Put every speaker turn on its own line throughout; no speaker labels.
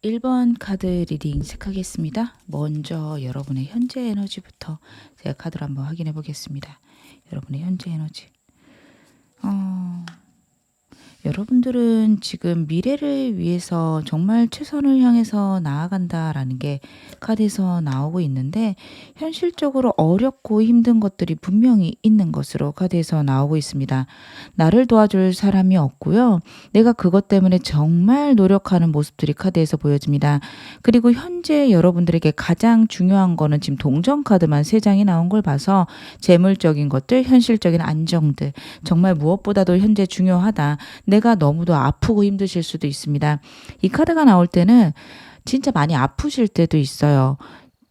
1번 카드 리딩 시작하겠습니다. 먼저 여러분의 현재 에너지부터 제가 카드로 한번 확인해 보겠습니다. 여러분의 현재 에너지. 여러분들은 지금 미래를 위해서 정말 최선을 향해서 나아간다라는 게 카드에서 나오고 있는데, 현실적으로 어렵고 힘든 것들이 분명히 있는 것으로 카드에서 나오고 있습니다. 나를 도와줄 사람이 없고요. 내가 그것 때문에 정말 노력하는 모습들이 카드에서 보여집니다. 그리고 현재 여러분들에게 가장 중요한 거는 지금 동전 카드만 3장이 나온 걸 봐서 재물적인 것들, 현실적인 안정들, 정말 무엇보다도 현재 중요하다. 내가 너무도 아프고 힘드실 수도 있습니다. 이 카드가 나올 때는 진짜 많이 아프실 때도 있어요.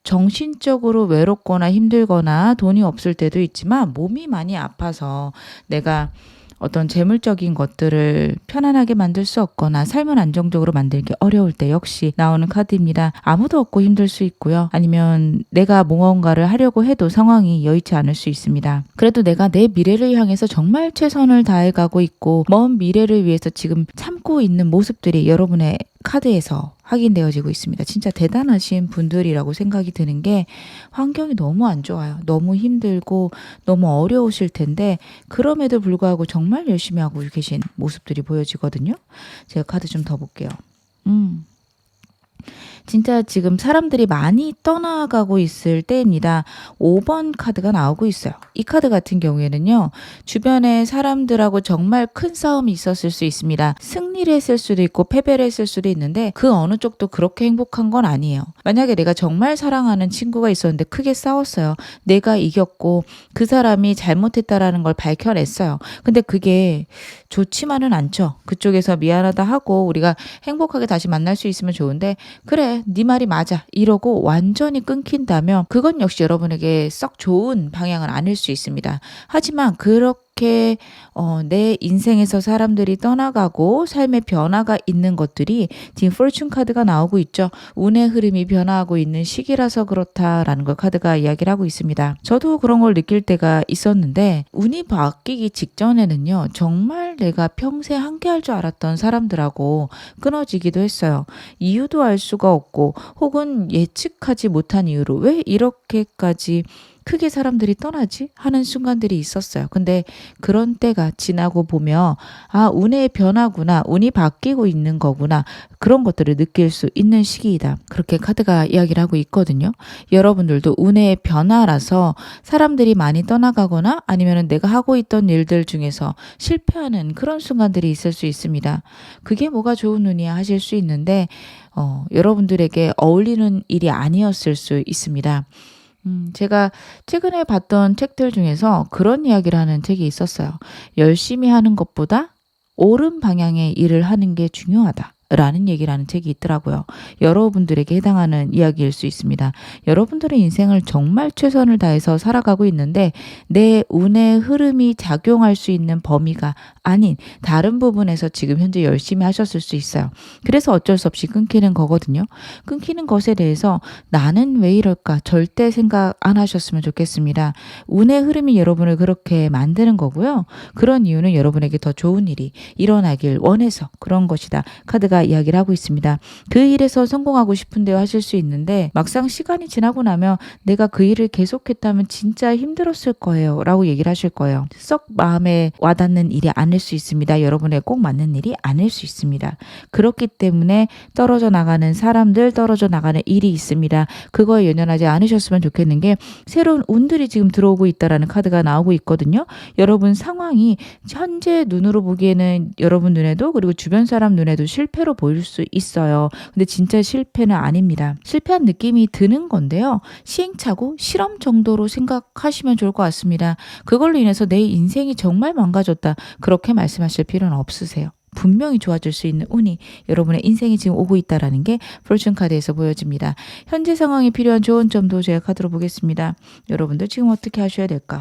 정신적으로 외롭거나 힘들거나 돈이 없을 때도 있지만 몸이 많이 아파서 내가 어떤 재물적인 것들을 편안하게 만들 수 없거나 삶을 안정적으로 만들기 어려울 때 역시 나오는 카드입니다. 아무도 없고 힘들 수 있고요. 아니면 내가 무언가를 하려고 해도 상황이 여의치 않을 수 있습니다. 그래도 내가 내 미래를 향해서 정말 최선을 다해가고 있고 먼 미래를 위해서 지금 참고 있는 모습들이 여러분의 카드에서 확인되어지고 있습니다. 진짜 대단하신 분들이라고 생각이 드는 게, 환경이 너무 안 좋아요. 너무 힘들고 너무 어려우실 텐데 그럼에도 불구하고 정말 열심히 하고 계신 모습들이 보여지거든요. 제가 카드 좀 더 볼게요. 진짜 지금 사람들이 많이 떠나가고 있을 때입니다. 5번 카드가 나오고 있어요. 이 카드 같은 경우에는요, 주변에 사람들하고 정말 큰 싸움이 있었을 수 있습니다. 승리를 했을 수도 있고 패배를 했을 수도 있는데 그 어느 쪽도 그렇게 행복한 건 아니에요. 만약에 내가 정말 사랑하는 친구가 있었는데 크게 싸웠어요. 내가 이겼고 그 사람이 잘못했다라는 걸 밝혀냈어요. 근데 그게 좋지만은 않죠. 그쪽에서 미안하다 하고 우리가 행복하게 다시 만날 수 있으면 좋은데, 그래 네 말이 맞아 이러고 완전히 끊긴다면 그건 역시 여러분에게 썩 좋은 방향은 아닐 수 있습니다. 하지만 그렇게 내 인생에서 사람들이 떠나가고 삶의 변화가 있는 것들이 지금 포춘 카드가 나오고 있죠. 운의 흐름이 변화하고 있는 시기라서 그렇다라는 걸 카드가 이야기를 하고 있습니다. 저도 그런 걸 느낄 때가 있었는데, 운이 바뀌기 직전에는요, 정말 내가 평생 함께할 줄 알았던 사람들하고 끊어지기도 했어요. 이유도 알 수가 없고 혹은 예측하지 못한 이유로 왜 이렇게까지 크게 사람들이 떠나지? 하는 순간들이 있었어요. 근데 그런 때가 지나고 보면 운의 변화구나, 운이 바뀌고 있는 거구나, 그런 것들을 느낄 수 있는 시기이다. 그렇게 카드가 이야기를 하고 있거든요. 여러분들도 운의 변화라서 사람들이 많이 떠나가거나 아니면 내가 하고 있던 일들 중에서 실패하는 그런 순간들이 있을 수 있습니다. 그게 뭐가 좋은 운이야 하실 수 있는데 여러분들에게 어울리는 일이 아니었을 수 있습니다. 제가 최근에 봤던 책들 중에서 그런 이야기를 하는 책이 있었어요. 열심히 하는 것보다 옳은 방향의 일을 하는 게 중요하다. 라는 얘기를 하는 책이 있더라고요. 여러분들에게 해당하는 이야기일 수 있습니다. 여러분들의 인생을 정말 최선을 다해서 살아가고 있는데 내 운의 흐름이 작용할 수 있는 범위가 아닌 다른 부분에서 지금 현재 열심히 하셨을 수 있어요. 그래서 어쩔 수 없이 끊기는 거거든요. 끊기는 것에 대해서 나는 왜 이럴까 절대 생각 안 하셨으면 좋겠습니다. 운의 흐름이 여러분을 그렇게 만드는 거고요. 그런 이유는 여러분에게 더 좋은 일이 일어나길 원해서 그런 것이다. 카드가 이야기를 하고 있습니다. 그 일에서 성공하고 싶은데요 하실 수 있는데, 막상 시간이 지나고 나면 내가 그 일을 계속했다면 진짜 힘들었을 거예요 라고 얘기를 하실 거예요. 썩 마음에 와닿는 일이 아닐 수 있습니다. 여러분에게 꼭 맞는 일이 아닐 수 있습니다. 그렇기 때문에 떨어져 나가는 사람들, 떨어져 나가는 일이 있습니다. 그거에 연연하지 않으셨으면 좋겠는 게, 새로운 운들이 지금 들어오고 있다라는 카드가 나오고 있거든요. 여러분 상황이 현재 눈으로 보기에는 여러분 눈에도 그리고 주변 사람 눈에도 실패로 보일 수 있어요. 근데 진짜 실패는 아닙니다. 실패한 느낌이 드는 건데요. 시행착오, 실험 정도로 생각하시면 좋을 것 같습니다. 그걸로 인해서 내 인생이 정말 망가졌다, 그렇게 말씀하실 필요는 없으세요. 분명히 좋아질 수 있는 운이 여러분의 인생이 지금 오고 있다는 게 포춘 카드에서 보여집니다. 현재 상황이 필요한 좋은 점도 제가 카드로 보겠습니다. 여러분들 지금 어떻게 하셔야 될까?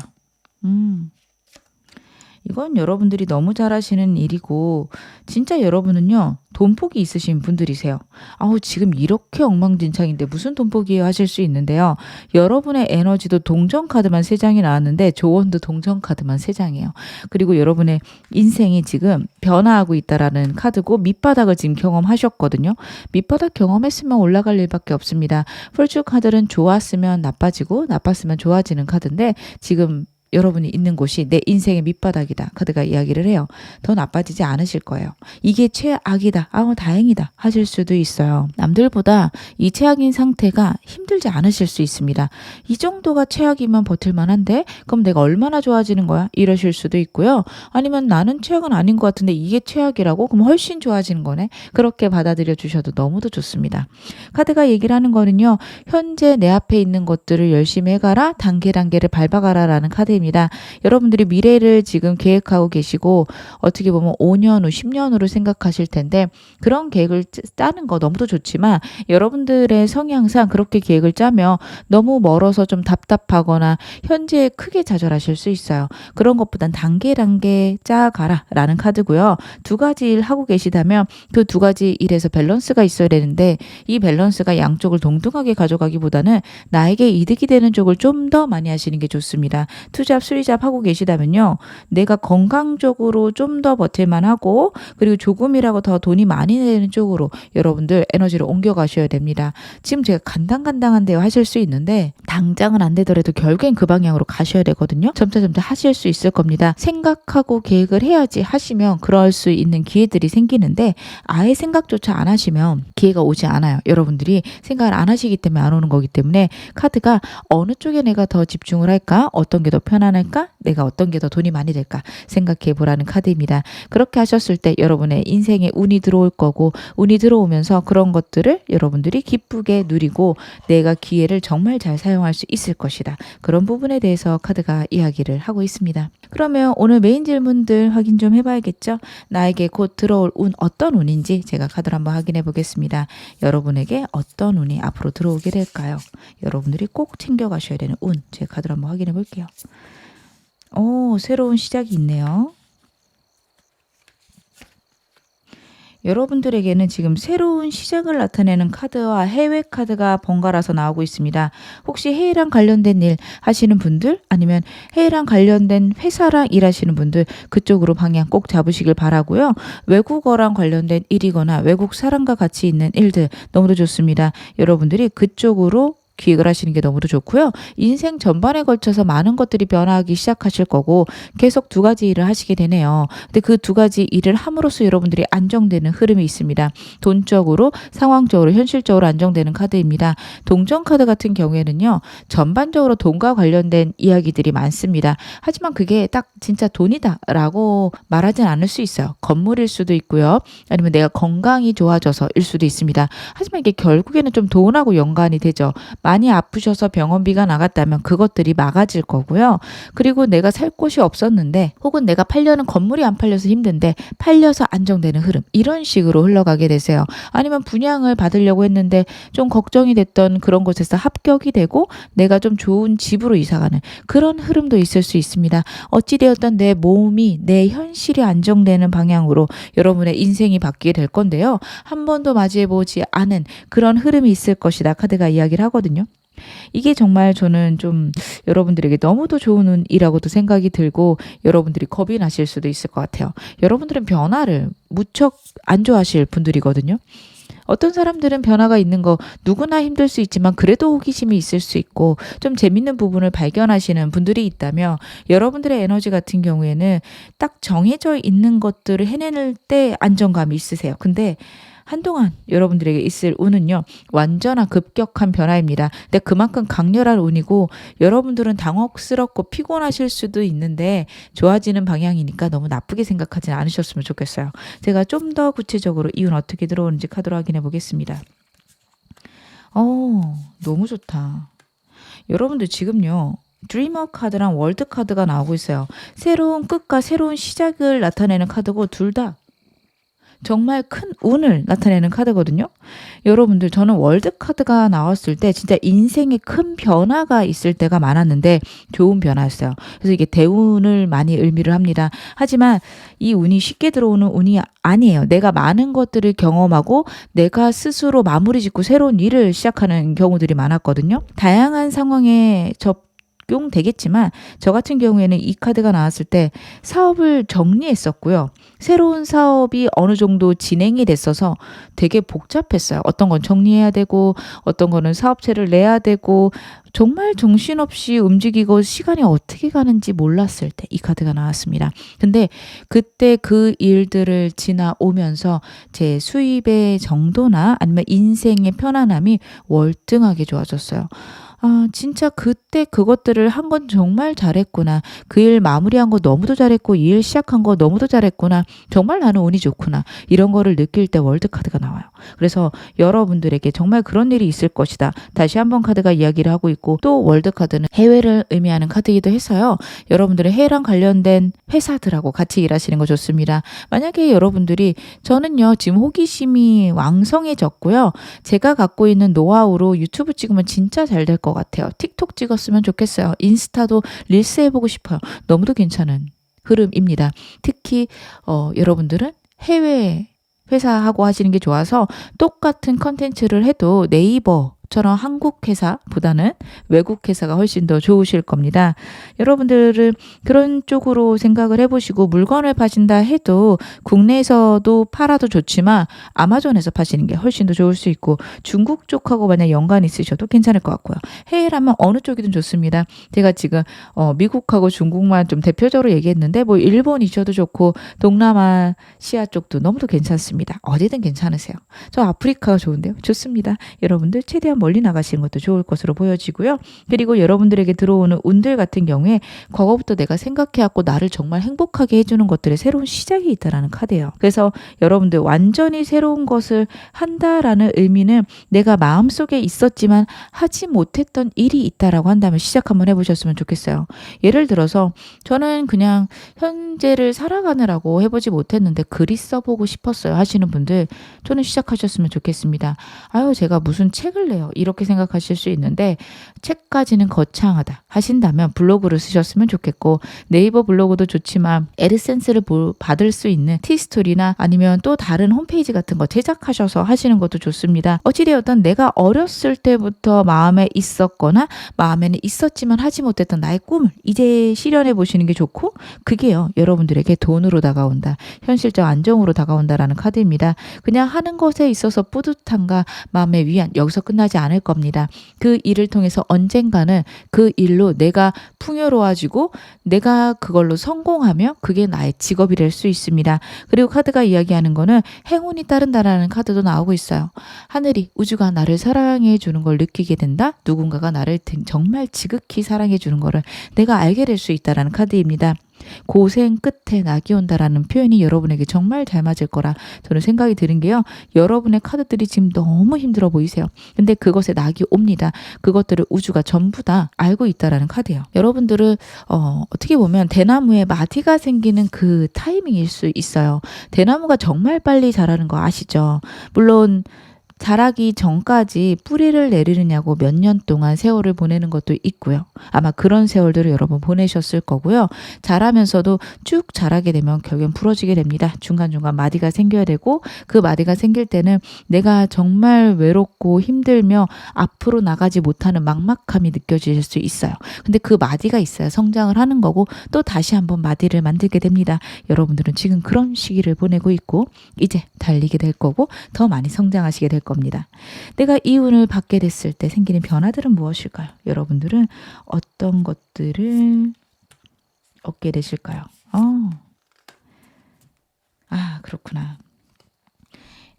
이건 여러분들이 너무 잘하시는 일이고 진짜 여러분은요. 돈복이 있으신 분들이세요. 아우 지금 이렇게 엉망진창인데 무슨 돈복이에요 하실 수 있는데요. 여러분의 에너지도 동전 카드만 3장이 나왔는데 조언도 동전 카드만 3장이에요. 그리고 여러분의 인생이 지금 변화하고 있다라는 카드고 밑바닥을 지금 경험하셨거든요. 밑바닥 경험했으면 올라갈 일밖에 없습니다. 폴추 카드는 좋았으면 나빠지고 나빴으면 좋아지는 카드인데 지금 여러분이 있는 곳이 내 인생의 밑바닥이다. 카드가 이야기를 해요. 더 나빠지지 않으실 거예요. 이게 최악이다. 아우 다행이다. 하실 수도 있어요. 남들보다 이 최악인 상태가 힘들지 않으실 수 있습니다. 이 정도가 최악이면 버틸만한데 그럼 내가 얼마나 좋아지는 거야? 이러실 수도 있고요. 아니면 나는 최악은 아닌 것 같은데 이게 최악이라고? 그럼 훨씬 좋아지는 거네. 그렇게 받아들여 주셔도 너무도 좋습니다. 카드가 얘기를 하는 거는요. 현재 내 앞에 있는 것들을 열심히 해가라. 단계를 밟아가라 라는 카드입니다. 여러분들이 미래를 지금 계획하고 계시고 어떻게 보면 5년 후, 10년 후로 생각하실 텐데 그런 계획을 짜는 거 너무도 좋지만 여러분들의 성향상 그렇게 계획을 짜면 너무 멀어서 좀 답답하거나 현재에 크게 좌절하실 수 있어요. 그런 것보단 단계 짜가라 라는 카드고요. 2가지 일 하고 계시다면 그 2가지 일에서 밸런스가 있어야 되는데 이 밸런스가 양쪽을 동등하게 가져가기보다는 나에게 이득이 되는 쪽을 좀 더 많이 하시는 게 좋습니다. 투잡, 수리잡 하고 계시다면요. 내가 건강적으로 좀 더 버틸만 하고 그리고 조금이라고 더 돈이 많이 되는 쪽으로 여러분들 에너지를 옮겨가셔야 됩니다. 지금 제가 간당간당한데요 하실 수 있는데 당장은 안 되더라도 결국엔 그 방향으로 가셔야 되거든요. 점차 하실 수 있을 겁니다. 생각하고 계획을 해야지 하시면 그럴 수 있는 기회들이 생기는데 아예 생각조차 안 하시면 기회가 오지 않아요. 여러분들이 생각을 안 하시기 때문에 안 오는 거기 때문에 카드가 어느 쪽에 내가 더 집중을 할까? 어떤 게 더 편안할까? 내가 어떤 게 더 돈이 많이 될까? 생각해 보라는 카드입니다. 그렇게 하셨을 때 여러분의 인생에 운이 들어올 거고 운이 들어오면서 그런 것들을 여러분들이 기쁘게 누리고 내가 기회를 정말 잘 사용할 수 있을 것이다. 그런 부분에 대해서 카드가 이야기를 하고 있습니다. 그러면 오늘 메인 질문들 확인 좀 해봐야겠죠? 나에게 곧 들어올 운 어떤 운인지 제가 카드를 한번 확인해 보겠습니다. 여러분에게 어떤 운이 앞으로 들어오게 될까요? 여러분들이 꼭 챙겨가셔야 되는 운. 제 카드를 한번 확인해 볼게요. 오, 새로운 시작이 있네요. 여러분들에게는 지금 새로운 시작을 나타내는 카드와 해외 카드가 번갈아서 나오고 있습니다. 혹시 해외랑 관련된 일 하시는 분들 아니면 해외랑 관련된 회사랑 일하시는 분들 그쪽으로 방향 꼭 잡으시길 바라고요. 외국어랑 관련된 일이거나 외국 사람과 같이 있는 일들 너무도 좋습니다. 여러분들이 그쪽으로 기획을 하시는 게 너무도 좋고요. 인생 전반에 걸쳐서 많은 것들이 변화하기 시작하실 거고 계속 2가지 일을 하시게 되네요. 근데 그 2가지 일을 함으로써 여러분들이 안정되는 흐름이 있습니다. 돈적으로, 상황적으로, 현실적으로 안정되는 카드입니다. 동전 카드 같은 경우에는요. 전반적으로 돈과 관련된 이야기들이 많습니다. 하지만 그게 딱 진짜 돈이다 라고 말하진 않을 수 있어요. 건물일 수도 있고요. 아니면 내가 건강이 좋아져서일 수도 있습니다. 하지만 이게 결국에는 좀 돈하고 연관이 되죠. 많이 아프셔서 병원비가 나갔다면 그것들이 막아질 거고요. 그리고 내가 살 곳이 없었는데 혹은 내가 팔려는 건물이 안 팔려서 힘든데 팔려서 안정되는 흐름 이런 식으로 흘러가게 되세요. 아니면 분양을 받으려고 했는데 좀 걱정이 됐던 그런 곳에서 합격이 되고 내가 좀 좋은 집으로 이사가는 그런 흐름도 있을 수 있습니다. 어찌되었던 내 몸이 내 현실이 안정되는 방향으로 여러분의 인생이 바뀌게 될 건데요. 한 번도 맞이해보지 않은 그런 흐름이 있을 것이다. 카드가 이야기를 하거든요. 이게 정말 저는 좀 여러분들에게 너무도 좋은 운이라고도 생각이 들고 여러분들이 겁이 나실 수도 있을 것 같아요. 여러분들은 변화를 무척 안 좋아하실 분들이거든요. 어떤 사람들은 변화가 있는 거 누구나 힘들 수 있지만 그래도 호기심이 있을 수 있고 좀 재밌는 부분을 발견하시는 분들이 있다면 여러분들의 에너지 같은 경우에는 딱 정해져 있는 것들을 해낼 때 안정감이 있으세요. 근데 한동안 여러분들에게 있을 운은요. 완전한 급격한 변화입니다. 근데 그만큼 강렬한 운이고 여러분들은 당혹스럽고 피곤하실 수도 있는데 좋아지는 방향이니까 너무 나쁘게 생각하지 않으셨으면 좋겠어요. 제가 좀 더 구체적으로 이 운 어떻게 들어오는지 카드로 확인해 보겠습니다. 너무 좋다. 여러분들 지금요. 드리머 카드랑 월드 카드가 나오고 있어요. 새로운 끝과 새로운 시작을 나타내는 카드고 둘 다 정말 큰 운을 나타내는 카드거든요. 여러분들 저는 월드 카드가 나왔을 때 진짜 인생에 큰 변화가 있을 때가 많았는데 좋은 변화였어요. 그래서 이게 대운을 많이 의미를 합니다. 하지만 이 운이 쉽게 들어오는 운이 아니에요. 내가 많은 것들을 경험하고 내가 스스로 마무리 짓고 새로운 일을 시작하는 경우들이 많았거든요. 다양한 상황에 적용되겠지만 저 같은 경우에는 이 카드가 나왔을 때 사업을 정리했었고요. 새로운 사업이 어느 정도 진행이 됐어서 되게 복잡했어요. 어떤 건 정리해야 되고 어떤 거는 사업체를 내야 되고 정말 정신없이 움직이고 시간이 어떻게 가는지 몰랐을 때 이 카드가 나왔습니다. 근데 그때 그 일들을 지나오면서 제 수입의 정도나 아니면 인생의 편안함이 월등하게 좋아졌어요. 아, 진짜 그때 그것들을 한 건 정말 잘했구나. 그 일 마무리한 거 너무도 잘했고, 이 일 시작한 거 너무도 잘했구나. 정말 나는 운이 좋구나. 이런 거를 느낄 때 월드카드가 나와요. 그래서 여러분들에게 정말 그런 일이 있을 것이다. 다시 한번 카드가 이야기를 하고 있고, 또 월드카드는 해외를 의미하는 카드이기도 해서요. 여러분들의 해외랑 관련된 회사들하고 같이 일하시는 거 좋습니다. 만약에 여러분들이, 저는요, 지금 호기심이 왕성해졌고요. 제가 갖고 있는 노하우로 유튜브 찍으면 진짜 잘 될 것 같아요. 틱톡 찍었으면 좋겠어요. 인스타도 릴스 해보고 싶어요. 너무도 괜찮은 흐름입니다. 특히 여러분들은 해외 회사하고 하시는 게 좋아서 똑같은 컨텐츠를 해도 네이버처럼 한국 회사보다는 외국 회사가 훨씬 더 좋으실 겁니다. 여러분들은 그런 쪽으로 생각을 해보시고 물건을 파신다 해도 국내에서도 팔아도 좋지만 아마존에서 파시는 게 훨씬 더 좋을 수 있고 중국 쪽하고 만약 연관이 있으셔도 괜찮을 것 같고요. 해외라면 어느 쪽이든 좋습니다. 제가 지금 미국하고 중국만 좀 대표적으로 얘기했는데 뭐 일본이셔도 좋고 동남아시아 쪽도 너무도 괜찮습니다. 어디든 괜찮으세요. 저 아프리카가 좋은데요. 좋습니다. 여러분들 최대한 멀리 나가시는 것도 좋을 것으로 보여지고요. 그리고 여러분들에게 들어오는 운들 같은 경우에 과거부터 내가 생각해왔고 나를 정말 행복하게 해주는 것들의 새로운 시작이 있다라는 카드예요. 그래서 여러분들 완전히 새로운 것을 한다라는 의미는 내가 마음속에 있었지만 하지 못했던 일이 있다라고 한다면 시작 한번 해보셨으면 좋겠어요. 예를 들어서 저는 그냥 현재를 살아가느라고 해보지 못했는데 글이 써보고 싶었어요 하시는 분들 저는 시작하셨으면 좋겠습니다. 아유 제가 무슨 책을 내요 이렇게 생각하실 수 있는데 책까지는 거창하다 하신다면 블로그를 쓰셨으면 좋겠고 네이버 블로그도 좋지만 에드센스를 받을 수 있는 티스토리나 아니면 또 다른 홈페이지 같은 거 제작하셔서 하시는 것도 좋습니다. 어찌되었든 내가 어렸을 때부터 마음에 있었거나 마음에는 있었지만 하지 못했던 나의 꿈을 이제 실현해 보시는 게 좋고 그게요 여러분들에게 돈으로 다가온다 현실적 안정으로 다가온다라는 카드입니다. 그냥 하는 것에 있어서 뿌듯함과 마음의 위안 여기서 끝나지 않을 겁니다. 그 일을 통해서 언젠가는 그 일로 내가 풍요로워지고 내가 그걸로 성공하며 그게 나의 직업이 될 수 있습니다. 그리고 카드가 이야기하는 거는 행운이 따른다라는 카드도 나오고 있어요. 하늘이 우주가 나를 사랑해 주는 걸 느끼게 된다. 누군가가 나를 정말 지극히 사랑해 주는 거를 내가 알게 될 수 있다라는 카드입니다. 고생 끝에 낙이 온다라는 표현이 여러분에게 정말 잘 맞을 거라 저는 생각이 드는 게요. 여러분의 카드들이 지금 너무 힘들어 보이세요. 근데 그것에 낙이 옵니다. 그것들을 우주가 전부 다 알고 있다라는 카드예요. 여러분들은 어떻게 보면 대나무에 마디가 생기는 그 타이밍일 수 있어요. 대나무가 정말 빨리 자라는 거 아시죠? 물론 자라기 전까지 뿌리를 내리느냐고 몇 년 동안 세월을 보내는 것도 있고요. 아마 그런 세월들을 여러분 보내셨을 거고요. 자라면서도 쭉 자라게 되면 결국엔 부러지게 됩니다. 중간중간 마디가 생겨야 되고 그 마디가 생길 때는 내가 정말 외롭고 힘들며 앞으로 나가지 못하는 막막함이 느껴질 수 있어요. 근데 그 마디가 있어야 성장을 하는 거고 또 다시 한번 마디를 만들게 됩니다. 여러분들은 지금 그런 시기를 보내고 있고 이제 달리게 될 거고 더 많이 성장하시게 될 겁니다. 내가 이 운을 받게 됐을 때 생기는 변화들은 무엇일까요? 여러분들은 어떤 것들을 얻게 되실까요? 그렇구나.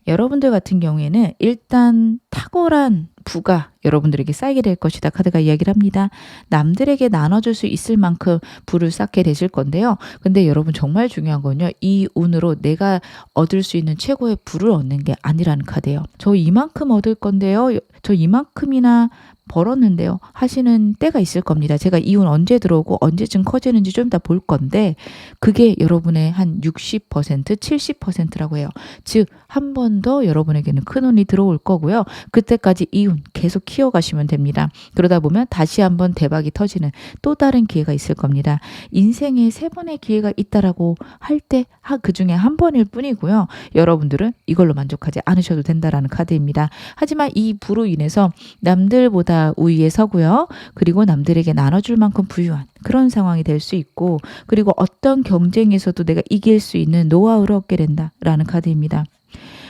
여러분들 같은 경우에는 일단 탁월한 부가 여러분들에게 쌓이게 될 것이다 카드가 이야기를 합니다. 남들에게 나눠줄 수 있을 만큼 부를 쌓게 되실 건데요. 근데 여러분 정말 중요한 건요. 이 운으로 내가 얻을 수 있는 최고의 부를 얻는 게 아니라는 카드예요. 저 이만큼 얻을 건데요. 저 이만큼이나 벌었는데요 하시는 때가 있을 겁니다. 제가 이 운 언제 들어오고 언제쯤 커지는지 좀 이따 볼 건데 그게 여러분의 한 60%, 70%라고 해요. 즉 한 번 더 여러분에게는 큰 운이 들어올 거고요. 그때까지 이 운 계속 키워가시면 됩니다. 그러다 보면 다시 한번 대박이 터지는 또 다른 기회가 있을 겁니다. 인생에 3번의 기회가 있다라고 할 때 그 중에 한 번일 뿐이고요. 여러분들은 이걸로 만족하지 않으셔도 된다라는 카드입니다. 하지만 이 부로 인해서 남들보다 우위에 서고요. 그리고 남들에게 나눠줄 만큼 부유한 그런 상황이 될 수 있고 그리고 어떤 경쟁에서도 내가 이길 수 있는 노하우를 얻게 된다라는 카드입니다.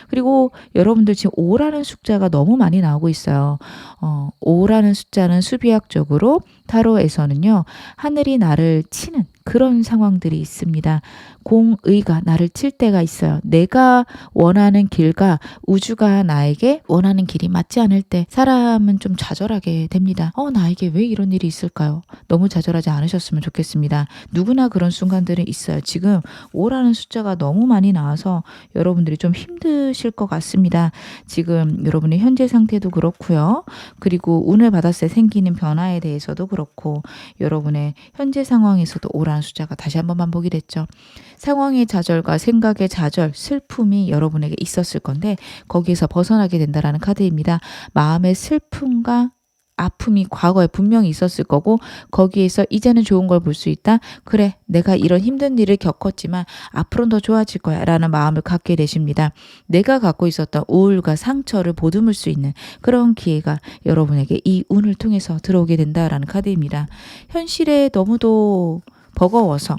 그리고 여러분들 지금 5라는 숫자가 너무 많이 나오고 있어요. 5라는 숫자는 수비학적으로 타로에서는요. 하늘이 나를 치는 그런 상황들이 있습니다. 공의가 나를 칠 때가 있어요. 내가 원하는 길과 우주가 나에게 원하는 길이 맞지 않을 때 사람은 좀 좌절하게 됩니다. 나에게 왜 이런 일이 있을까요? 너무 좌절하지 않으셨으면 좋겠습니다. 누구나 그런 순간들은 있어요. 지금 5라는 숫자가 너무 많이 나와서 여러분들이 좀 힘드실 것 같습니다. 지금 여러분의 현재 상태도 그렇고요. 그리고 운을 받았을 때 생기는 변화에 대해서도 그렇고 여러분의 현재 상황에서도 5라는 숫자가 다시 한번 반복이 됐죠. 상황의 좌절과 생각의 좌절, 슬픔이 여러분에게 있었을 건데 거기에서 벗어나게 된다라는 카드입니다. 마음의 슬픔과 아픔이 과거에 분명히 있었을 거고 거기에서 이제는 좋은 걸 볼 수 있다. 그래, 내가 이런 힘든 일을 겪었지만 앞으로는 더 좋아질 거야 라는 마음을 갖게 되십니다. 내가 갖고 있었던 우울과 상처를 보듬을 수 있는 그런 기회가 여러분에게 이 운을 통해서 들어오게 된다라는 카드입니다. 현실에 너무도 버거워서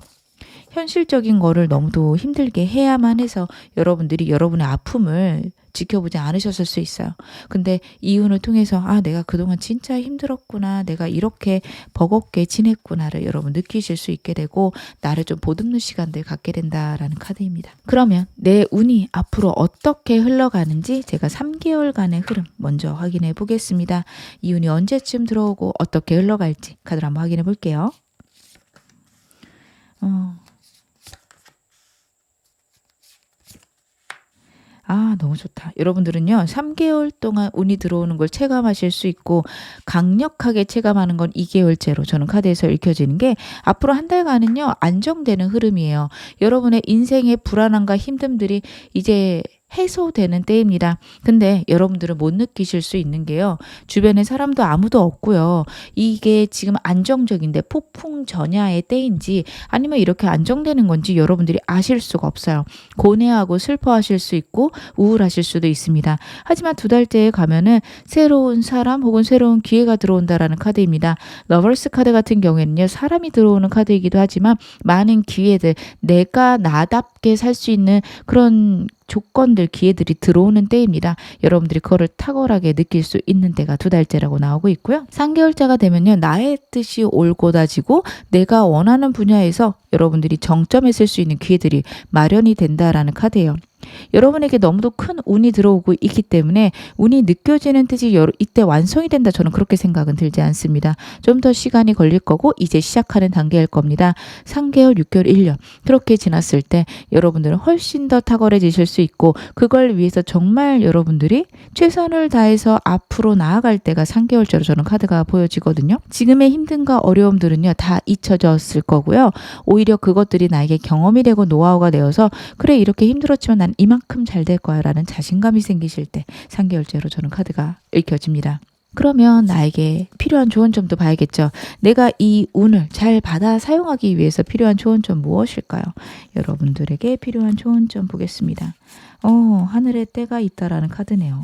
현실적인 거를 너무도 힘들게 해야만 해서 여러분들이 여러분의 아픔을 지켜보지 않으셨을 수 있어요. 근데 이 운을 통해서 내가 그동안 진짜 힘들었구나. 내가 이렇게 버겁게 지냈구나를 여러분 느끼실 수 있게 되고 나를 좀 보듬는 시간들 갖게 된다라는 카드입니다. 그러면 내 운이 앞으로 어떻게 흘러가는지 제가 3개월간의 흐름 먼저 확인해 보겠습니다. 이 운이 언제쯤 들어오고 어떻게 흘러갈지 카드를 한번 확인해 볼게요. 너무 좋다. 여러분들은요. 3개월 동안 운이 들어오는 걸 체감하실 수 있고 강력하게 체감하는 건 2개월째로 저는 카드에서 읽혀지는 게 앞으로 한 달간은요. 안정되는 흐름이에요. 여러분의 인생의 불안함과 힘듦들이 이제 해소되는 때입니다. 근데 여러분들은 못 느끼실 수 있는 게요. 주변에 사람도 아무도 없고요. 이게 지금 안정적인데 폭풍 전야의 때인지 아니면 이렇게 안정되는 건지 여러분들이 아실 수가 없어요. 고뇌하고 슬퍼하실 수 있고 우울하실 수도 있습니다. 하지만 2달째에 가면은 새로운 사람 혹은 새로운 기회가 들어온다라는 카드입니다. 러버스 카드 같은 경우에는요. 사람이 들어오는 카드이기도 하지만 많은 기회들, 내가 나답게 살 수 있는 그런 조건들, 기회들이 들어오는 때입니다. 여러분들이 그거를 탁월하게 느낄 수 있는 때가 2달째라고 나오고 있고요. 3개월째가 되면요. 나의 뜻이 옳고다지고 내가 원하는 분야에서 여러분들이 정점에 쓸 수 있는 기회들이 마련이 된다라는 카드예요. 여러분에게 너무도 큰 운이 들어오고 있기 때문에 운이 느껴지는 뜻이 이때 완성이 된다. 저는 그렇게 생각은 들지 않습니다. 좀 더 시간이 걸릴 거고 이제 시작하는 단계일 겁니다. 3개월, 6개월, 1년 그렇게 지났을 때 여러분들은 훨씬 더 탁월해지실 수 있고 그걸 위해서 정말 여러분들이 최선을 다해서 앞으로 나아갈 때가 3개월째로 저는 카드가 보여지거든요. 지금의 힘듦과 어려움들은요. 다 잊혀졌을 거고요. 오히려 그것들이 나에게 경험이 되고 노하우가 되어서 그래 이렇게 힘들었지만 난 이만큼 잘 될 거야 라는 자신감이 생기실 때 3개월째로 저는 카드가 읽혀집니다. 그러면 나에게 필요한 조언 점도 봐야겠죠. 내가 이 운을 잘 받아 사용하기 위해서 필요한 조언 점 무엇일까요? 여러분들에게 필요한 조언 점 보겠습니다. 하늘에 때가 있다라는 카드네요.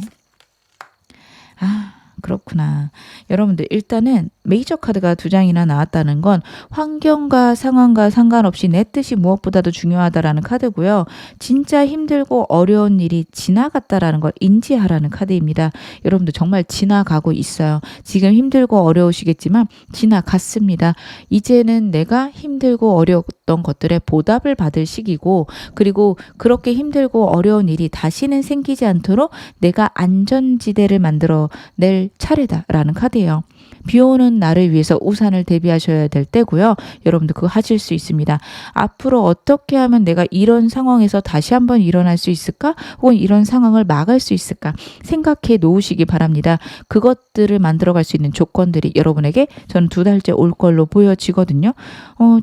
그렇구나. 여러분들 일단은 메이저 카드가 두 장이나 나왔다는 건 환경과 상황과 상관없이 내 뜻이 무엇보다도 중요하다라는 카드고요. 진짜 힘들고 어려운 일이 지나갔다라는 걸 인지하라는 카드입니다. 여러분들 정말 지나가고 있어요. 지금 힘들고 어려우시겠지만 지나갔습니다. 이제는 내가 힘들고 어려웠던 것들에 보답을 받을 시기고, 그리고 그렇게 힘들고 어려운 일이 다시는 생기지 않도록 내가 안전지대를 만들어 낼 차례다라는 카드예요. 비 오는 날을 위해서 우산을 대비하셔야 될 때고요. 여러분들 그거 하실 수 있습니다. 앞으로 어떻게 하면 내가 이런 상황에서 다시 한번 일어날 수 있을까? 혹은 이런 상황을 막을 수 있을까? 생각해 놓으시기 바랍니다. 그것들을 만들어갈 수 있는 조건들이 여러분에게 저는 2달째 올 걸로 보여지거든요.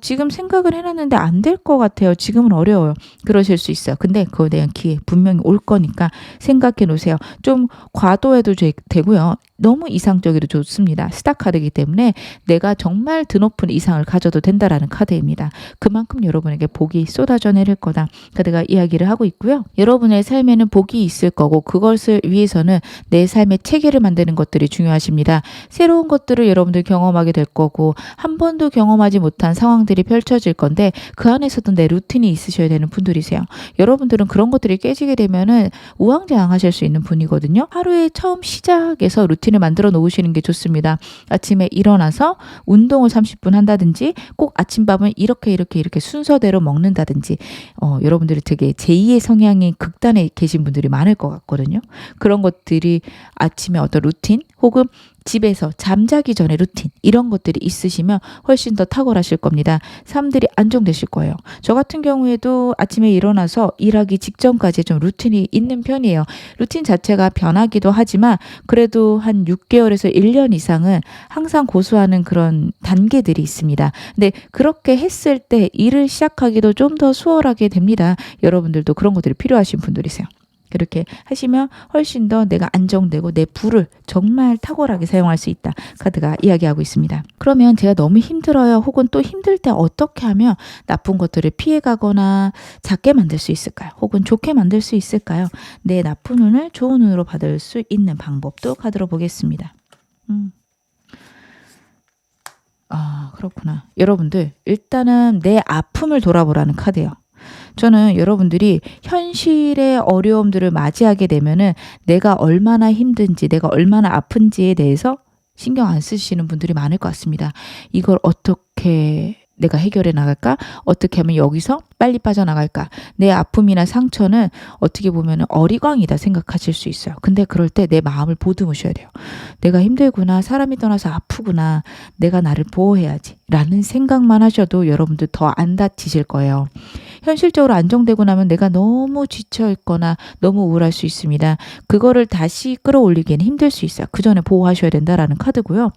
지금 생각을 해놨는데 안 될 것 같아요. 지금은 어려워요. 그러실 수 있어요. 근데 그거에 대한 기회 분명히 올 거니까 생각해 놓으세요. 좀 과도해도 되고요. 너무 이상적이도 좋습니다. 스타 카드이기 때문에 내가 정말 드높은 이상을 가져도 된다라는 카드입니다. 그만큼 여러분에게 복이 쏟아져 내릴 거다. 카드가 이야기를 하고 있고요. 여러분의 삶에는 복이 있을 거고, 그것을 위해서는 내 삶의 체계를 만드는 것들이 중요하십니다. 새로운 것들을 여러분들 경험하게 될 거고, 한 번도 경험하지 못한 상황들이 펼쳐질 건데 그 안에서도 내 루틴이 있으셔야 되는 분들이세요. 여러분들은 그런 것들이 깨지게 되면은 우왕좌왕하실 수 있는 분이거든요. 하루의 처음 시작에서 루틴을 만들어 놓으시는 게 좋습니다. 아침에 일어나서 운동을 30분 한다든지, 꼭 아침밥은 이렇게 순서대로 먹는다든지, 여러분들이 되게 제2의 성향이 극단에 계신 분들이 많을 것 같거든요. 그런 것들이 아침에 어떤 루틴, 혹은 집에서 잠자기 전에 루틴, 이런 것들이 있으시면 훨씬 더 탁월하실 겁니다. 삶들이 안정되실 거예요. 저 같은 경우에도 아침에 일어나서 일하기 직전까지 좀 루틴이 있는 편이에요. 루틴 자체가 변하기도 하지만 그래도 한 6개월에서 1년 이상은 항상 고수하는 그런 단계들이 있습니다. 근데 그렇게 했을 때 일을 시작하기도 좀 더 수월하게 됩니다. 여러분들도 그런 것들이 필요하신 분들이세요. 그렇게 하시면 훨씬 더 내가 안정되고 내 불을 정말 탁월하게 사용할 수 있다. 카드가 이야기하고 있습니다. 그러면 제가 너무 힘들어요. 혹은 또 힘들 때 어떻게 하면 나쁜 것들을 피해가거나 작게 만들 수 있을까요? 혹은 좋게 만들 수 있을까요? 내 나쁜 운을 좋은 운으로 받을 수 있는 방법도 카드로 보겠습니다. 그렇구나. 여러분들 일단은 내 아픔을 돌아보라는 카드예요. 저는 여러분들이 현실의 어려움들을 맞이하게 되면은 내가 얼마나 힘든지, 내가 얼마나 아픈지에 대해서 신경 안 쓰시는 분들이 많을 것 같습니다. 이걸 어떻게 내가 해결해 나갈까? 어떻게 하면 여기서 빨리 빠져나갈까? 내 아픔이나 상처는 어떻게 보면 어리광이다 생각하실 수 있어요. 근데 그럴 때 내 마음을 보듬으셔야 돼요. 내가 힘들구나, 사람이 떠나서 아프구나, 내가 나를 보호해야지 라는 생각만 하셔도 여러분들 더 안 다치실 거예요. 현실적으로 안정되고 나면 내가 너무 지쳐 있거나 너무 우울할 수 있습니다. 그거를 다시 끌어올리기에는 힘들 수 있어요. 그 전에 보호하셔야 된다라는 카드고요.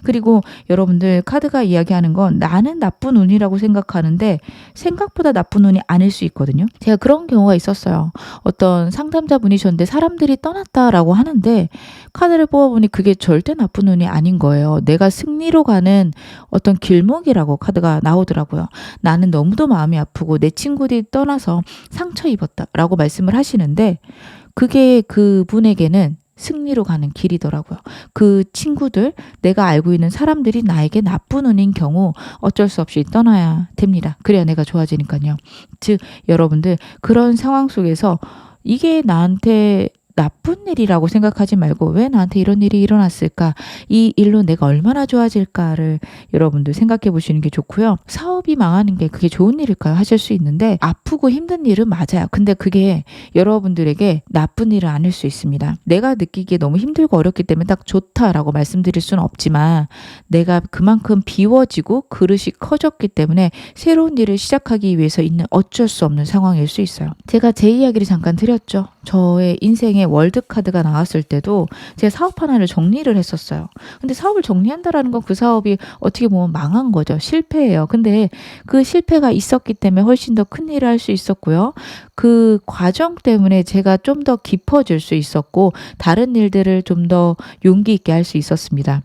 그리고 여러분들 카드가 이야기하는 건 나는 나쁜 운이라고 생각하는데 생각보다 나쁜 운이 아닐 수 있거든요. 제가 그런 경우가 있었어요. 어떤 상담자분이셨는데 사람들이 떠났다라고 하는데 카드를 뽑아보니 그게 절대 나쁜 운이 아닌 거예요. 내가 승리로 가는 어떤 길목이라고 카드가 나오더라고요. 나는 너무도 마음이 아프고 내 친구들이 떠나서 상처 입었다라고 말씀을 하시는데 그게 그분에게는 승리로 가는 길이더라고요. 그 친구들, 내가 알고 있는 사람들이 나에게 나쁜 운인 경우 어쩔 수 없이 떠나야 됩니다. 그래야 내가 좋아지니까요. 즉 여러분들 그런 상황 속에서 이게 나한테 나쁜 일이라고 생각하지 말고 왜 나한테 이런 일이 일어났을까? 이 일로 내가 얼마나 좋아질까를 여러분들 생각해 보시는 게 좋고요. 사업이 망하는 게 그게 좋은 일일까요? 하실 수 있는데 아프고 힘든 일은 맞아요. 근데 그게 여러분들에게 나쁜 일은 아닐 수 있습니다. 내가 느끼기에 너무 힘들고 어렵기 때문에 딱 좋다라고 말씀드릴 수는 없지만 내가 그만큼 비워지고 그릇이 커졌기 때문에 새로운 일을 시작하기 위해서 있는 어쩔 수 없는 상황일 수 있어요. 제가 제 이야기를 잠깐 드렸죠. 저의 인생에 월드카드가 나왔을 때도 제 사업 하나를 정리를 했었어요. 근데 사업을 정리한다라는 건 그 사업이 어떻게 보면 망한 거죠. 실패예요. 근데 그 실패가 있었기 때문에 훨씬 더 큰 일을 할 수 있었고요. 그 과정 때문에 제가 좀 더 깊어질 수 있었고 다른 일들을 좀 더 용기 있게 할 수 있었습니다.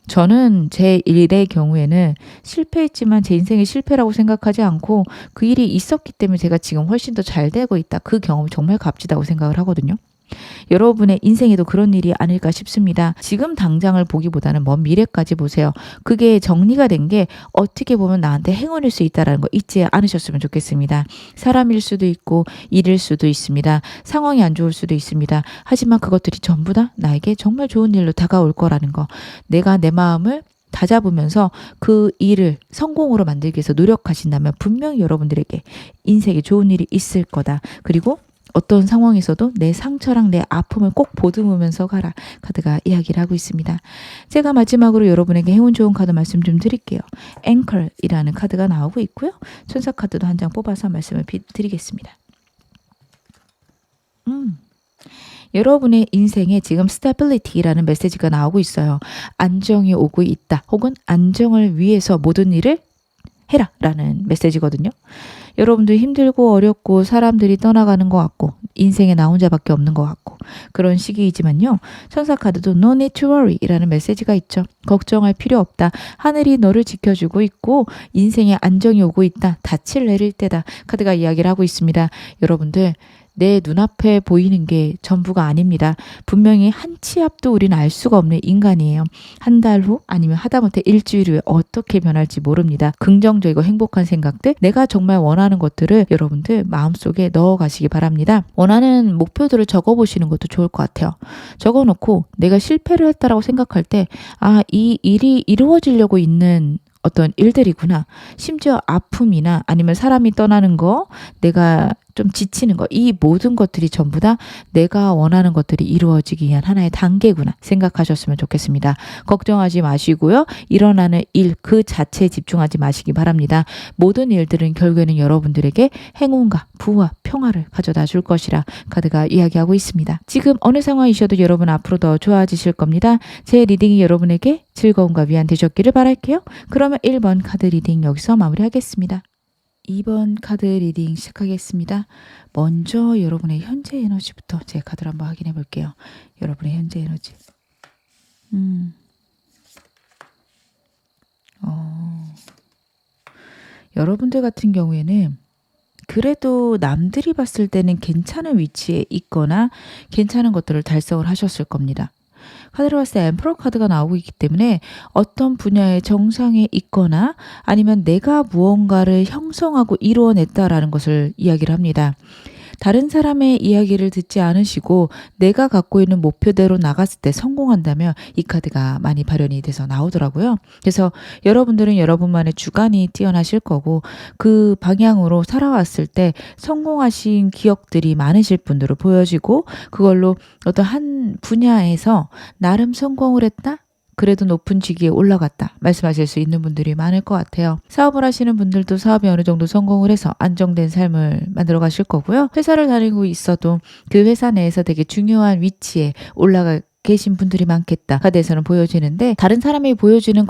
저는 제 일의 경우에는 실패했지만 제 인생이 실패라고 생각하지 않고 그 일이 있었기 때문에 제가 지금 훨씬 더 잘 되고 있다. 그 경험이 정말 값지다고 생각을 하거든요. 여러분의 인생에도 그런 일이 아닐까 싶습니다. 지금 당장을 보기보다는 먼 미래까지 보세요. 그게 정리가 된 게 어떻게 보면 나한테 행운일 수 있다는 거 잊지 않으셨으면 좋겠습니다. 사람일 수도 있고 일일 수도 있습니다. 상황이 안 좋을 수도 있습니다. 하지만 그것들이 전부 다 나에게 정말 좋은 일로 다가올 거라는 거. 내가 내 마음을 다잡으면서 그 일을 성공으로 만들기 위해서 노력하신다면 분명히 여러분들에게 인생에 좋은 일이 있을 거다. 그리고 어떤 상황에서도 내 상처랑 내 아픔을 꼭 보듬으면서 가라. 카드가 이야기를 하고 있습니다. 제가 마지막으로 여러분에게 행운 좋은 카드 말씀 좀 드릴게요. 앵컬이라는 카드가 나오고 있고요. 천사 카드도 한 장 뽑아서 말씀을 드리겠습니다. 여러분의 인생에 지금 스테빌리티라는 메시지가 나오고 있어요. 안정이 오고 있다. 혹은 안정을 위해서 모든 일을 해라 라는 메시지거든요. 여러분들 힘들고 어렵고 사람들이 떠나가는 것 같고 인생에 나 혼자밖에 없는 것 같고 그런 시기이지만요. 천사 카드도 No need to worry 이라는 메시지가 있죠. 걱정할 필요 없다. 하늘이 너를 지켜주고 있고 인생에 안정이 오고 있다. 닻을 내릴 때다. 카드가 이야기를 하고 있습니다. 여러분들 내 눈앞에 보이는 게 전부가 아닙니다. 분명히 한 치 앞도 우리는 알 수가 없는 인간이에요. 한 달 후 아니면 하다못해 일주일 후에 어떻게 변할지 모릅니다. 긍정적이고 행복한 생각들, 내가 정말 원하는 것들을 여러분들 마음속에 넣어가시기 바랍니다. 원하는 목표들을 적어보시는 것도 좋을 것 같아요. 적어놓고 내가 실패를 했다라고 생각할 때 이 일이 이루어지려고 있는 어떤 일들이구나. 심지어 아픔이나 아니면 사람이 떠나는 거, 내가 좀 지치는 거, 이 모든 것들이 전부 다 내가 원하는 것들이 이루어지기 위한 하나의 단계구나 생각하셨으면 좋겠습니다. 걱정하지 마시고요. 일어나는 일 그 자체에 집중하지 마시기 바랍니다. 모든 일들은 결국에는 여러분들에게 행운과 부와 평화를 가져다 줄 것이라 카드가 이야기하고 있습니다. 지금 어느 상황이셔도 여러분 앞으로 더 좋아지실 겁니다. 제 리딩이 여러분에게 즐거움과 위안 되셨기를 바랄게요. 그러면 1번 카드 리딩 여기서 마무리하겠습니다. 2번 카드 리딩 시작하겠습니다. 먼저 여러분의 현재 에너지부터 제 카드를 한번 확인해 볼게요. 여러분의 현재 에너지. 여러분들 같은 경우에는 그래도 남들이 봤을 때는 괜찮은 위치에 있거나 괜찮은 것들을 달성을 하셨을 겁니다. 카드를 봤을 때 엠퍼러 카드가 나오고 있기 때문에 어떤 분야의 정상에 있거나 아니면 내가 무언가를 형성하고 이루어냈다라는 것을 이야기를 합니다. 다른 사람의 이야기를 듣지 않으시고 내가 갖고 있는 목표대로 나갔을 때 성공한다면 이 카드가 많이 발현이 돼서 나오더라고요. 그래서 여러분들은 여러분만의 주관이 뛰어나실 거고 그 방향으로 살아왔을 때 성공하신 기억들이 많으실 분들로 보여지고 그걸로 어떤 한 분야에서 나름 성공을 했다? 그래도 높은 직위에 올라갔다 말씀하실 수 있는 분들이 많을 것 같아요. 사업을 하시는 분들도 사업이 어느 정도 성공을 해서 안정된 삶을 만들어 가실 거고요. 회사를 다니고 있어도 그 회사 내에서 되게 중요한 위치에 올라가 계신 분들이 많겠다. 카드에서는 보여지는데 다른 사람이 보여주는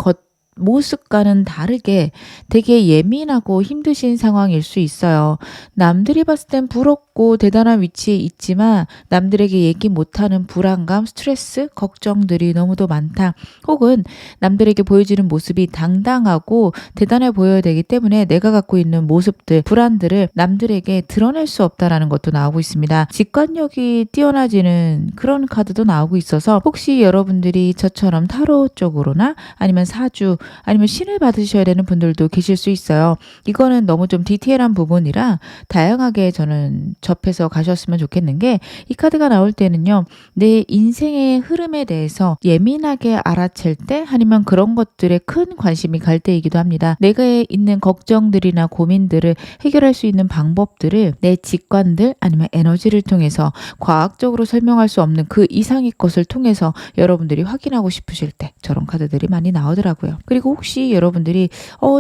모습과는 다르게 되게 예민하고 힘드신 상황일 수 있어요. 남들이 봤을 땐 부럽고 대단한 위치에 있지만 남들에게 얘기 못하는 불안감, 스트레스, 걱정들이 너무도 많다. 혹은 남들에게 보여지는 모습이 당당하고 대단해 보여야 되기 때문에 내가 갖고 있는 모습들, 불안들을 남들에게 드러낼 수 없다라는 것도 나오고 있습니다. 직관력이 뛰어나지는 그런 카드도 나오고 있어서 혹시 여러분들이 저처럼 타로 쪽으로나 아니면 사주 아니면 신을 받으셔야 되는 분들도 계실 수 있어요. 이거는 너무 좀 디테일한 부분이라 다양하게 저는 접해서 가셨으면 좋겠는 게 이 카드가 나올 때는요. 내 인생의 흐름에 대해서 예민하게 알아챌 때 아니면 그런 것들에 큰 관심이 갈 때이기도 합니다. 내가 있는 걱정들이나 고민들을 해결할 수 있는 방법들을 내 직관들 아니면 에너지를 통해서 과학적으로 설명할 수 없는 그 이상의 것을 통해서 여러분들이 확인하고 싶으실 때 저런 카드들이 많이 나오더라고요. 그리고 혹시 여러분들이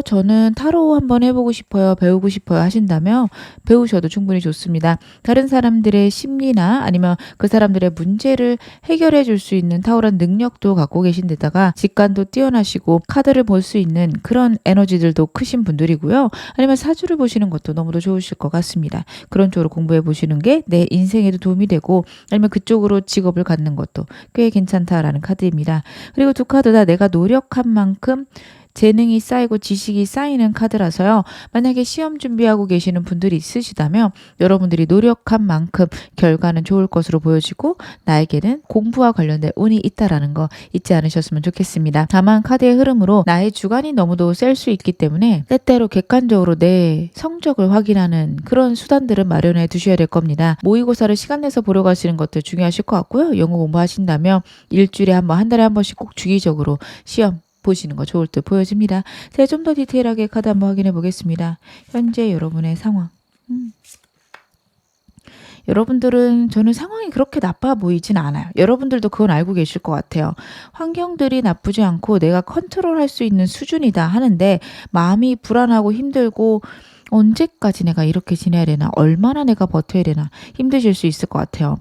저는 타로 한번 해보고 싶어요. 배우고 싶어요 하신다면 배우셔도 충분히 좋습니다. 다른 사람들의 심리나 아니면 그 사람들의 문제를 해결해 줄 수 있는 탁월한 능력도 갖고 계신 데다가 직관도 뛰어나시고 카드를 볼 수 있는 그런 에너지들도 크신 분들이고요. 아니면 사주를 보시는 것도 너무도 좋으실 것 같습니다. 그런 쪽으로 공부해 보시는 게 내 인생에도 도움이 되고 아니면 그쪽으로 직업을 갖는 것도 꽤 괜찮다라는 카드입니다. 그리고 두 카드 다 내가 노력한 만큼 재능이 쌓이고 지식이 쌓이는 카드라서요. 만약에 시험 준비하고 계시는 분들이 있으시다면 여러분들이 노력한 만큼 결과는 좋을 것으로 보여지고 나에게는 공부와 관련된 운이 있다라는 거 잊지 않으셨으면 좋겠습니다. 다만 카드의 흐름으로 나의 주관이 너무도 셀 수 있기 때문에 때때로 객관적으로 내 성적을 확인하는 그런 수단들은 마련해 두셔야 될 겁니다. 모의고사를 시간 내서 보러 가시는 것도 중요하실 것 같고요. 영어 공부하신다면 일주일에 한 번, 한 달에 한 번씩 꼭 주기적으로 시험 보시는 거 좋을 듯 보여집니다. 제가 좀 더 디테일하게 카드 한번 확인해 보겠습니다. 현재 여러분의 상황. 여러분들은 저는 상황이 그렇게 나빠 보이진 않아요. 여러분들도 그건 알고 계실 것 같아요. 환경들이 나쁘지 않고 내가 컨트롤할 수 있는 수준이다 하는데 마음이 불안하고 힘들고 언제까지 내가 이렇게 지내야 되나, 얼마나 내가 버텨야 되나 힘드실 수 있을 것 같아요.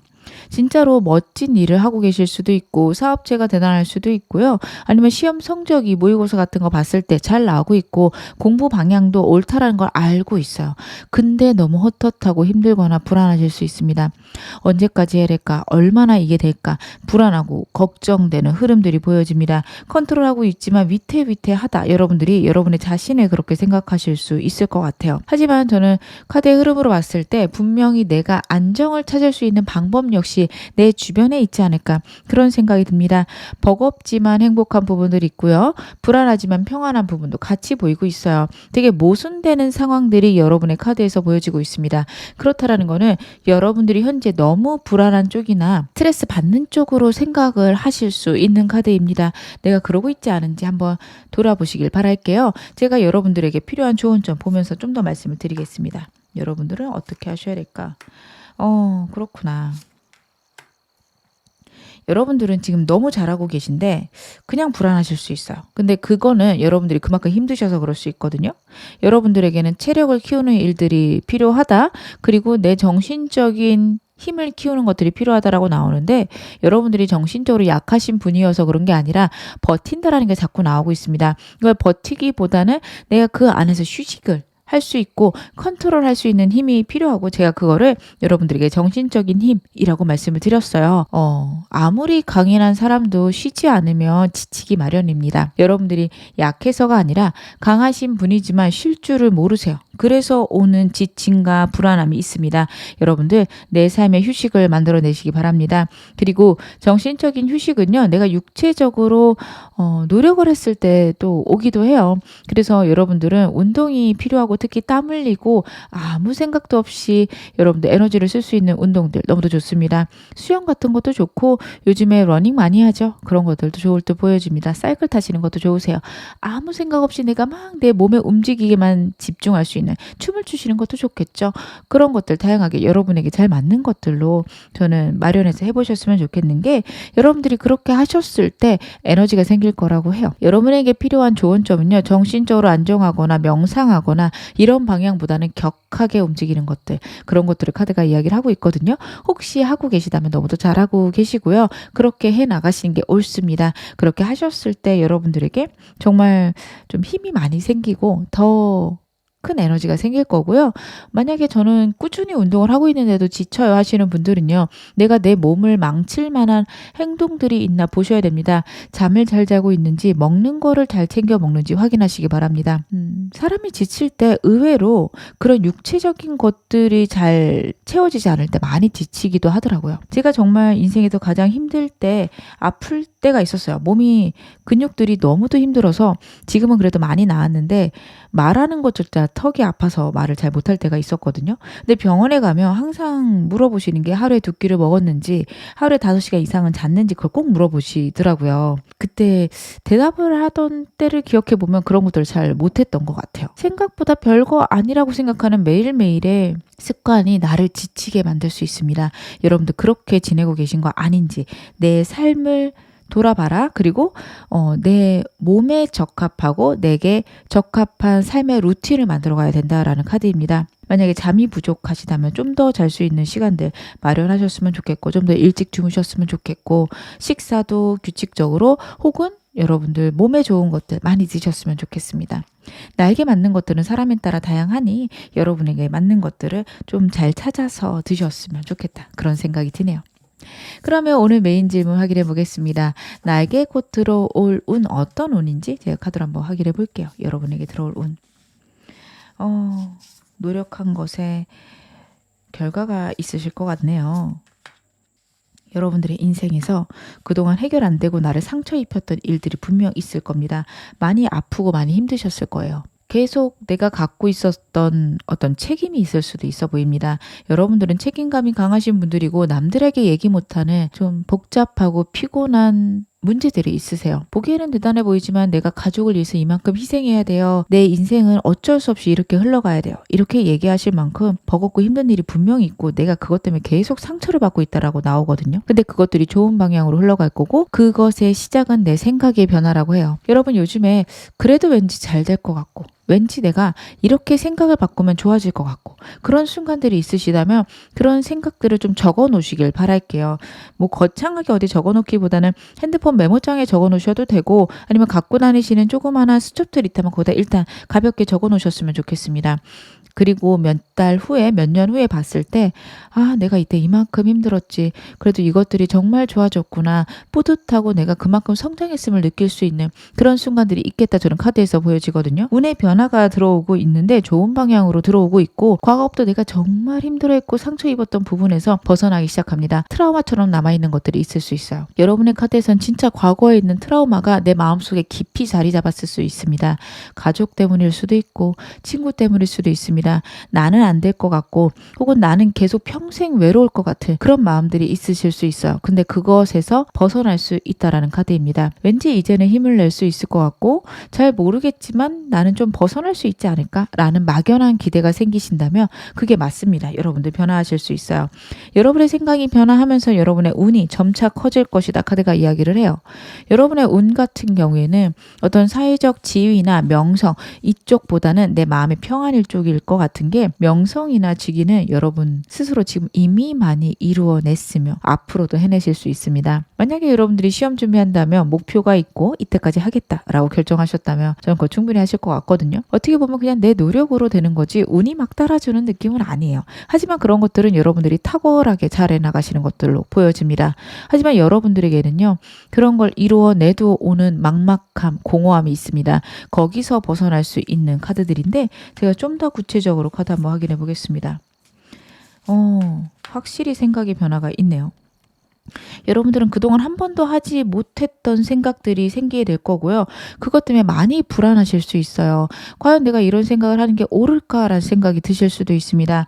진짜로 멋진 일을 하고 계실 수도 있고 사업체가 대단할 수도 있고요. 아니면 시험 성적이 모의고사 같은 거 봤을 때 잘 나오고 있고 공부 방향도 옳다라는 걸 알고 있어요. 근데 너무 헛헛하고 힘들거나 불안하실 수 있습니다. 언제까지 해야 될까? 얼마나 이게 될까? 불안하고 걱정되는 흐름들이 보여집니다. 컨트롤하고 있지만 위태위태하다. 여러분들이 여러분의 자신을 그렇게 생각하실 수 있을 것 같아요. 하지만 저는 카드의 흐름으로 봤을 때 분명히 내가 안정을 찾을 수 있는 방법 역시 내 주변에 있지 않을까 그런 생각이 듭니다. 버겁지만 행복한 부분들이 있고요. 불안하지만 평안한 부분도 같이 보이고 있어요. 되게 모순되는 상황들이 여러분의 카드에서 보여지고 있습니다. 그렇다라는 거는 여러분들이 현재 너무 불안한 쪽이나 스트레스 받는 쪽으로 생각을 하실 수 있는 카드입니다. 내가 그러고 있지 않은지 한번 돌아보시길 바랄게요. 제가 여러분들에게 필요한 좋은 점 보면서 좀 더 말씀을 드리겠습니다. 여러분들은 어떻게 하셔야 될까? 그렇구나. 여러분들은 지금 너무 잘하고 계신데 그냥 불안하실 수 있어요. 근데 그거는 여러분들이 그만큼 힘드셔서 그럴 수 있거든요. 여러분들에게는 체력을 키우는 일들이 필요하다. 그리고 내 정신적인 힘을 키우는 것들이 필요하다라고 나오는데 여러분들이 정신적으로 약하신 분이어서 그런 게 아니라 버틴다라는 게 자꾸 나오고 있습니다. 이걸 버티기보다는 내가 그 안에서 휴식을 할 수 있고 컨트롤할 수 있는 힘이 필요하고 제가 그거를 여러분들에게 정신적인 힘이라고 말씀을 드렸어요. 아무리 강인한 사람도 쉬지 않으면 지치기 마련입니다. 여러분들이 약해서가 아니라 강하신 분이지만 쉴 줄을 모르세요. 그래서 오는 지침과 불안함이 있습니다. 여러분들 내 삶의 휴식을 만들어내시기 바랍니다. 그리고 정신적인 휴식은요. 내가 육체적으로 노력을 했을 때 또 오기도 해요. 그래서 여러분들은 운동이 필요하고 특히 땀 흘리고 아무 생각도 없이 여러분들 에너지를 쓸 수 있는 운동들 너무도 좋습니다. 수영 같은 것도 좋고 요즘에 러닝 많이 하죠. 그런 것들도 좋을 듯 보여집니다. 사이클 타시는 것도 좋으세요. 아무 생각 없이 내가 막 내 몸에 움직이기만 집중할 수 있는 춤을 추시는 것도 좋겠죠. 그런 것들 다양하게 여러분에게 잘 맞는 것들로 저는 마련해서 해보셨으면 좋겠는 게 여러분들이 그렇게 하셨을 때 에너지가 생길 거라고 해요. 여러분에게 필요한 좋은 점은요. 정신적으로 안정하거나 명상하거나 이런 방향보다는 격하게 움직이는 것들 그런 것들을 카드가 이야기를 하고 있거든요. 혹시 하고 계시다면 너무도 잘하고 계시고요. 그렇게 해나가시는 게 옳습니다. 그렇게 하셨을 때 여러분들에게 정말 좀 힘이 많이 생기고 더 큰 에너지가 생길 거고요. 만약에 저는 꾸준히 운동을 하고 있는데도 지쳐요 하시는 분들은요. 내가 내 몸을 망칠 만한 행동들이 있나 보셔야 됩니다. 잠을 잘 자고 있는지 먹는 거를 잘 챙겨 먹는지 확인하시기 바랍니다. 사람이 지칠 때 의외로 그런 육체적인 것들이 잘 채워지지 않을 때 많이 지치기도 하더라고요. 제가 정말 인생에서 가장 힘들 때 아플 때가 있었어요. 몸이 근육들이 너무도 힘들어서 지금은 그래도 많이 나았는데 말하는 것조차 턱이 아파서 말을 잘 못할 때가 있었거든요. 근데 병원에 가면 항상 물어보시는 게 하루에 2끼를 먹었는지 하루에 5시간 이상은 잤는지 그걸 꼭 물어보시더라고요. 그때 대답을 하던 때를 기억해 보면 그런 것들을 잘 못했던 것 같아요. 생각보다 별거 아니라고 생각하는 매일매일의 습관이 나를 지치게 만들 수 있습니다. 여러분들 그렇게 지내고 계신 거 아닌지 내 삶을 돌아봐라. 그리고 내 몸에 적합하고 내게 적합한 삶의 루틴을 만들어 가야 된다라는 카드입니다. 만약에 잠이 부족하시다면 좀 더 잘 수 있는 시간들 마련하셨으면 좋겠고 좀 더 일찍 주무셨으면 좋겠고 식사도 규칙적으로 혹은 여러분들 몸에 좋은 것들 많이 드셨으면 좋겠습니다. 나에게 맞는 것들은 사람에 따라 다양하니 여러분에게 맞는 것들을 좀 잘 찾아서 드셨으면 좋겠다. 그런 생각이 드네요. 그러면 오늘 메인 질문 확인해 보겠습니다. 나에게 곧 들어올 운 어떤 운인지 제가 카드로 한번 확인해 볼게요. 여러분에게 들어올 운. 노력한 것에 결과가 있으실 것 같네요. 여러분들의 인생에서 그동안 해결 안 되고 나를 상처 입혔던 일들이 분명 있을 겁니다. 많이 아프고 많이 힘드셨을 거예요. 계속 내가 갖고 있었던 어떤 책임이 있을 수도 있어 보입니다. 여러분들은 책임감이 강하신 분들이고 남들에게 얘기 못하는 좀 복잡하고 피곤한 문제들이 있으세요. 보기에는 대단해 보이지만 내가 가족을 위해서 이만큼 희생해야 돼요. 내 인생은 어쩔 수 없이 이렇게 흘러가야 돼요. 이렇게 얘기하실 만큼 버겁고 힘든 일이 분명히 있고 내가 그것 때문에 계속 상처를 받고 있다라고 나오거든요. 근데 그것들이 좋은 방향으로 흘러갈 거고 그것의 시작은 내 생각의 변화라고 해요. 여러분 요즘에 그래도 왠지 잘 될 것 같고 왠지 내가 이렇게 생각을 바꾸면 좋아질 것 같고 그런 순간들이 있으시다면 그런 생각들을 좀 적어 놓으시길 바랄게요. 뭐 거창하게 어디 적어 놓기보다는 핸드폰 메모장에 적어 놓으셔도 되고 아니면 갖고 다니시는 조그마한 수첩들 있다면 거기다 일단 가볍게 적어 놓으셨으면 좋겠습니다. 그리고 몇 달 후에, 몇 년 후에 봤을 때, 내가 이때 이만큼 힘들었지. 그래도 이것들이 정말 좋아졌구나. 뿌듯하고 내가 그만큼 성장했음을 느낄 수 있는 그런 순간들이 있겠다. 저는 카드에서 보여지거든요. 운의 변화가 들어오고 있는데 좋은 방향으로 들어오고 있고, 과거부터 내가 정말 힘들어했고 상처 입었던 부분에서 벗어나기 시작합니다. 트라우마처럼 남아있는 것들이 있을 수 있어요. 여러분의 카드에선 진짜 과거에 있는 트라우마가 내 마음속에 깊이 자리 잡았을 수 있습니다. 가족 때문일 수도 있고, 친구 때문일 수도 있습니다. 나는 안 될 것 같고 혹은 나는 계속 평생 외로울 것 같은 그런 마음들이 있으실 수 있어요. 근데 그것에서 벗어날 수 있다라는 카드입니다. 왠지 이제는 힘을 낼 수 있을 것 같고 잘 모르겠지만 나는 좀 벗어날 수 있지 않을까라는 막연한 기대가 생기신다면 그게 맞습니다. 여러분들 변화하실 수 있어요. 여러분의 생각이 변화하면서 여러분의 운이 점차 커질 것이다. 카드가 이야기를 해요. 여러분의 운 같은 경우에는 어떤 사회적 지위나 명성 이쪽보다는 내 마음의 평안일 쪽일 것 같은 게 명성이나 직위는 여러분 스스로 지금 이미 많이 이루어냈으며 앞으로도 해내실 수 있습니다. 만약에 여러분들이 시험 준비한다면 목표가 있고 이때까지 하겠다라고 결정하셨다면 저는 그거 충분히 하실 것 같거든요. 어떻게 보면 그냥 내 노력으로 되는 거지 운이 막 따라주는 느낌은 아니에요. 하지만 그런 것들은 여러분들이 탁월하게 잘 해나가시는 것들로 보여집니다. 하지만 여러분들에게는요. 그런 걸 이루어내도 오는 막막함, 공허함이 있습니다. 거기서 벗어날 수 있는 카드들인데 제가 좀 더 구체적으로 카드 한번 확인해 보겠습니다. 확실히 생각의 변화가 있네요. 여러분들은 그동안 한 번도 하지 못했던 생각들이 생기게 될 거고요. 그것 때문에 많이 불안하실 수 있어요. 과연 내가 이런 생각을 하는 게 옳을까라는 생각이 드실 수도 있습니다.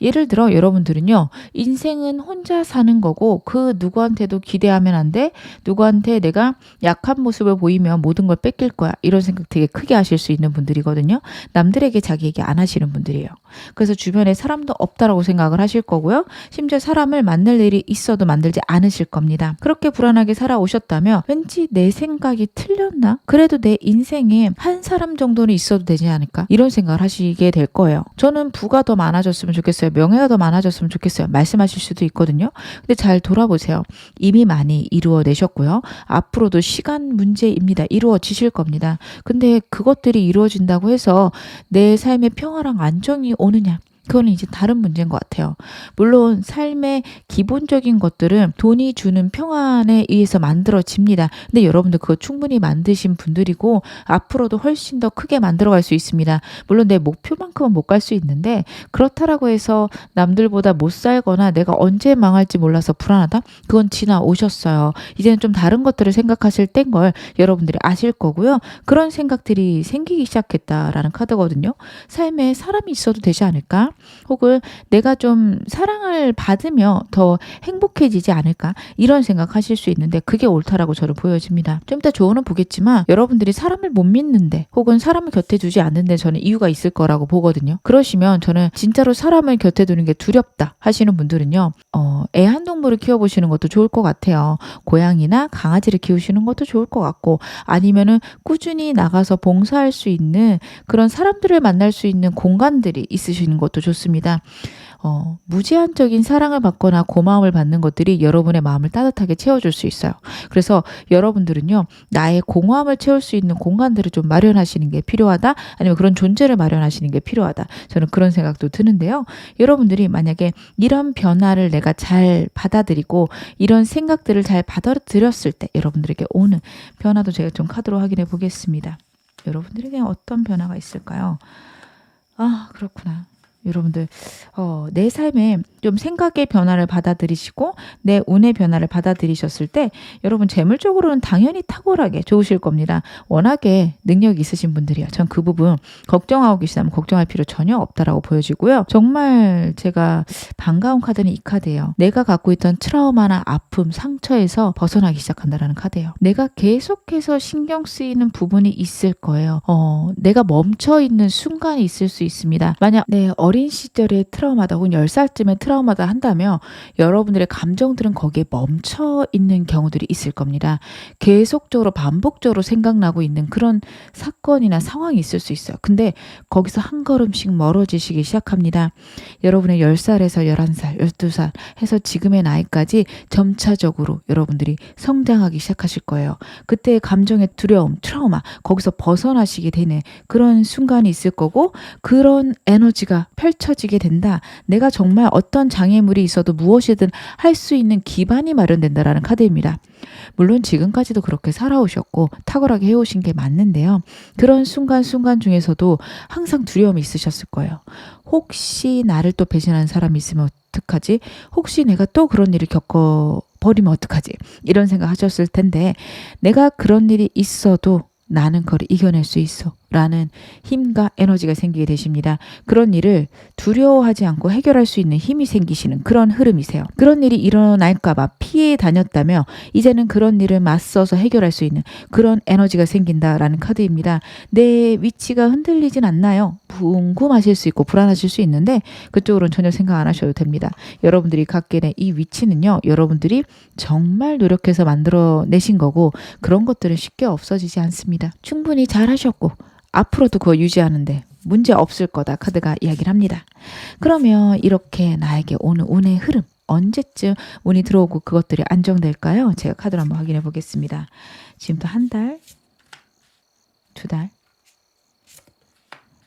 예를 들어 여러분들은요. 인생은 혼자 사는 거고 그 누구한테도 기대하면 안 돼. 누구한테 내가 약한 모습을 보이면 모든 걸 뺏길 거야. 이런 생각 되게 크게 하실 수 있는 분들이거든요. 남들에게 자기 얘기 안 하시는 분들이에요. 그래서 주변에 사람도 없다라고 생각을 하실 거고요. 심지어 사람을 만날 일이 있어도 만들지 않으실 겁니다. 그렇게 불안하게 살아오셨다면 왠지 내 생각이 틀렸나? 그래도 내 인생에 한 사람 정도는 있어도 되지 않을까? 이런 생각을 하시게 될 거예요. 저는 부가 더 많아졌으면 좋겠어요. 명예가 더 많아졌으면 좋겠어요. 말씀하실 수도 있거든요. 근데 잘 돌아보세요. 이미 많이 이루어내셨고요. 앞으로도 시간 문제입니다. 이루어지실 겁니다. 근데 그것들이 이루어진다고 해서 내 삶의 평화랑 안정이 오느냐? 그거는 이제 다른 문제인 것 같아요. 물론 삶의 기본적인 것들은 돈이 주는 평안에 의해서 만들어집니다. 근데 여러분들 그거 충분히 만드신 분들이고 앞으로도 훨씬 더 크게 만들어갈 수 있습니다. 물론 내 목표만큼은 못 갈 수 있는데 그렇다라고 해서 남들보다 못 살거나 내가 언제 망할지 몰라서 불안하다? 그건 지나오셨어요. 이제는 좀 다른 것들을 생각하실 때인 걸 여러분들이 아실 거고요. 그런 생각들이 생기기 시작했다라는 카드거든요. 삶에 사람이 있어도 되지 않을까? 혹은 내가 좀 사랑을 받으며 더 행복해지지 않을까 이런 생각하실 수 있는데 그게 옳다라고 저는 보여집니다. 좀 이따 조언은 보겠지만 여러분들이 사람을 못 믿는데 혹은 사람을 곁에 두지 않는데 저는 이유가 있을 거라고 보거든요. 그러시면 저는 진짜로 사람을 곁에 두는 게 두렵다 하시는 분들은요. 애완동물을 키워보시는 것도 좋을 것 같아요. 고양이나 강아지를 키우시는 것도 좋을 것 같고 아니면은 꾸준히 나가서 봉사할 수 있는 그런 사람들을 만날 수 있는 공간들이 있으시는 것도 좋습니다. 좋습니다. 무제한적인 사랑을 받거나 고마움을 받는 것들이 여러분의 마음을 따뜻하게 채워줄 수 있어요. 그래서 여러분들은요, 나의 공허함을 채울 수 있는 공간들을 좀 마련하시는 게 필요하다, 아니면 그런 존재를 마련하시는 게 필요하다. 저는 그런 생각도 드는데요. 여러분들이 만약에 이런 변화를 내가 잘 받아들이고 이런 생각들을 잘 받아들였을 때 여러분들에게 오는 변화도 제가 좀 카드로 확인해 보겠습니다. 여러분들에게 어떤 변화가 있을까요? 아, 그렇구나. 여러분들, 내 삶에 좀 생각의 변화를 받아들이시고 내 운의 변화를 받아들이셨을 때 여러분 재물적으로는 당연히 탁월하게 좋으실 겁니다. 워낙에 능력이 있으신 분들이요. 전 그 부분 걱정하고 계시다면 걱정할 필요 전혀 없다라고 보여지고요. 정말 제가 반가운 카드는 이 카드예요. 내가 갖고 있던 트라우마나 아픔, 상처에서 벗어나기 시작한다라는 카드예요. 내가 계속해서 신경 쓰이는 부분이 있을 거예요. 내가 멈춰있는 순간이 있을 수 있습니다. 만약 내 어린 시절의 트라우마다 혹은 10살쯤의 트라우마다 한다면 여러분들의 감정들은 거기에 멈춰 있는 경우들이 있을 겁니다. 계속적으로 반복적으로 생각나고 있는 그런 사건이나 상황이 있을 수 있어요. 근데 거기서 한 걸음씩 멀어지시기 시작합니다. 여러분의 10살에서 11살, 12살 해서 지금의 나이까지 점차적으로 여러분들이 성장하기 시작하실 거예요. 그때의 감정의 두려움, 트라우마, 거기서 벗어나시게 되는 그런 순간이 있을 거고, 그런 에너지가 펼쳐지게 된다. 내가 정말 어떤 장애물이 있어도 무엇이든 할 수 있는 기반이 마련된다라는 카드입니다. 물론 지금까지도 그렇게 살아오셨고 탁월하게 해오신 게 맞는데요. 그런 순간순간 중에서도 항상 두려움이 있으셨을 거예요. 혹시 나를 또 배신하는 사람이 있으면 어떡하지? 혹시 내가 또 그런 일을 겪어버리면 어떡하지? 이런 생각 하셨을 텐데, 내가 그런 일이 있어도 나는 그걸 이겨낼 수 있어 라는 힘과 에너지가 생기게 되십니다. 그런 일을 두려워하지 않고 해결할 수 있는 힘이 생기시는 그런 흐름이세요. 그런 일이 일어날까 봐 피해 다녔다며 이제는 그런 일을 맞서서 해결할 수 있는 그런 에너지가 생긴다라는 카드입니다. 내 위치가 흔들리진 않나요? 궁금하실 수 있고 불안하실 수 있는데 그쪽으로는 전혀 생각 안 하셔도 됩니다. 여러분들이 갖게 된 이 위치는요, 여러분들이 정말 노력해서 만들어내신 거고 그런 것들은 쉽게 없어지지 않습니다. 충분히 잘 하셨고 앞으로도 그거 유지하는데 문제 없을 거다 카드가 이야기를 합니다. 그러면 이렇게 나에게 오는 운의 흐름, 언제쯤 운이 들어오고 그것들이 안정될까요? 제가 카드를 한번 확인해 보겠습니다. 지금부터 한 달, 2달,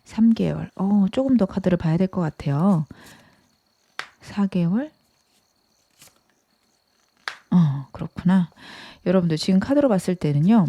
3개월. 조금 더 카드를 봐야 될 것 같아요. 4개월. 그렇구나. 여러분들 지금 카드로 봤을 때는요,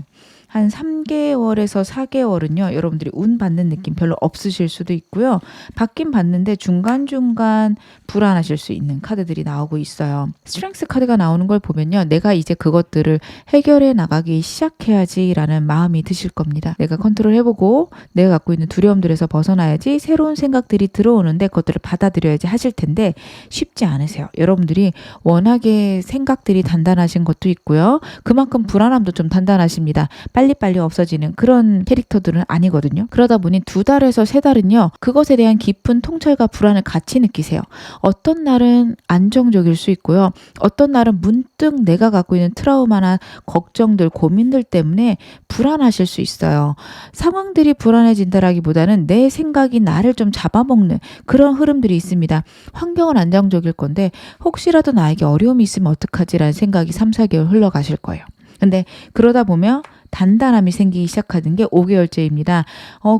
한 3개월에서 4개월은요, 여러분들이 운 받는 느낌 별로 없으실 수도 있고요. 받긴 받는데 중간중간 불안하실 수 있는 카드들이 나오고 있어요. 스트렝스 카드가 나오는 걸 보면요, 내가 이제 그것들을 해결해 나가기 시작해야지라는 마음이 드실 겁니다. 내가 컨트롤해보고 내가 갖고 있는 두려움들에서 벗어나야지, 새로운 생각들이 들어오는데 그것들을 받아들여야지 하실 텐데 쉽지 않으세요. 여러분들이 워낙에 생각들이 단단하신 것도 있고요. 그만큼 불안함도 좀 단단하십니다. 빨리빨리 없어지는 그런 캐릭터들은 아니거든요. 그러다 보니 2달에서 3달은요, 그것에 대한 깊은 통찰과 불안을 같이 느끼세요. 어떤 날은 안정적일 수 있고요. 어떤 날은 문득 내가 갖고 있는 트라우마나 걱정들, 고민들 때문에 불안하실 수 있어요. 상황들이 불안해진다라기보다는 내 생각이 나를 좀 잡아먹는 그런 흐름들이 있습니다. 환경은 안정적일 건데 혹시라도 나에게 어려움이 있으면 어떡하지라는 생각이 3, 4개월 흘러가실 거예요. 근데 그러다 보면 단단함이 생기기 시작하는 게 5개월째입니다.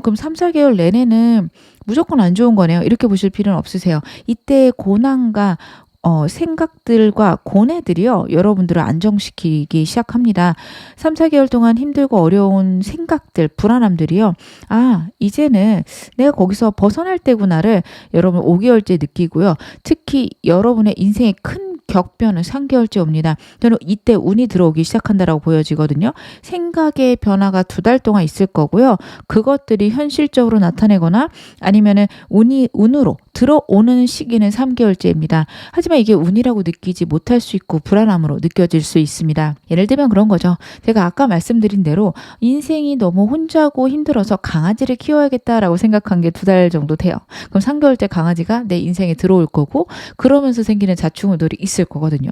그럼 3, 4개월 내내는 무조건 안 좋은 거네요. 이렇게 보실 필요는 없으세요. 이때의 고난과 생각들과 고뇌들이요, 여러분들을 안정시키기 시작합니다. 3, 4개월 동안 힘들고 어려운 생각들, 불안함들이요, 이제는 내가 거기서 벗어날 때구나를 여러분 5개월째 느끼고요. 특히 여러분의 인생의 큰 격변은 3개월째 옵니다. 저는 이때 운이 들어오기 시작한다라고 보여지거든요. 생각의 변화가 2달 동안 있을 거고요. 그것들이 현실적으로 나타내거나 아니면은 운으로 들어오는 시기는 3개월째입니다. 하지만 이게 운이라고 느끼지 못할 수 있고 불안함으로 느껴질 수 있습니다. 예를 들면 그런 거죠. 제가 아까 말씀드린 대로 인생이 너무 혼자고 힘들어서 강아지를 키워야겠다라고 생각한 게 2달 정도 돼요. 그럼 3개월째 강아지가 내 인생에 들어올 거고, 그러면서 생기는 자충우돌이 있을 있을 거거든요.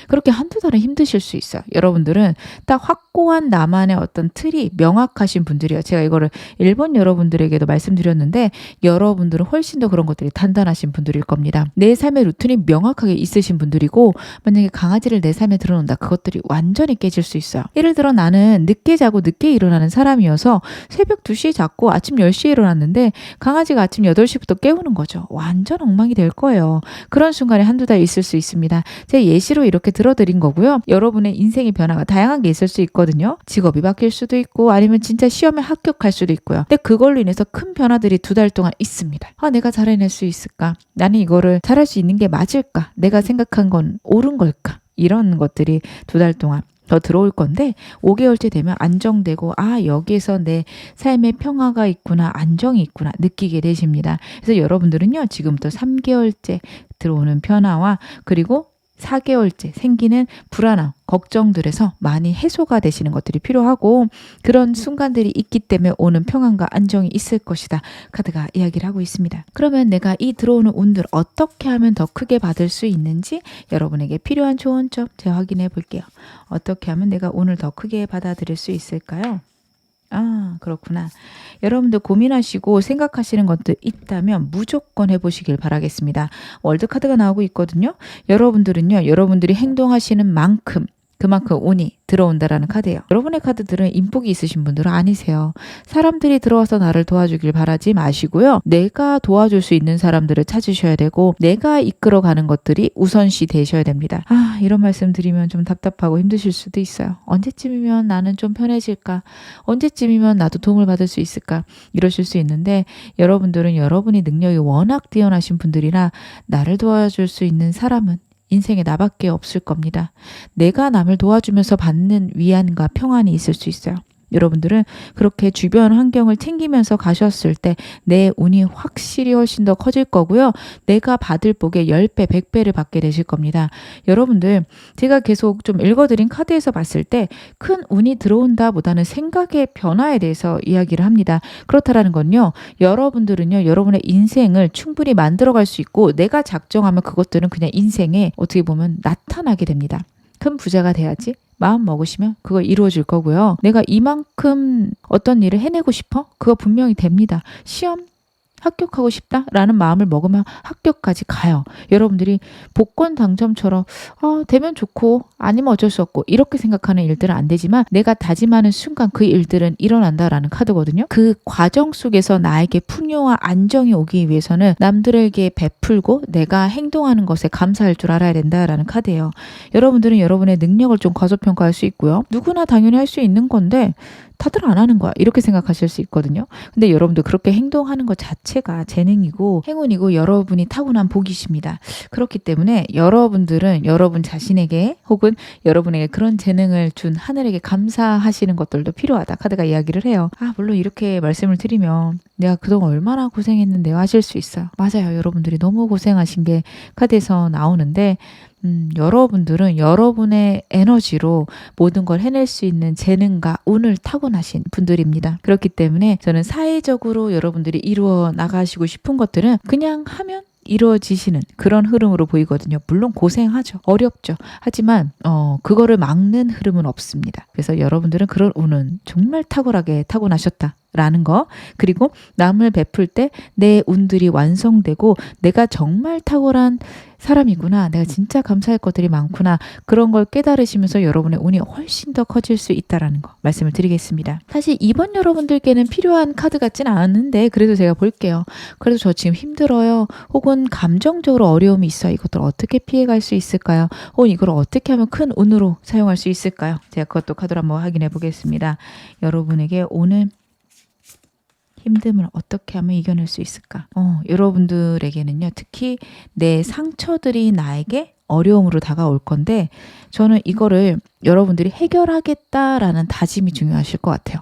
그렇게 한두 달은 힘드실 수 있어요. 여러분들은 딱 확고한 나만의 어떤 틀이 명확하신 분들이에요. 제가 이거를 일본 여러분들에게도 말씀드렸는데 여러분들은 훨씬 더 그런 것들이 단단하신 분들일 겁니다. 내 삶의 루틴이 명확하게 있으신 분들이고 만약에 강아지를 내 삶에 들어놓는다. 그것들이 완전히 깨질 수 있어요. 예를 들어 나는 늦게 자고 늦게 일어나는 사람이어서 새벽 2시에 잤고 아침 10시에 일어났는데 강아지가 아침 8시부터 깨우는 거죠. 완전 엉망이 될 거예요. 그런 순간에 한두 달 있을 수 있습니다. 제가 예시로 이렇게 들어드린 거고요. 여러분의 인생의 변화가 다양한 게 있을 수 있거든요. 직업이 바뀔 수도 있고 아니면 진짜 시험에 합격할 수도 있고요. 근데 그걸로 인해서 큰 변화들이 2달 동안 있습니다. 내가 잘 해낼 수 있을까? 나는 이거를 잘할 수 있는 게 맞을까? 내가 생각한 건 옳은 걸까? 이런 것들이 2달 동안 더 들어올 건데 5개월째 되면 안정되고 여기에서 내 삶의 평화가 있구나, 안정이 있구나 느끼게 되십니다. 그래서 여러분들은요 지금부터 3개월째 들어오는 변화와 그리고 4개월째 생기는 불안함, 걱정들에서 많이 해소가 되시는 것들이 필요하고 그런 순간들이 있기 때문에 오는 평안과 안정이 있을 것이다. 카드가 이야기를 하고 있습니다. 그러면 내가 이 들어오는 운들 어떻게 하면 더 크게 받을 수 있는지 여러분에게 필요한 조언점 제가 확인해 볼게요. 어떻게 하면 내가 오늘 더 크게 받아들일 수 있을까요? 그렇구나. 여러분들 고민하시고 생각하시는 것도 있다면 무조건 해보시길 바라겠습니다. 월드카드가 나오고 있거든요. 여러분들은요, 여러분들이 행동하시는 만큼 그만큼 운이 들어온다라는 카드예요. 여러분의 카드들은 인복이 있으신 분들은 아니세요. 사람들이 들어와서 나를 도와주길 바라지 마시고요. 내가 도와줄 수 있는 사람들을 찾으셔야 되고 내가 이끌어가는 것들이 우선시 되셔야 됩니다. 이런 말씀 드리면 좀 답답하고 힘드실 수도 있어요. 언제쯤이면 나는 좀 편해질까? 언제쯤이면 나도 도움을 받을 수 있을까? 이러실 수 있는데 여러분들은 여러분의 능력이 워낙 뛰어나신 분들이라 나를 도와줄 수 있는 사람은 인생에 나밖에 없을 겁니다. 내가 남을 도와주면서 받는 위안과 평안이 있을 수 있어요. 여러분들은 그렇게 주변 환경을 챙기면서 가셨을 때 내 운이 확실히 훨씬 더 커질 거고요. 내가 받을 복의 10배, 100배를 받게 되실 겁니다. 여러분들 제가 계속 좀 읽어드린 카드에서 봤을 때 큰 운이 들어온다 보다는 생각의 변화에 대해서 이야기를 합니다. 그렇다라는 건요. 여러분들은요. 여러분의 인생을 충분히 만들어갈 수 있고 내가 작정하면 그것들은 그냥 인생에 어떻게 보면 나타나게 됩니다. 큰 부자가 돼야지. 마음 먹으시면 그거 이루어질 거고요. 내가 이만큼 어떤 일을 해내고 싶어? 그거 분명히 됩니다. 시험 합격하고 싶다라는 마음을 먹으면 합격까지 가요. 여러분들이 복권 당첨처럼 되면 좋고 아니면 어쩔 수 없고 이렇게 생각하는 일들은 안 되지만 내가 다짐하는 순간 그 일들은 일어난다라는 카드거든요. 그 과정 속에서 나에게 풍요와 안정이 오기 위해서는 남들에게 베풀고 내가 행동하는 것에 감사할 줄 알아야 된다라는 카드예요. 여러분들은 여러분의 능력을 좀 과소평가할 수 있고요. 누구나 당연히 할 수 있는 건데 다들 안 하는 거야. 이렇게 생각하실 수 있거든요. 근데 여러분들 그렇게 행동하는 것 자체가 재능이고 행운이고 여러분이 타고난 복이십니다. 그렇기 때문에 여러분들은 여러분 자신에게 혹은 여러분에게 그런 재능을 준 하늘에게 감사하시는 것들도 필요하다. 카드가 이야기를 해요. 물론 이렇게 말씀을 드리면 내가 그동안 얼마나 고생했는데요 하실 수 있어요. 맞아요. 여러분들이 너무 고생하신 게 카드에서 나오는데 여러분들은 여러분의 에너지로 모든 걸 해낼 수 있는 재능과 운을 타고나신 분들입니다. 그렇기 때문에 저는 사회적으로 여러분들이 이루어 나가시고 싶은 것들은 그냥 하면 이루어지시는 그런 흐름으로 보이거든요. 물론 고생하죠. 어렵죠. 하지만 그거를 막는 흐름은 없습니다. 그래서 여러분들은 그런 운은 정말 탁월하게 타고나셨다. 라는 거 그리고 남을 베풀 때 내 운들이 완성되고 내가 정말 탁월한 사람이구나. 내가 진짜 감사할 것들이 많구나. 그런 걸 깨달으시면서 여러분의 운이 훨씬 더 커질 수 있다는 거 말씀을 드리겠습니다. 사실 이번 여러분들께는 필요한 카드 같지는 않은데 그래도 제가 볼게요. 그래도 저 지금 힘들어요. 혹은 감정적으로 어려움이 있어요. 이것들 어떻게 피해갈 수 있을까요? 혹은 이걸 어떻게 하면 큰 운으로 사용할 수 있을까요? 제가 그것도 카드로 한번 확인해 보겠습니다. 여러분에게 오늘 힘듦을 어떻게 하면 이겨낼 수 있을까? 여러분들에게는요, 특히 내 상처들이 나에게 어려움으로 다가올 건데, 저는 이거를 여러분들이 해결하겠다라는 다짐이 중요하실 것 같아요.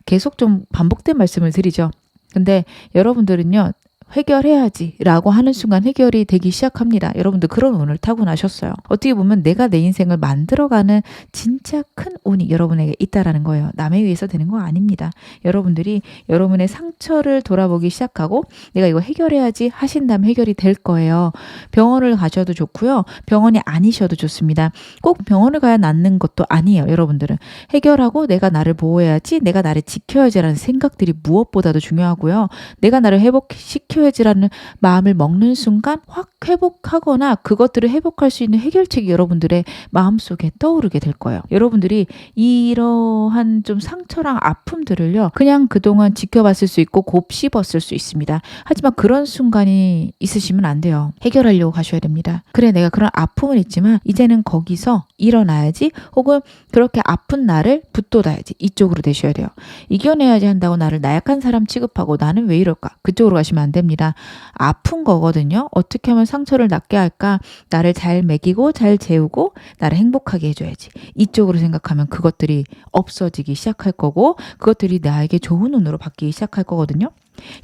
계속 좀 반복된 말씀을 드리죠. 근데 여러분들은요, 해결해야지 라고 하는 순간 해결이 되기 시작합니다. 여러분들 그런 운을 타고나셨어요. 어떻게 보면 내가 내 인생을 만들어가는 진짜 큰 운이 여러분에게 있다라는 거예요. 남에 의해서 되는 거 아닙니다. 여러분들이 여러분의 상처를 돌아보기 시작하고 내가 이거 해결해야지 하신다면 해결이 될 거예요. 병원을 가셔도 좋고요. 병원이 아니셔도 좋습니다. 꼭 병원을 가야 낫는 것도 아니에요. 여러분들은 해결하고 내가 나를 보호해야지, 내가 나를 지켜야지라는 생각들이 무엇보다도 중요하고요. 내가 나를 회복시켜야지라는 마음을 먹는 순간 확 회복하거나 그것들을 회복할 수 있는 해결책이 여러분들의 마음속에 떠오르게 될 거예요. 여러분들이 이러한 좀 상처랑 아픔들을요, 그냥 그동안 지켜봤을 수 있고 곱씹었을 수 있습니다. 하지만 그런 순간이 있으시면 안 돼요. 해결하려고 가셔야 됩니다. 그래, 내가 그런 아픔은 있지만 이제는 거기서 일어나야지, 혹은 그렇게 아픈 나를 붙돋아야지, 이쪽으로 되셔야 돼요. 이겨내야지 한다고 나를 나약한 사람 취급하고 나는 왜 이럴까? 그쪽으로 가시면 안 됩니다. 아픈 거거든요. 어떻게 하면 상처를 낫게 할까? 나를 잘 먹이고 잘 재우고 나를 행복하게 해줘야지. 이쪽으로 생각하면 그것들이 없어지기 시작할 거고 그것들이 나에게 좋은 운으로 바뀌기 시작할 거거든요.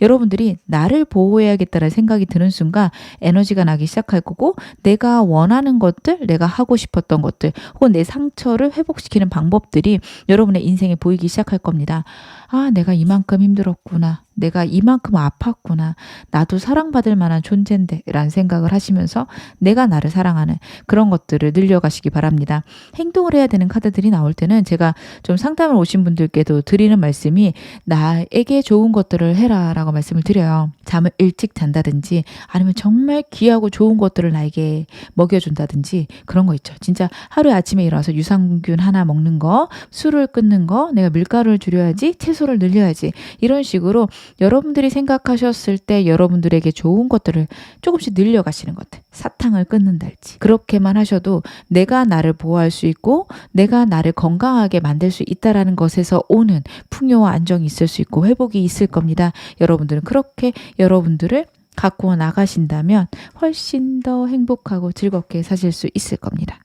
여러분들이 나를 보호해야겠다는 생각이 드는 순간 에너지가 나기 시작할 거고, 내가 원하는 것들, 내가 하고 싶었던 것들, 혹은 내 상처를 회복시키는 방법들이 여러분의 인생에 보이기 시작할 겁니다. 아, 내가 이만큼 힘들었구나. 내가 이만큼 아팠구나. 나도 사랑받을 만한 존재인데 라는 생각을 하시면서 내가 나를 사랑하는 그런 것들을 늘려가시기 바랍니다. 행동을 해야 되는 카드들이 나올 때는 제가 좀 상담을 오신 분들께도 드리는 말씀이, 나에게 좋은 것들을 해라 라고 말씀을 드려요. 잠을 일찍 잔다든지, 아니면 정말 귀하고 좋은 것들을 나에게 먹여준다든지, 그런 거 있죠. 진짜 하루에 아침에 일어나서 유산균 하나 먹는 거, 술을 끊는 거, 내가 밀가루를 줄여야지, 채소를 늘려야지, 이런 식으로 여러분들이 생각하셨을 때 여러분들에게 좋은 것들을 조금씩 늘려가시는 것들, 사탕을 끊는달지, 그렇게만 하셔도 내가 나를 보호할 수 있고 내가 나를 건강하게 만들 수 있다라는 것에서 오는 풍요와 안정이 있을 수 있고 회복이 있을 겁니다. 여러분들은 그렇게 여러분들을 갖고 나가신다면 훨씬 더 행복하고 즐겁게 사실 수 있을 겁니다.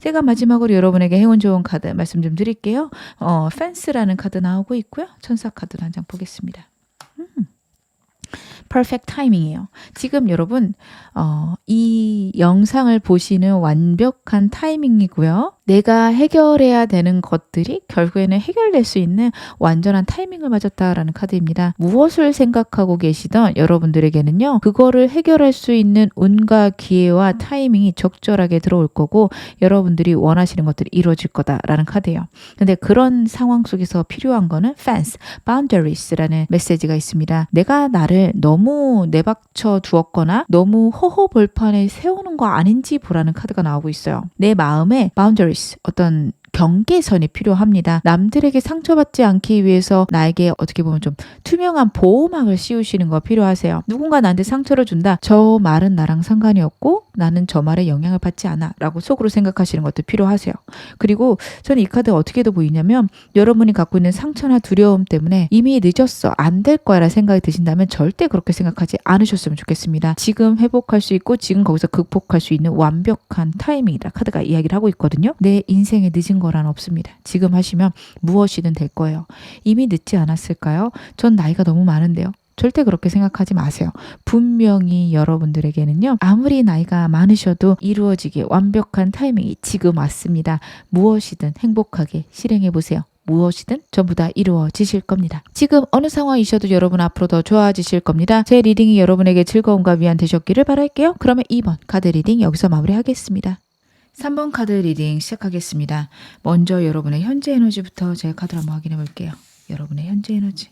제가 마지막으로 여러분에게 행운 좋은 카드 말씀 좀 드릴게요. 펜스라는 카드 나오고 있고요. 천사 카드 한 장 보겠습니다. 퍼펙트 타이밍이에요. 지금 여러분 이 영상을 보시는 완벽한 타이밍이고요. 내가 해결해야 되는 것들이 결국에는 해결될 수 있는 완전한 타이밍을 맞았다라는 카드입니다. 무엇을 생각하고 계시던 여러분들에게는요, 그거를 해결할 수 있는 운과 기회와 타이밍이 적절하게 들어올 거고 여러분들이 원하시는 것들이 이루어질 거다라는 카드예요. 근데 그런 상황 속에서 필요한 거는 fence, boundaries라는 메시지가 있습니다. 내가 나를 너무 내박쳐 두었거나 너무 허허벌판에 세우는 거 아닌지 보라는 카드가 나오고 있어요. 내 마음에 boundaries, 어떤 경계선이 필요합니다. 남들에게 상처받지 않기 위해서 나에게 어떻게 보면 좀 투명한 보호막을 씌우시는 거 필요하세요. 누군가 나한테 상처를 준다. 저 말은 나랑 상관이 없고 나는 저 말에 영향을 받지 않아 라고 속으로 생각하시는 것도 필요하세요. 그리고 저는 이 카드가 어떻게 보이냐면, 여러분이 갖고 있는 상처나 두려움 때문에 이미 늦었어, 안 될 거야 라는 생각이 드신다면 절대 그렇게 생각하지 않으셨으면 좋겠습니다. 지금 회복할 수 있고 지금 거기서 극복할 수 있는 완벽한 타이밍이다 카드가 이야기를 하고 있거든요. 내 인생에 늦은 거란 없습니다. 지금 하시면 무엇이든 될 거예요. 이미 늦지 않았을까요? 전 나이가 너무 많은데요. 절대 그렇게 생각하지 마세요. 분명히 여러분들에게는요, 아무리 나이가 많으셔도 이루어지기 완벽한 타이밍이 지금 왔습니다. 무엇이든 행복하게 실행해 보세요. 무엇이든 전부 다 이루어지실 겁니다. 지금 어느 상황이셔도 여러분 앞으로 더 좋아지실 겁니다. 제 리딩이 여러분에게 즐거움과 위안 되셨기를 바랄게요. 그러면 2번 카드 리딩 여기서 마무리하겠습니다. 3번 카드 리딩 시작하겠습니다. 먼저 여러분의 현재 에너지부터 제가 카드를 한번 확인해 볼게요. 여러분의 현재 에너지.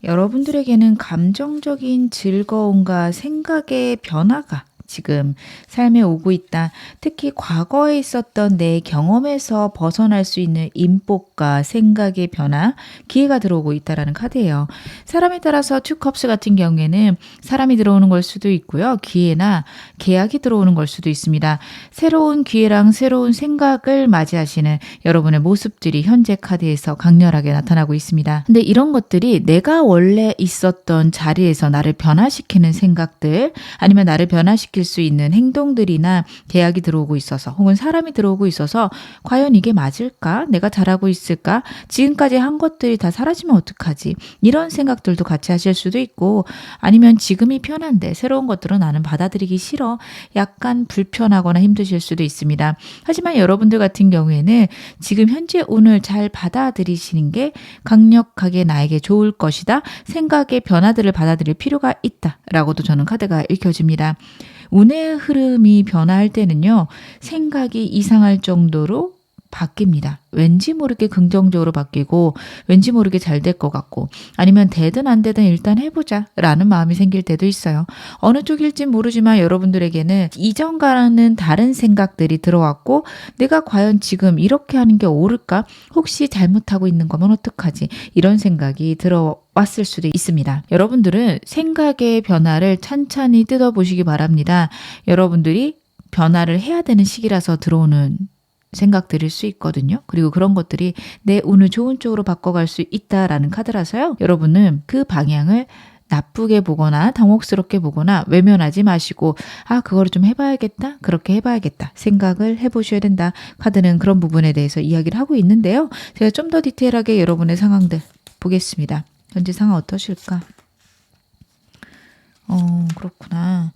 여러분들에게는 감정적인 즐거움과 생각의 변화가 지금 삶에 오고 있다. 특히 과거에 있었던 내 경험에서 벗어날 수 있는 인복과 생각의 변화, 기회가 들어오고 있다라는 카드예요. 사람에 따라서 투 컵스 같은 경우에는 사람이 들어오는 걸 수도 있고요. 기회나 계약이 들어오는 걸 수도 있습니다. 새로운 기회랑 새로운 생각을 맞이하시는 여러분의 모습들이 현재 카드에서 강렬하게 나타나고 있습니다. 근데 이런 것들이 내가 원래 있었던 자리에서 나를 변화시키는 생각들, 아니면 나를 변화시키는 변화시킬 수 있는 행동들이나 계약이 들어오고 있어서 혹은 사람이 들어오고 있어서 과연 이게 맞을까? 내가 잘하고 있을까? 지금까지 한 것들이 다 사라지면 어떡하지? 이런 생각들도 같이 하실 수도 있고 아니면 지금이 편한데 새로운 것들은 나는 받아들이기 싫어. 약간 불편하거나 힘드실 수도 있습니다. 하지만 여러분들 같은 경우에는 지금 현재 운을 잘 받아들이시는 게 강력하게 나에게 좋을 것이다. 생각의 변화들을 받아들일 필요가 있다라고도 저는 카드가 읽혀집니다. 운의 흐름이 변화할 때는요. 생각이 이상할 정도로 바뀝니다. 왠지 모르게 긍정적으로 바뀌고 왠지 모르게 잘 될 것 같고 아니면 되든 안 되든 일단 해보자 라는 마음이 생길 때도 있어요. 어느 쪽일진 모르지만 여러분들에게는 이전과는 다른 생각들이 들어왔고 내가 과연 지금 이렇게 하는 게 옳을까? 혹시 잘못하고 있는 거면 어떡하지? 이런 생각이 들어왔을 수도 있습니다. 여러분들은 생각의 변화를 찬찬히 뜯어보시기 바랍니다. 여러분들이 변화를 해야 되는 시기라서 들어오는 생각들일 수 있거든요. 그리고 그런 것들이 내 운을 좋은 쪽으로 바꿔갈 수 있다라는 카드라서요. 여러분은 그 방향을 나쁘게 보거나 당혹스럽게 보거나 외면하지 마시고 그거를 좀 해봐야겠다. 그렇게 해봐야겠다. 생각을 해보셔야 된다. 카드는 그런 부분에 대해서 이야기를 하고 있는데요. 제가 좀 더 디테일하게 여러분의 상황들 보겠습니다. 현재 상황 어떠실까? 그렇구나.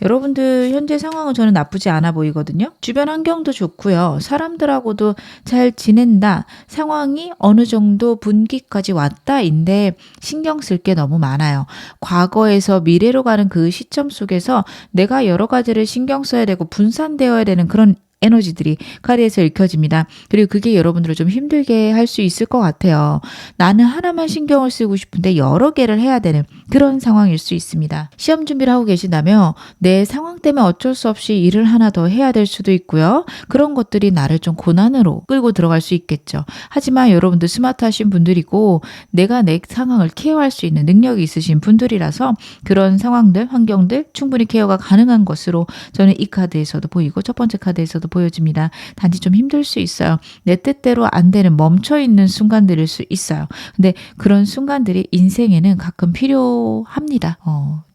여러분들 현재 상황은 저는 나쁘지 않아 보이거든요. 주변 환경도 좋고요. 사람들하고도 잘 지낸다. 상황이 어느 정도 분기까지 왔다인데 신경 쓸 게 너무 많아요. 과거에서 미래로 가는 그 시점 속에서 내가 여러 가지를 신경 써야 되고 분산되어야 되는 그런 에너지들이 카드에서 읽혀집니다. 그리고 그게 여러분들을 좀 힘들게 할 수 있을 것 같아요. 나는 하나만 신경을 쓰고 싶은데 여러 개를 해야 되는 그런 상황일 수 있습니다. 시험 준비를 하고 계신다면 내 상황 때문에 어쩔 수 없이 일을 하나 더 해야 될 수도 있고요. 그런 것들이 나를 좀 고난으로 끌고 들어갈 수 있겠죠. 하지만 여러분들 스마트하신 분들이고 내가 내 상황을 케어할 수 있는 능력이 있으신 분들이라서 그런 상황들, 환경들 충분히 케어가 가능한 것으로 저는 이 카드에서도 보이고 첫 번째 카드에서도 보여집니다. 단지 좀 힘들 수 있어요. 내 뜻대로 안 되는 멈춰있는 순간들일 수 있어요. 근데 그런 순간들이 인생에는 가끔 필요합니다.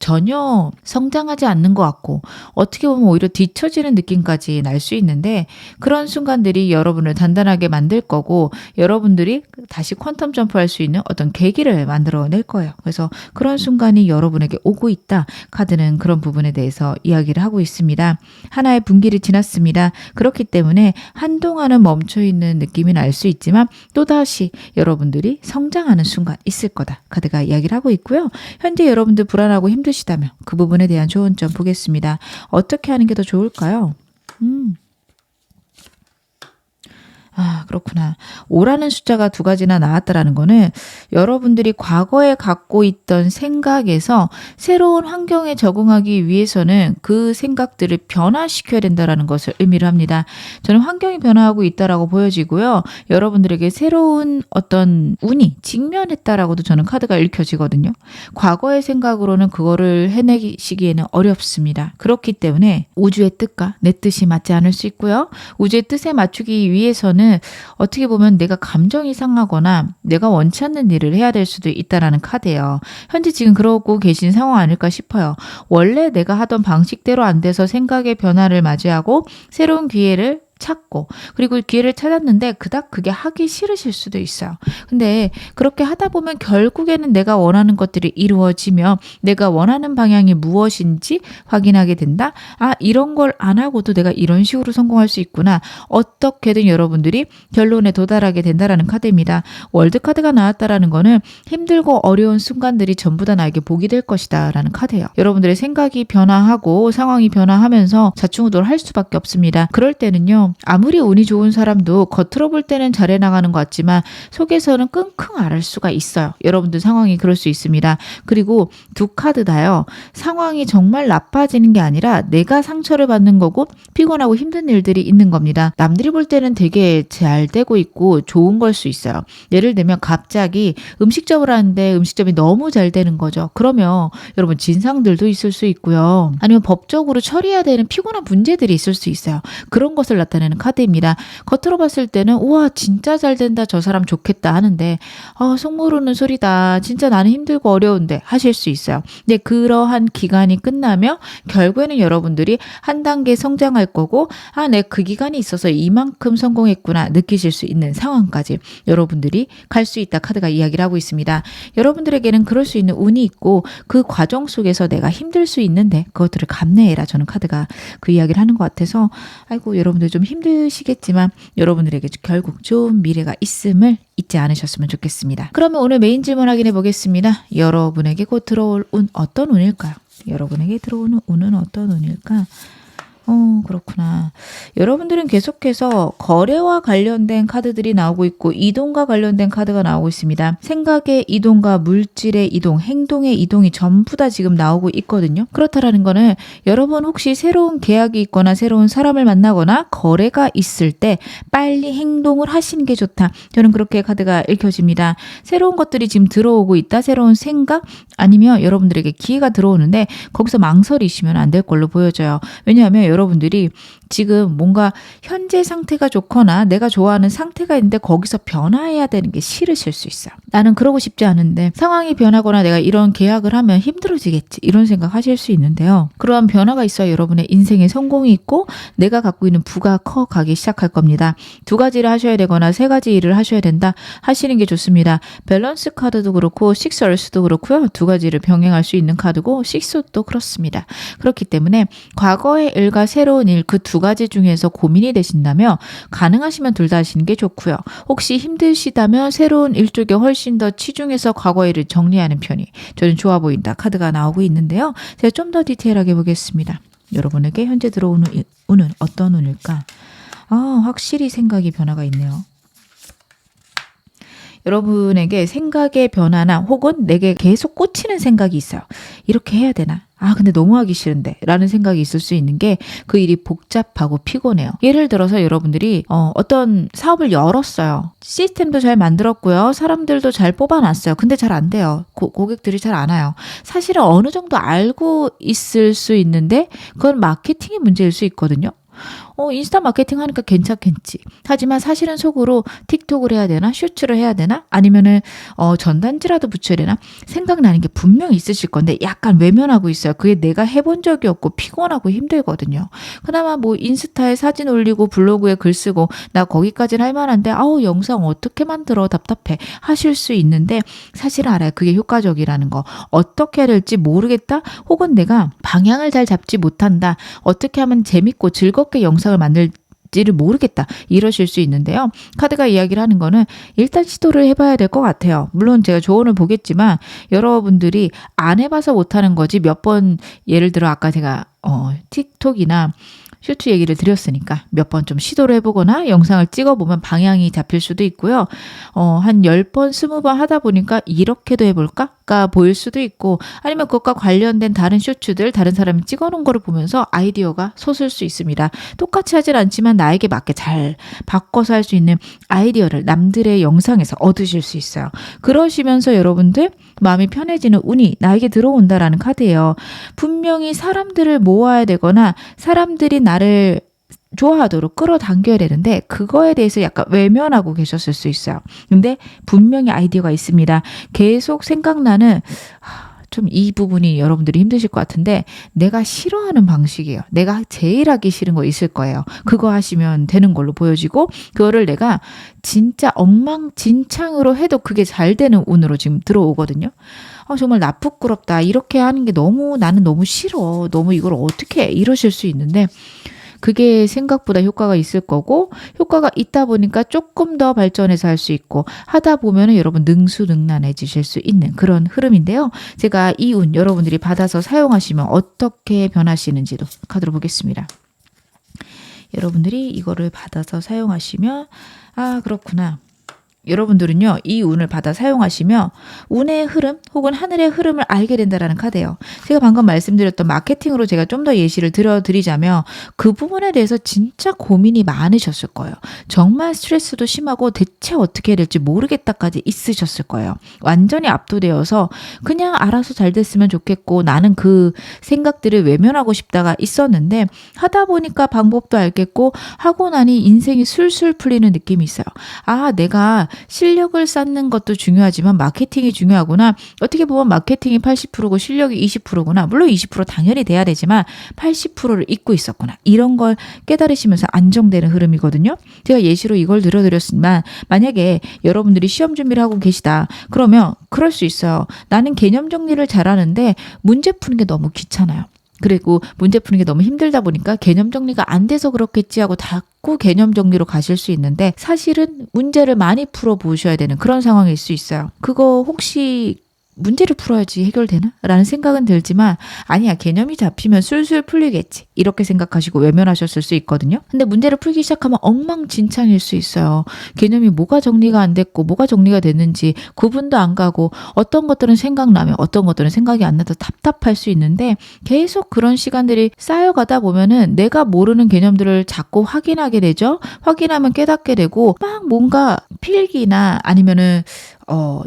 전혀 성장하지 않는 것 같고 어떻게 보면 오히려 뒤처지는 느낌까지 날 수 있는데 그런 순간들이 여러분을 단단하게 만들 거고 여러분들이 다시 퀀텀 점프할 수 있는 어떤 계기를 만들어낼 거예요. 그래서 그런 순간이 여러분에게 오고 있다. 카드는 그런 부분에 대해서 이야기를 하고 있습니다. 하나의 분기를 지났습니다. 그렇기 때문에 한동안은 멈춰있는 느낌이 날 수 있지만 또다시 여러분들이 성장하는 순간 있을 거다. 카드가 이야기를 하고 있고요. 현재 여러분들 불안하고 힘드시다면 그 부분에 대한 조언 좀 보겠습니다. 어떻게 하는 게 더 좋을까요? 그렇구나. 5라는 숫자가 두 가지나 나왔다라는 거는 여러분들이 과거에 갖고 있던 생각에서 새로운 환경에 적응하기 위해서는 그 생각들을 변화시켜야 된다라는 것을 의미를 합니다. 저는 환경이 변화하고 있다라고 보여지고요. 여러분들에게 새로운 어떤 운이 직면했다라고도 저는 카드가 읽혀지거든요. 과거의 생각으로는 그거를 해내시기에는 어렵습니다. 그렇기 때문에 우주의 뜻과 내 뜻이 맞지 않을 수 있고요. 우주의 뜻에 맞추기 위해서는 어떻게 보면 내가 감정이 상하거나 내가 원치 않는 일을 해야 될 수도 있다라는 카드예요. 현재 지금 그러고 계신 상황 아닐까 싶어요. 원래 내가 하던 방식대로 안 돼서 생각의 변화를 맞이하고 새로운 기회를 찾고 그리고 기회를 찾았는데 그닥 그게 하기 싫으실 수도 있어요. 근데 그렇게 하다 보면 결국에는 내가 원하는 것들이 이루어지며 내가 원하는 방향이 무엇인지 확인하게 된다. 이런 걸 안 하고도 내가 이런 식으로 성공할 수 있구나. 어떻게든 여러분들이 결론에 도달하게 된다라는 카드입니다. 월드 카드가 나왔다라는 거는 힘들고 어려운 순간들이 전부 다 나에게 복이 될 것이다 라는 카드예요. 여러분들의 생각이 변화하고 상황이 변화하면서 좌충우돌 할 수밖에 없습니다. 그럴 때는요. 아무리 운이 좋은 사람도 겉으로 볼 때는 잘해 나가는 것 같지만 속에서는 끙끙 앓을 수가 있어요. 여러분들 상황이 그럴 수 있습니다. 그리고 두 카드 다요. 상황이 정말 나빠지는 게 아니라 내가 상처를 받는 거고 피곤하고 힘든 일들이 있는 겁니다. 남들이 볼 때는 되게 잘 되고 있고 좋은 걸 수 있어요. 예를 들면 갑자기 음식점을 하는데 음식점이 너무 잘 되는 거죠. 그러면 여러분 진상들도 있을 수 있고요. 아니면 법적으로 처리해야 되는 피곤한 문제들이 있을 수 있어요. 그런 것을 나타내는 나타내는 카드입니다. 겉으로 봤을 때는 우와 진짜 잘 된다, 저 사람 좋겠다 하는데 속 모르는 소리다, 진짜 나는 힘들고 어려운데 하실 수 있어요. 근데 그러한 기간이 끝나면 결국에는 여러분들이 한 단계 성장할 거고 내 그 기간이 있어서 이만큼 성공했구나 느끼실 수 있는 상황까지 여러분들이 갈 수 있다 카드가 이야기를 하고 있습니다. 여러분들에게는 그럴 수 있는 운이 있고 그 과정 속에서 내가 힘들 수 있는데 그것들을 감내해라, 저는 카드가 그 이야기를 하는 것 같아서 아이고 여러분들 좀 힘드시겠지만 여러분들에게 결국 좋은 미래가 있음을 잊지 않으셨으면 좋겠습니다. 그러면 오늘 메인 질문 확인해 보겠습니다. 여러분에게 곧 들어올 운 어떤 운일까요? 여러분에게 들어오는 운은 어떤 운일까? 그렇구나. 여러분들은 계속해서 거래와 관련된 카드들이 나오고 있고 이동과 관련된 카드가 나오고 있습니다. 생각의 이동과 물질의 이동, 행동의 이동이 전부 다 지금 나오고 있거든요. 그렇다라는 거는 여러분 혹시 새로운 계약이 있거나 새로운 사람을 만나거나 거래가 있을 때 빨리 행동을 하시는 게 좋다. 저는 그렇게 카드가 읽혀집니다. 새로운 것들이 지금 들어오고 있다. 새로운 생각 아니면 여러분들에게 기회가 들어오는데 거기서 망설이시면 안 될 걸로 보여져요. 왜냐하면 여러분들이 지금 뭔가 현재 상태가 좋거나 내가 좋아하는 상태가 있는데 거기서 변화해야 되는 게 싫으실 수 있어요. 나는 그러고 싶지 않은데 상황이 변하거나 내가 이런 계약을 하면 힘들어지겠지, 이런 생각 하실 수 있는데요. 그러한 변화가 있어야 여러분의 인생에 성공이 있고 내가 갖고 있는 부가 커가기 시작할 겁니다. 두 가지를 하셔야 되거나 세 가지 일을 하셔야 된다 하시는 게 좋습니다. 밸런스 카드도 그렇고 식스얼스도 그렇고요. 두 가지를 병행할 수 있는 카드고 식스도 그렇습니다. 그렇기 때문에 과거의 일과 새로운 일, 그 두 가지 중에서 고민이 되신다면 가능하시면 둘 다 하시는 게 좋고요. 혹시 힘드시다면 새로운 일 쪽에 훨씬 더 치중해서 과거의 일을 정리하는 편이 저는 좋아 보인다 카드가 나오고 있는데요. 제가 좀 더 디테일하게 보겠습니다. 여러분에게 현재 들어오는 운은 어떤 운일까? 확실히 생각이 변화가 있네요. 여러분에게 생각의 변화나 혹은 내게 계속 꽂히는 생각이 있어요. 이렇게 해야 되나? 근데 너무 하기 싫은데 라는 생각이 있을 수 있는 게 그 일이 복잡하고 피곤해요. 예를 들어서 여러분들이 어떤 사업을 열었어요. 시스템도 잘 만들었고요. 사람들도 잘 뽑아놨어요. 근데 잘 안 돼요. 고객들이 잘 안 와요. 사실은 어느 정도 알고 있을 수 있는데 그건 마케팅의 문제일 수 있거든요. 인스타 마케팅 하니까 괜찮겠지. 하지만 사실은 속으로 틱톡을 해야 되나? 슈츠를 해야 되나? 아니면은 전단지라도 붙여야 되나? 생각나는 게 분명히 있으실 건데 약간 외면하고 있어요. 그게 내가 해본 적이 없고 피곤하고 힘들거든요. 그나마 뭐 인스타에 사진 올리고 블로그에 글 쓰고 나 거기까지는 할 만한데 영상 어떻게 만들어 답답해 하실 수 있는데 사실은 알아요. 그게 효과적이라는 거. 어떻게 해야 될지 모르겠다. 혹은 내가 방향을 잘 잡지 못한다. 어떻게 하면 재밌고 즐겁게 영상을 만들지를 모르겠다 이러실 수 있는데요. 카드가 이야기를 하는 거는 일단 시도를 해봐야 될 것 같아요. 물론 제가 조언을 보겠지만 여러분들이 안 해봐서 못하는 거지 몇 번 예를 들어 아까 제가 틱톡이나 슈트 얘기를 드렸으니까 몇 번 좀 시도를 해보거나 영상을 찍어보면 방향이 잡힐 수도 있고요. 한 10번, 20번 하다 보니까 이렇게도 해볼까?가 보일 수도 있고 아니면 그것과 관련된 다른 슈트들, 다른 사람이 찍어놓은 거를 보면서 아이디어가 솟을 수 있습니다. 똑같이 하진 않지만 나에게 맞게 잘 바꿔서 할 수 있는 아이디어를 남들의 영상에서 얻으실 수 있어요. 그러시면서 여러분들 마음이 편해지는 운이 나에게 들어온다라는 카드예요. 분명히 사람들을 모아야 되거나 사람들이 나를 좋아하도록 끌어당겨야 되는데 그거에 대해서 약간 외면하고 계셨을 수 있어요. 근데 분명히 아이디어가 있습니다. 계속 생각나는 좀 이 부분이 여러분들이 힘드실 것 같은데 내가 싫어하는 방식이에요. 내가 제일 하기 싫은 거 있을 거예요. 그거 하시면 되는 걸로 보여지고 그거를 내가 진짜 엉망진창으로 해도 그게 잘 되는 운으로 지금 들어오거든요. 정말 나 부끄럽다. 이렇게 하는 게 나는 너무 싫어. 너무 이걸 어떻게 해? 이러실 수 있는데 그게 생각보다 효과가 있을 거고 효과가 있다 보니까 조금 더 발전해서 할 수 있고 하다 보면 여러분 능수능란해지실 수 있는 그런 흐름인데요. 제가 이 운 여러분들이 받아서 사용하시면 어떻게 변하시는지도 카드로 보겠습니다. 여러분들이 이거를 받아서 사용하시면 그렇구나. 여러분들은요, 이 운을 받아 사용하시며 운의 흐름 혹은 하늘의 흐름을 알게 된다라는 카드예요. 제가 방금 말씀드렸던 마케팅으로 제가 좀 더 예시를 들어드리자면 그 부분에 대해서 진짜 고민이 많으셨을 거예요. 정말 스트레스도 심하고 대체 어떻게 해야 될지 모르겠다까지 있으셨을 거예요. 완전히 압도되어서 그냥 알아서 잘 됐으면 좋겠고 나는 그 생각들을 외면하고 싶다가 있었는데 하다 보니까 방법도 알겠고 하고 나니 인생이 술술 풀리는 느낌이 있어요. 아, 내가 실력을 쌓는 것도 중요하지만 마케팅이 중요하구나. 어떻게 보면 마케팅이 80%고 실력이 20%구나. 물론 20% 당연히 돼야 되지만 80%를 잊고 있었구나. 이런 걸 깨달으시면서 안정되는 흐름이거든요. 제가 예시로 이걸 들어드렸지만 만약에 여러분들이 시험 준비를 하고 계시다. 그러면 그럴 수 있어요. 나는 개념 정리를 잘하는데 문제 푸는 게 너무 귀찮아요. 그리고 문제 푸는 게 너무 힘들다 보니까 개념 정리가 안 돼서 그렇겠지 하고 자꾸 개념 정리로 가실 수 있는데 사실은 문제를 많이 풀어보셔야 되는 그런 상황일 수 있어요. 그거 혹시 문제를 풀어야지 해결되나? 라는 생각은 들지만 아니야, 개념이 잡히면 술술 풀리겠지. 이렇게 생각하시고 외면하셨을 수 있거든요. 근데 문제를 풀기 시작하면 엉망진창일 수 있어요. 개념이 뭐가 정리가 안 됐고 뭐가 정리가 됐는지 구분도 안 가고 어떤 것들은 생각나면 어떤 것들은 생각이 안 나도 답답할 수 있는데 계속 그런 시간들이 쌓여가다 보면은 내가 모르는 개념들을 자꾸 확인하게 되죠. 확인하면 깨닫게 되고 막 뭔가 필기나 아니면은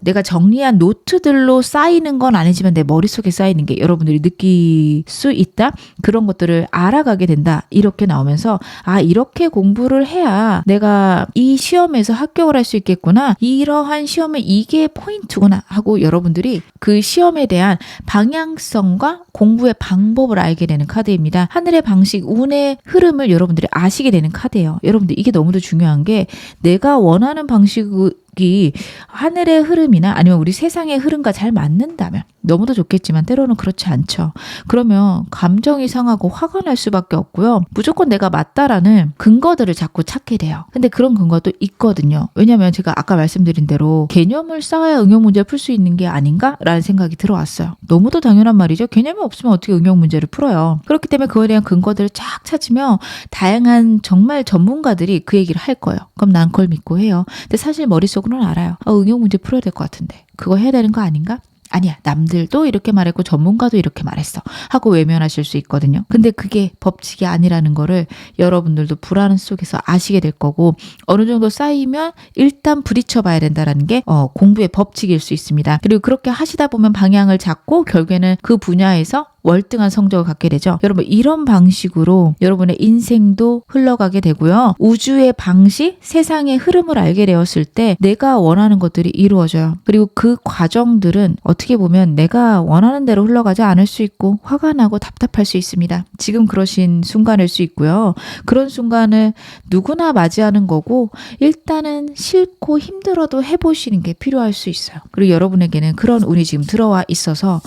내가 정리한 노트들로 쌓이는 건 아니지만 내 머릿속에 쌓이는 게 여러분들이 느낄 수 있다? 그런 것들을 알아가게 된다. 이렇게 나오면서 아, 이렇게 공부를 해야 내가 이 시험에서 합격을 할 수 있겠구나. 이러한 시험에 이게 포인트구나 하고 여러분들이 그 시험에 대한 방향성과 공부의 방법을 알게 되는 카드입니다. 하늘의 방식, 운의 흐름을 여러분들이 아시게 되는 카드예요. 여러분들 이게 너무도 중요한 게 내가 원하는 방식이 하늘의 흐름이나 아니면 우리 세상의 흐름과 잘 맞는다면 너무도 좋겠지만 때로는 그렇지 않죠. 그러면 감정이 상하고 화가 날 수밖에 없고요. 무조건 내가 맞다라는 근거들을 자꾸 찾게 돼요. 근데 그런 근거도 있거든요. 왜냐하면 제가 아까 말씀드린 대로 개념을 쌓아야 응용 문제를 풀 수 있는 게 아닌가라는 생각이 들어왔어요. 너무도 당연한 말이죠. 개념이 없으면 어떻게 응용 문제를 풀어요. 그렇기 때문에 그거에 대한 근거들을 쫙 찾으면 다양한 정말 전문가들이 그 얘기를 할 거예요. 그럼 난 그걸 믿고 해요. 근데 사실 머릿속으로는 알아요. 응용 문제 풀어야 될 것 같은데 그거 해야 되는 거 아닌가? 아니야, 남들도 이렇게 말했고 전문가도 이렇게 말했어 하고 외면하실 수 있거든요. 근데 그게 법칙이 아니라는 거를 여러분들도 불안 속에서 아시게 될 거고 어느 정도 쌓이면 일단 부딪혀 봐야 된다는 게 공부의 법칙일 수 있습니다. 그리고 그렇게 하시다 보면 방향을 잡고 결국에는 그 분야에서 월등한 성적을 갖게 되죠. 여러분 이런 방식으로 여러분의 인생도 흘러가게 되고요. 우주의 방식, 세상의 흐름을 알게 되었을 때 내가 원하는 것들이 이루어져요. 그리고 그 과정들은 어떻게 보면 내가 원하는 대로 흘러가지 않을 수 있고 화가 나고 답답할 수 있습니다. 지금 그러신 순간일 수 있고요. 그런 순간을 누구나 맞이하는 거고 일단은 싫고 힘들어도 해보시는 게 필요할 수 있어요. 그리고 여러분에게는 그런 운이 지금 들어와 있어서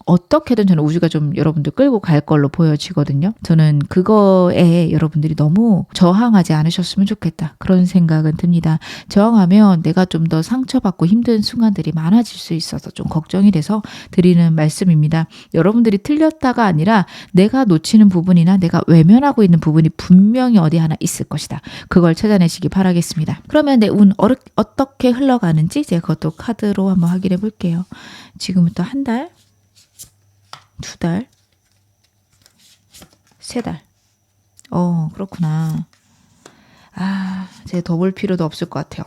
어떻게든 저는 우주가 좀 여러분들 끌고 갈 걸로 보여지거든요. 저는 그거에 여러분들이 너무 저항하지 않으셨으면 좋겠다. 그런 생각은 듭니다. 저항하면 내가 좀 더 상처받고 힘든 순간들이 많아질 수 있어서 좀 걱정이 돼서 드리는 말씀입니다. 여러분들이 틀렸다가 아니라 내가 놓치는 부분이나 내가 외면하고 있는 부분이 분명히 어디 하나 있을 것이다. 그걸 찾아내시기 바라겠습니다. 그러면 내 운 어떻게 흘러가는지 제가 그것도 카드로 한번 확인해 볼게요. 지금부터 한 달, 2달, 3달. 그렇구나. 제가 더 볼 필요도 없을 것 같아요.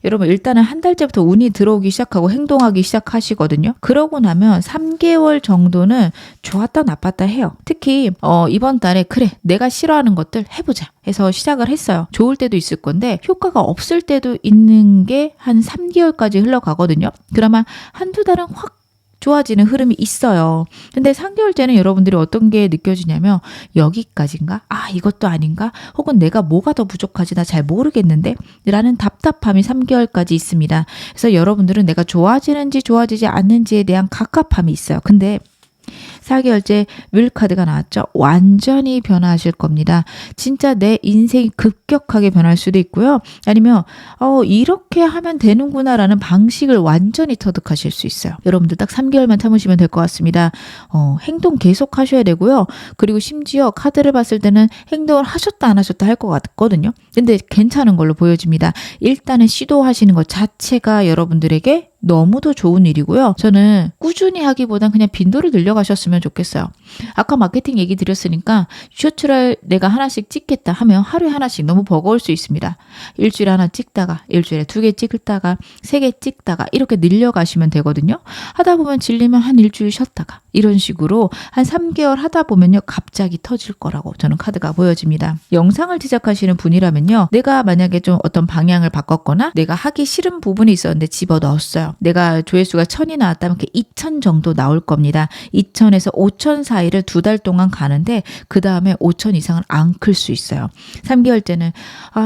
여러분 일단은 한 달째부터 운이 들어오기 시작하고 행동하기 시작하시거든요. 그러고 나면 3개월 정도는 좋았다 나빴다 해요. 특히 이번 달에 그래 내가 싫어하는 것들 해보자 해서 시작을 했어요. 좋을 때도 있을 건데 효과가 없을 때도 있는 게 한 3개월까지 흘러가거든요. 그러면 한두 달은 확 좋아지는 흐름이 있어요. 근데 3개월째는 여러분들이 어떤 게 느껴지냐면 여기까지인가? 이것도 아닌가? 혹은 내가 뭐가 더 부족하지? 나 잘 모르겠는데? 라는 답답함이 3개월까지 있습니다. 그래서 여러분들은 내가 좋아지는지 좋아지지 않는지에 대한 갑갑함이 있어요. 근데 4개월째 윌 카드가 나왔죠. 완전히 변화하실 겁니다. 진짜 내 인생이 급격하게 변할 수도 있고요. 아니면 이렇게 하면 되는구나라는 방식을 완전히 터득하실 수 있어요. 여러분들 딱 3개월만 참으시면 될 것 같습니다. 행동 계속 하셔야 되고요. 그리고 심지어 카드를 봤을 때는 행동을 하셨다 안 하셨다 할 것 같거든요. 근데 괜찮은 걸로 보여집니다. 일단은 시도하시는 것 자체가 여러분들에게 너무도 좋은 일이고요. 저는 꾸준히 하기보단 그냥 빈도를 늘려가셨으면 좋겠어요. 아까 마케팅 얘기 드렸으니까 쇼츠를 내가 하나씩 찍겠다 하면 하루에 하나씩 너무 버거울 수 있습니다. 일주일에 하나 찍다가 일주일에 2개 찍다가 3개 찍다가 이렇게 늘려가시면 되거든요. 하다 보면 질리면 한 일주일 쉬었다가 이런 식으로 한 3개월 하다 보면요. 갑자기 터질 거라고 저는 카드가 보여집니다. 영상을 제작하시는 분이라면요. 내가 만약에 좀 어떤 방향을 바꿨거나 내가 하기 싫은 부분이 있었는데 집어넣었어요. 내가 조회수가 1000이 나왔다면 2000 정도 나올 겁니다. 2000에서 5000 사이를 2달 동안 가는데 그 다음에 5000 이상은 안 클 수 있어요. 3개월째는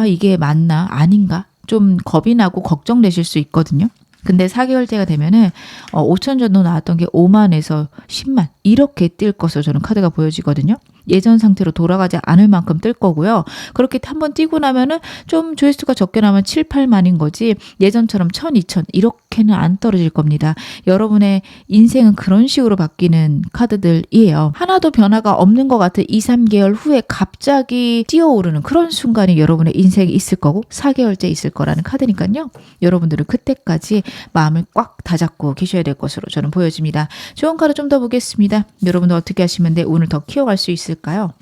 이게 맞나 아닌가 좀 겁이 나고 걱정되실 수 있거든요. 근데 4개월째가 되면은 5천 정도 나왔던 게 5만에서 10만 이렇게 뛸 것으로 저는 카드가 보여지거든요. 예전 상태로 돌아가지 않을 만큼 뜰 거고요. 그렇게 한번 뛰고 나면은 좀 조회수가 적게 나면 7, 8만인 거지 예전처럼 1000, 2000 이렇게는 안 떨어질 겁니다. 여러분의 인생은 그런 식으로 바뀌는 카드들이에요. 하나도 변화가 없는 것 같은 2, 3개월 후에 갑자기 뛰어오르는 그런 순간이 여러분의 인생에 있을 거고 4개월째 있을 거라는 카드니까요. 여러분들은 그때까지 마음을 꽉 다잡고 계셔야 될 것으로 저는 보여집니다. 좋은 카드 좀 더 보겠습니다. 여러분들 어떻게 하시면 운을 더 키워갈 수 있을까요?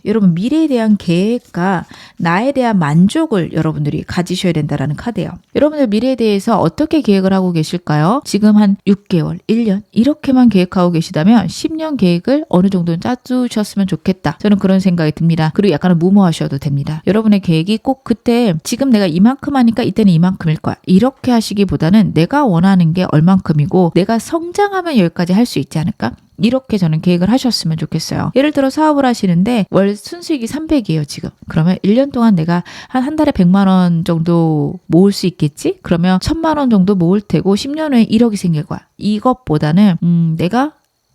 여러분 미래에 대한 계획과 나에 대한 만족을 여러분들이 가지셔야 된다라는 카드예요. 여러분들 미래에 대해서 어떻게 계획을 하고 계실까요? 지금 한 6개월, 1년 이렇게만 계획하고 계시다면 10년 계획을 어느 정도는 짜주셨으면 좋겠다. 저는 그런 생각이 듭니다. 그리고 약간은 무모하셔도 됩니다. 여러분의 계획이 꼭 그때 지금 내가 이만큼 하니까 이때는 이만큼일 거야. 이렇게 하시기보다는 내가 원하는 게 얼만큼이고 내가 성장하면 여기까지 할 수 있지 않을까? 이렇게 저는 계획을 하셨으면 좋겠어요. 예를 들어 사업을 하시는데 월 순수익이 300이에요 지금. 그러면 1년 동안 내가 한 달에 100만 원 정도 모을 수 있겠지? 그러면 1000만 원 정도 모을 테고 10년 후에 1억이 생길 거야. 이것보다는 내가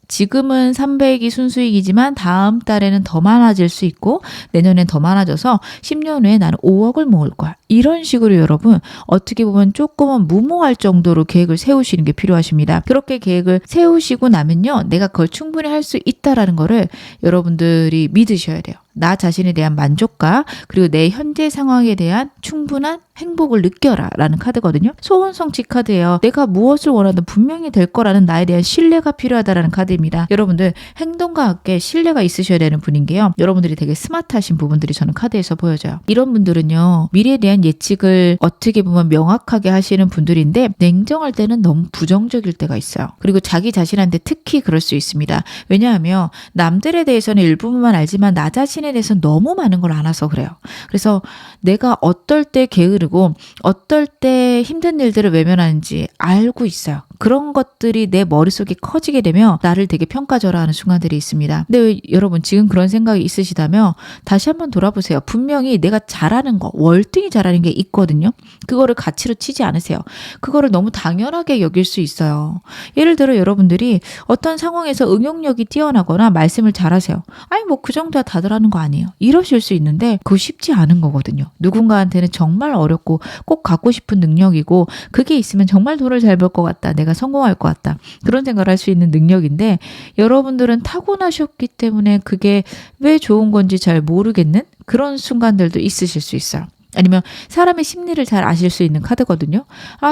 지금은 300이 순수익이지만 다음 달에는 더 많아질 수 있고 내년엔 더 많아져서 10년 후에 나는 5억을 모을 거야. 이런 식으로 여러분 어떻게 보면 조금은 무모할 정도로 계획을 세우시는 게 필요하십니다. 그렇게 계획을 세우시고 나면요. 내가 그걸 충분히 할 수 있다라는 거를 여러분들이 믿으셔야 돼요. 나 자신에 대한 만족과 그리고 내 현재 상황에 대한 충분한 행복을 느껴라 라는 카드거든요. 소원성취 카드예요. 내가 무엇을 원하든 분명히 될 거라는 나에 대한 신뢰가 필요하다라는 카드입니다. 여러분들 행동과 함께 신뢰가 있으셔야 되는 분인 게요. 여러분들이 되게 스마트하신 부분들이 저는 카드에서 보여져요. 이런 분들은요. 미래에 대한 예측을 어떻게 보면 명확하게 하시는 분들인데 냉정할 때는 너무 부정적일 때가 있어요. 그리고 자기 자신한테 특히 그럴 수 있습니다. 왜냐하면 남들에 대해서는 일부분만 알지만 나 자신에 대해서 너무 많은 걸 알아서 그래요. 그래서 내가 어떨 때 게으르고 어떨 때 힘든 일들을 외면하는지 알고 있어요. 그런 것들이 내 머릿속에 커지게 되면 나를 되게 평가절하하는 순간들이 있습니다. 근데 여러분 지금 그런 생각이 있으시다면 다시 한번 돌아보세요. 분명히 내가 잘하는 거, 월등히 잘하는 게 있거든요. 그거를 가치로 치지 않으세요. 그거를 너무 당연하게 여길 수 있어요. 예를 들어 여러분들이 어떤 상황에서 응용력이 뛰어나거나 말씀을 잘하세요. 아니 뭐 그 정도야 다들 하는 거 아니에요. 이러실 수 있는데 그거 쉽지 않은 거거든요. 누군가한테는 정말 어렵고 꼭 갖고 싶은 능력이고 그게 있으면 정말 돈을 잘 벌 것 같다. 내가 성공할 것 같다. 그런 생각을 할 수 있는 능력인데 여러분들은 타고나셨기 때문에 그게 왜 좋은 건지 잘 모르겠는 그런 순간들도 있으실 수 있어요. 아니면 사람의 심리를 잘 아실 수 있는 카드거든요.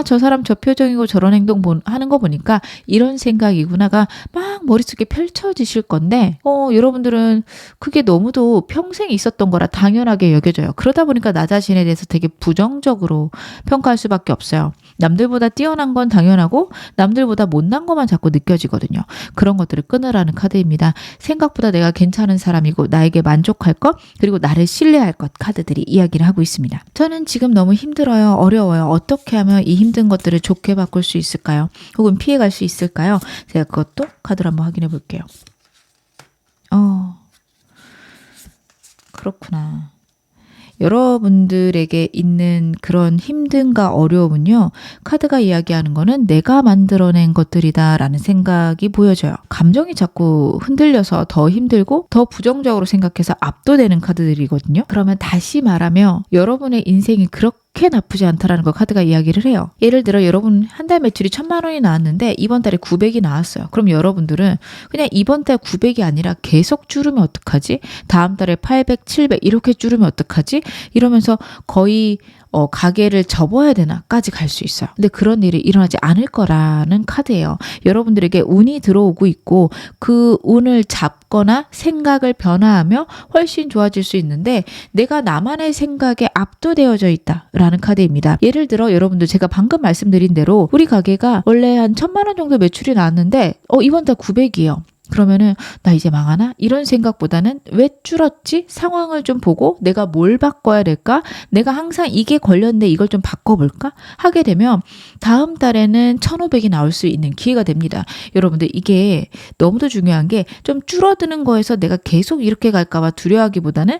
저 사람 저 표정이고 저런 행동 하는 거 보니까 이런 생각이구나가 막 머릿속에 펼쳐지실 건데 여러분들은 그게 너무도 평생 있었던 거라 당연하게 여겨져요. 그러다 보니까 나 자신에 대해서 되게 부정적으로 평가할 수밖에 없어요. 남들보다 뛰어난 건 당연하고 남들보다 못난 것만 자꾸 느껴지거든요. 그런 것들을 끊으라는 카드입니다. 생각보다 내가 괜찮은 사람이고 나에게 만족할 것 그리고 나를 신뢰할 것 카드들이 이야기를 하고 있습니다. 저는 지금 너무 힘들어요. 어려워요. 어떻게 하면 이 힘든 것들을 좋게 바꿀 수 있을까요? 혹은 피해갈 수 있을까요? 제가 그것도 카드로 한번 확인해 볼게요. 그렇구나. 여러분들에게 있는 그런 힘듦과 어려움은요, 카드가 이야기하는 거는 내가 만들어낸 것들이다 라는 생각이 보여져요. 감정이 자꾸 흔들려서 더 힘들고 더 부정적으로 생각해서 압도되는 카드들이거든요. 그러면 다시 말하면 여러분의 인생이 그렇게 나쁘지 않다라는 걸 카드가 이야기를 해요. 예를 들어 여러분 한 달 매출이 1,000만 원이 나왔는데 이번 달에 900이 나왔어요. 그럼 여러분들은 그냥 이번 달 900이 아니라 계속 줄으면 어떡하지? 다음 달에 800, 700 이렇게 줄으면 어떡하지? 이러면서 거의 가게를 접어야 되나까지 갈 수 있어요. 근데 그런 일이 일어나지 않을 거라는 카드예요. 여러분들에게 운이 들어오고 있고 그 운을 잡거나 생각을 변화하며 훨씬 좋아질 수 있는데 내가 나만의 생각에 압도되어져 있다라는 카드입니다. 예를 들어 여러분들 제가 방금 말씀드린 대로 우리 가게가 원래 한 1,000만 원 정도 매출이 나왔는데 이번 달 900이에요. 그러면은 나 이제 망하나? 이런 생각보다는 왜 줄었지? 상황을 좀 보고 내가 뭘 바꿔야 될까? 내가 항상 이게 걸렸는데 이걸 좀 바꿔볼까? 하게 되면 다음 달에는 1,500이 나올 수 있는 기회가 됩니다. 여러분들 이게 너무도 중요한 게 좀 줄어드는 거에서 내가 계속 이렇게 갈까봐 두려워하기보다는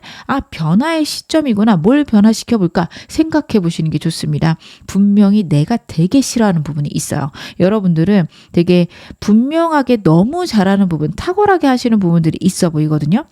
변화의 시점이구나. 뭘 변화시켜볼까? 생각해 보시는 게 좋습니다. 분명히 내가 되게 싫어하는 부분이 있어요. 여러분들은 되게 분명하게 너무 잘하는 부분, 탁월하게 하시는 부분들이 있어 보이거든요.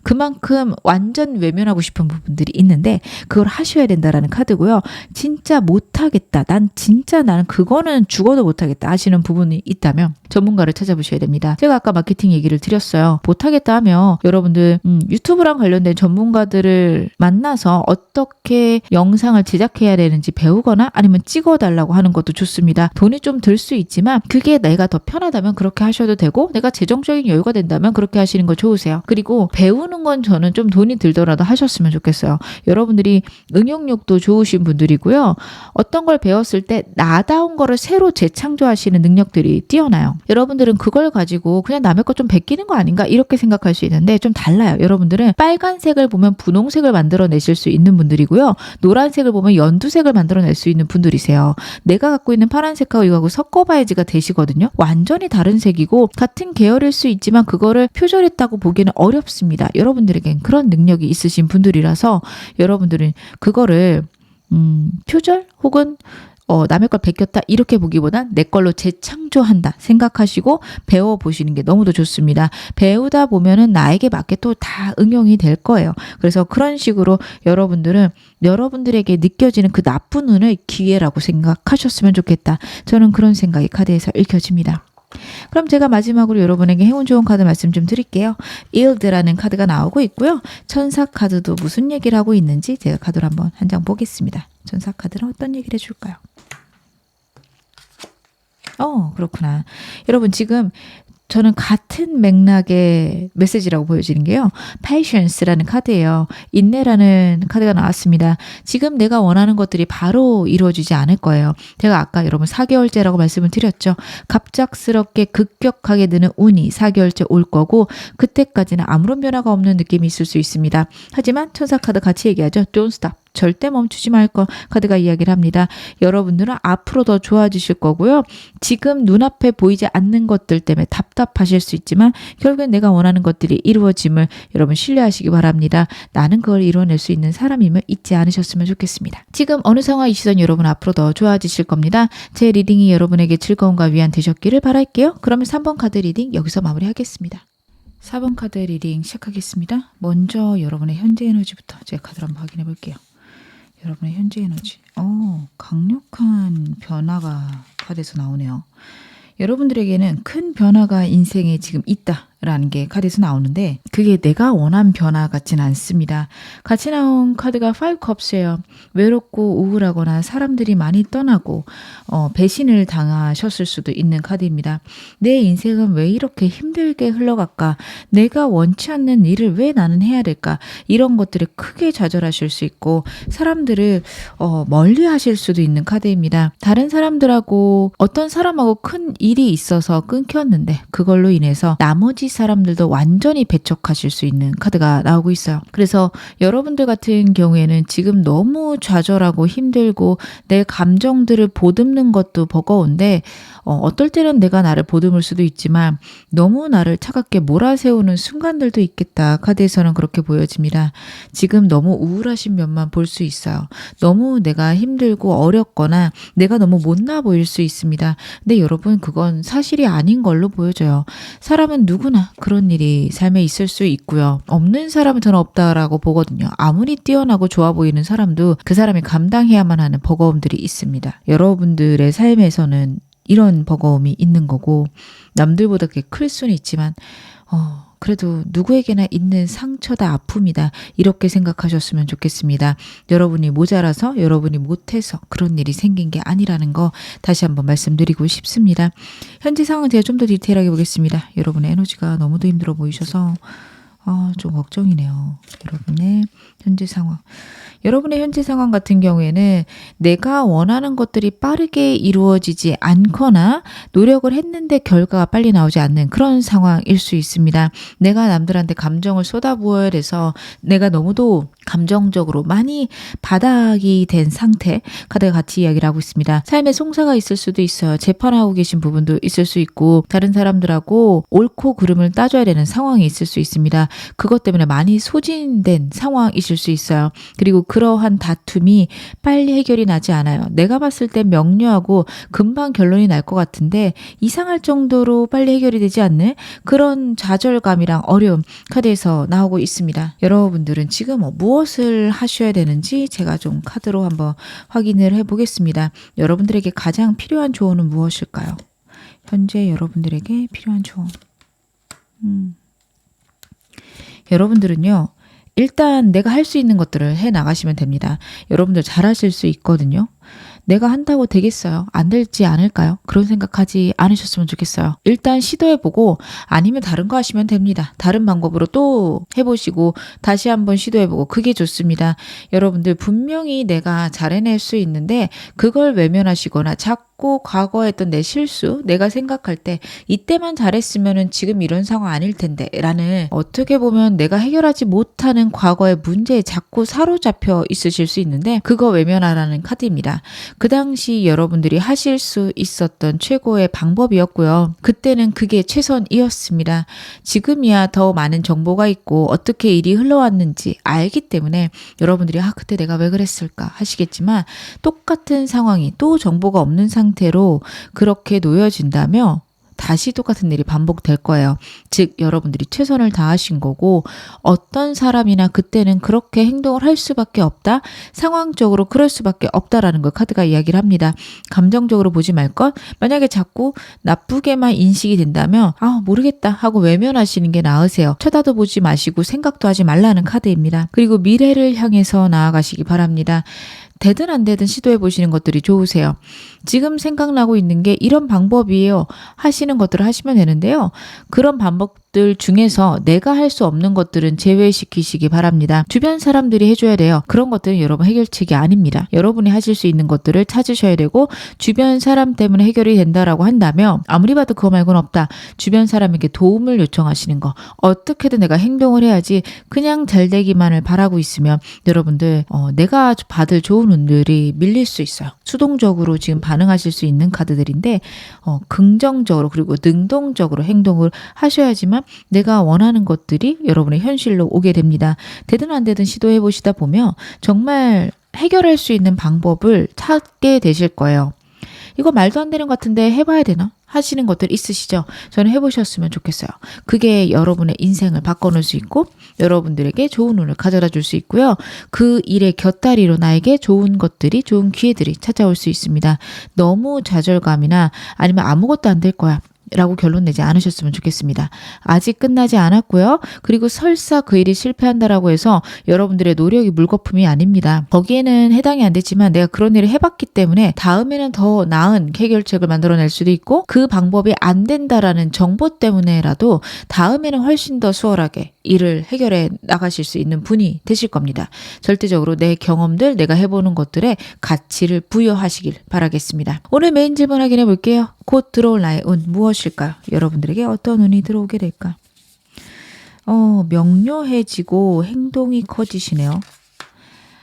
그만큼 완전 외면하고 싶은 부분들이 있는데 그걸 하셔야 된다라는 카드고요. 진짜 못하겠다. 나는 그거는 죽어도 못하겠다 하시는 부분이 있다면 전문가를 찾아보셔야 됩니다. 제가 아까 마케팅 얘기를 드렸어요. 못하겠다 하면 여러분들 유튜브랑 관련된 전문가들을 만나서 어떻게 영상을 제작해야 되는지 배우거나 아니면 찍어달라고 하는 것도 좋습니다. 돈이 좀 들 수 있지만 그게 내가 더 편하다면 그렇게 하셔도 되고 내가 재정적인 여유가 된다면 그렇게 하시는 거 좋으세요. 그리고 배우는 건 저는 좀 돈이 들더라도 하셨으면 좋겠어요. 여러분들이 응용력도 좋으신 분들이고요. 어떤 걸 배웠을 때 나다운 거를 새로 재창조하시는 능력들이 뛰어나요. 여러분들은 그걸 가지고 그냥 남의 것 좀 베끼는 거 아닌가 이렇게 생각할 수 있는데 좀 달라요. 여러분들은 빨간색을 보면 분홍색을 만들어내실 수 있는 분들이고요. 노란색을 보면 연두색을 만들어낼 수 있는 분들이세요. 내가 갖고 있는 파란색하고 이거하고 섞어봐야지가 되시거든요. 완전히 다른 색이고 같은 계열일 수 있지만 그거를 표절했다고 보기는 어렵습니다. 여러분들에겐 그런 능력이 있으신 분들이라서 여러분들은 그거를 표절 혹은 남의 걸 베꼈다 이렇게 보기보단 내 걸로 재창조한다 생각하시고 배워보시는 게 너무도 좋습니다. 배우다 보면은 나에게 맞게 또 다 응용이 될 거예요. 그래서 그런 식으로 여러분들은 여러분들에게 느껴지는 그 나쁜 운을 기회라고 생각하셨으면 좋겠다. 저는 그런 생각이 카드에서 읽혀집니다. 그럼 제가 마지막으로 여러분에게 행운 좋은 카드 말씀 좀 드릴게요. Yield라는 카드가 나오고 있고요. 천사 카드도 무슨 얘기를 하고 있는지 제가 카드로 한번 한 장 보겠습니다. 천사 카드는 어떤 얘기를 해줄까요? 그렇구나. 여러분 지금 저는 같은 맥락의 메시지라고 보여지는 게요. Patience라는 카드예요. 인내라는 카드가 나왔습니다. 지금 내가 원하는 것들이 바로 이루어지지 않을 거예요. 제가 아까 여러분 4개월째라고 말씀을 드렸죠. 갑작스럽게 급격하게 느는 운이 4개월째 올 거고 그때까지는 아무런 변화가 없는 느낌이 있을 수 있습니다. 하지만 천사 카드 같이 얘기하죠. Don't stop. 절대 멈추지 말 거 카드가 이야기를 합니다. 여러분들은 앞으로 더 좋아지실 거고요. 지금 눈앞에 보이지 않는 것들 때문에 답답하실 수 있지만 결국엔 내가 원하는 것들이 이루어짐을 여러분 신뢰하시기 바랍니다. 나는 그걸 이루어낼 수 있는 사람임을 잊지 않으셨으면 좋겠습니다. 지금 어느 상황이시든 여러분 앞으로 더 좋아지실 겁니다. 제 리딩이 여러분에게 즐거움과 위안 되셨기를 바랄게요. 그러면 3번 카드 리딩 여기서 마무리하겠습니다. 4번 카드 리딩 시작하겠습니다. 먼저 여러분의 현재 에너지부터 제가 카드를 한번 확인해 볼게요. 여러분의 현재 에너지. 강력한 변화가 카드에서 나오네요. 여러분들에게는 큰 변화가 인생에 지금 있다라는 게 카드에서 나오는데 그게 내가 원한 변화 같지는 않습니다. 같이 나온 카드가 5 컵스예요. 외롭고 우울하거나 사람들이 많이 떠나고 배신을 당하셨을 수도 있는 카드입니다. 내 인생은 왜 이렇게 힘들게 흘러갈까? 내가 원치 않는 일을 왜 나는 해야 될까? 이런 것들을 크게 좌절하실 수 있고 사람들을 멀리 하실 수도 있는 카드입니다. 다른 사람들하고 어떤 사람하고 큰 일이 있어서 끊겼는데 그걸로 인해서 나머지 사람들도 완전히 배척하실 수 있는 카드가 나오고 있어요. 그래서 여러분들 같은 경우에는 지금 너무 좌절하고 힘들고 내 감정들을 보듬는 것도 버거운데 어떨 때는 내가 나를 보듬을 수도 있지만 너무 나를 차갑게 몰아세우는 순간들도 있겠다. 카드에서는 그렇게 보여집니다. 지금 너무 우울하신 면만 볼 수 있어요. 너무 내가 힘들고 어렵거나 내가 너무 못나 보일 수 있습니다. 근데 여러분 그건 사실이 아닌 걸로 보여져요. 사람은 누구나 그런 일이 삶에 있을 수 있고요. 없는 사람은 저는 없다라고 보거든요. 아무리 뛰어나고 좋아 보이는 사람도 그 사람이 감당해야만 하는 버거움들이 있습니다. 여러분들의 삶에서는 이런 버거움이 있는 거고 남들보다 그게 클 수는 있지만 그래도 누구에게나 있는 상처다 아픔이다 이렇게 생각하셨으면 좋겠습니다. 여러분이 모자라서 여러분이 못해서 그런 일이 생긴 게 아니라는 거 다시 한번 말씀드리고 싶습니다. 현재 상황은 제가 좀 더 디테일하게 보겠습니다. 여러분의 에너지가 너무도 힘들어 보이셔서 좀 걱정이네요. 여러분의 현재 상황 같은 경우에는 내가 원하는 것들이 빠르게 이루어지지 않거나 노력을 했는데 결과가 빨리 나오지 않는 그런 상황일 수 있습니다. 내가 남들한테 감정을 쏟아부어야 돼서 내가 너무도 감정적으로 많이 바닥이 된 상태 카드가 같이 이야기를 하고 있습니다. 삶에 송사가 있을 수도 있어요. 재판하고 계신 부분도 있을 수 있고 다른 사람들하고 옳고 그름을 따져야 되는 상황이 있을 수 있습니다. 그것 때문에 많이 소진된 상황이실 수 있어요. 그리고 그러한 다툼이 빨리 해결이 나지 않아요. 내가 봤을 때 명료하고 금방 결론이 날 것 같은데 이상할 정도로 빨리 해결이 되지 않는 그런 좌절감이랑 어려움 카드에서 나오고 있습니다. 여러분들은 지금 무엇을 하셔야 되는지 제가 좀 카드로 한번 확인을 해보겠습니다. 여러분들에게 가장 필요한 조언은 무엇일까요? 현재 여러분들에게 필요한 조언. 여러분들은요. 일단 내가 할 수 있는 것들을 해 나가시면 됩니다. 여러분들 잘하실 수 있거든요. 내가 한다고 되겠어요? 안 될지 않을까요? 그런 생각하지 않으셨으면 좋겠어요. 일단 시도해보고 아니면 다른 거 하시면 됩니다. 다른 방법으로 또 해보시고 다시 한번 시도해보고 그게 좋습니다. 여러분들 분명히 내가 잘 해낼 수 있는데 그걸 외면하시거나 자꾸 과거에 했던 내 실수, 내가 생각할 때 이때만 잘했으면 지금 이런 상황 아닐 텐데 라는 어떻게 보면 내가 해결하지 못하는 과거의 문제에 자꾸 사로잡혀 있으실 수 있는데 그거 외면하라는 카드입니다. 그 당시 여러분들이 하실 수 있었던 최고의 방법이었고요. 그때는 그게 최선이었습니다. 지금이야 더 많은 정보가 있고 어떻게 일이 흘러왔는지 알기 때문에 여러분들이 그때 내가 왜 그랬을까 하시겠지만 똑같은 상황이 또 정보가 없는 상태로 그렇게 놓여진다면 다시 똑같은 일이 반복될 거예요. 즉 여러분들이 최선을 다하신 거고 어떤 사람이나 그때는 그렇게 행동을 할 수밖에 없다. 상황적으로 그럴 수밖에 없다라는 걸 카드가 이야기를 합니다. 감정적으로 보지 말 것. 만약에 자꾸 나쁘게만 인식이 된다면 모르겠다 하고 외면하시는 게 나으세요. 쳐다도 보지 마시고 생각도 하지 말라는 카드입니다. 그리고 미래를 향해서 나아가시기 바랍니다. 되든 안 되든 시도해 보시는 것들이 좋으세요. 지금 생각나고 있는 게 이런 방법이에요. 하시는 것들을 하시면 되는데요. 그런 방법들 중에서 내가 할 수 없는 것들은 제외시키시기 바랍니다. 주변 사람들이 해줘야 돼요. 그런 것들은 여러분 해결책이 아닙니다. 여러분이 하실 수 있는 것들을 찾으셔야 되고 주변 사람 때문에 해결이 된다라고 한다면 아무리 봐도 그거 말고는 없다. 주변 사람에게 도움을 요청하시는 거. 어떻게든 내가 행동을 해야지 그냥 잘 되기만을 바라고 있으면 여러분들 내가 받을 좋은 운들이 밀릴 수 있어요. 수동적으로 지금 반응하실 수 있는 카드들인데 긍정적으로 그리고 능동적으로 행동을 하셔야지만 내가 원하는 것들이 여러분의 현실로 오게 됩니다. 되든 안 되든 시도해 보시다 보면 정말 해결할 수 있는 방법을 찾게 되실 거예요. 이거 말도 안 되는 것 같은데 해봐야 되나? 하시는 것들 있으시죠? 저는 해보셨으면 좋겠어요. 그게 여러분의 인생을 바꿔놓을 수 있고 여러분들에게 좋은 운을 가져다 줄 수 있고요. 그 일의 곁다리로 나에게 좋은 것들이 좋은 기회들이 찾아올 수 있습니다. 너무 좌절감이나 아니면 아무것도 안 될 거야 라고 결론 내지 않으셨으면 좋겠습니다. 아직 끝나지 않았고요. 그리고 설사 그 일이 실패한다라고 해서 여러분들의 노력이 물거품이 아닙니다. 거기에는 해당이 안 됐지만 내가 그런 일을 해봤기 때문에 다음에는 더 나은 해결책을 만들어낼 수도 있고 그 방법이 안 된다라는 정보 때문에라도 다음에는 훨씬 더 수월하게 일을 해결해 나가실 수 있는 분이 되실 겁니다. 절대적으로 내 경험들, 내가 해보는 것들에 가치를 부여하시길 바라겠습니다. 오늘 메인 질문 확인해 볼게요. 곧 들어올 나의 운 무엇일까요? 여러분들에게 어떤 운이 들어오게 될까? 명료해지고 행동이 커지시네요.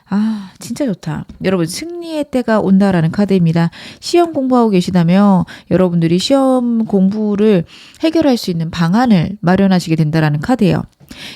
아, 진짜 좋다. 여러분, 승리의 때가 온다라는 카드입니다. 시험 공부하고 계시다면 여러분들이 시험 공부를 해결할 수 있는 방안을 마련하시게 된다라는 카드예요.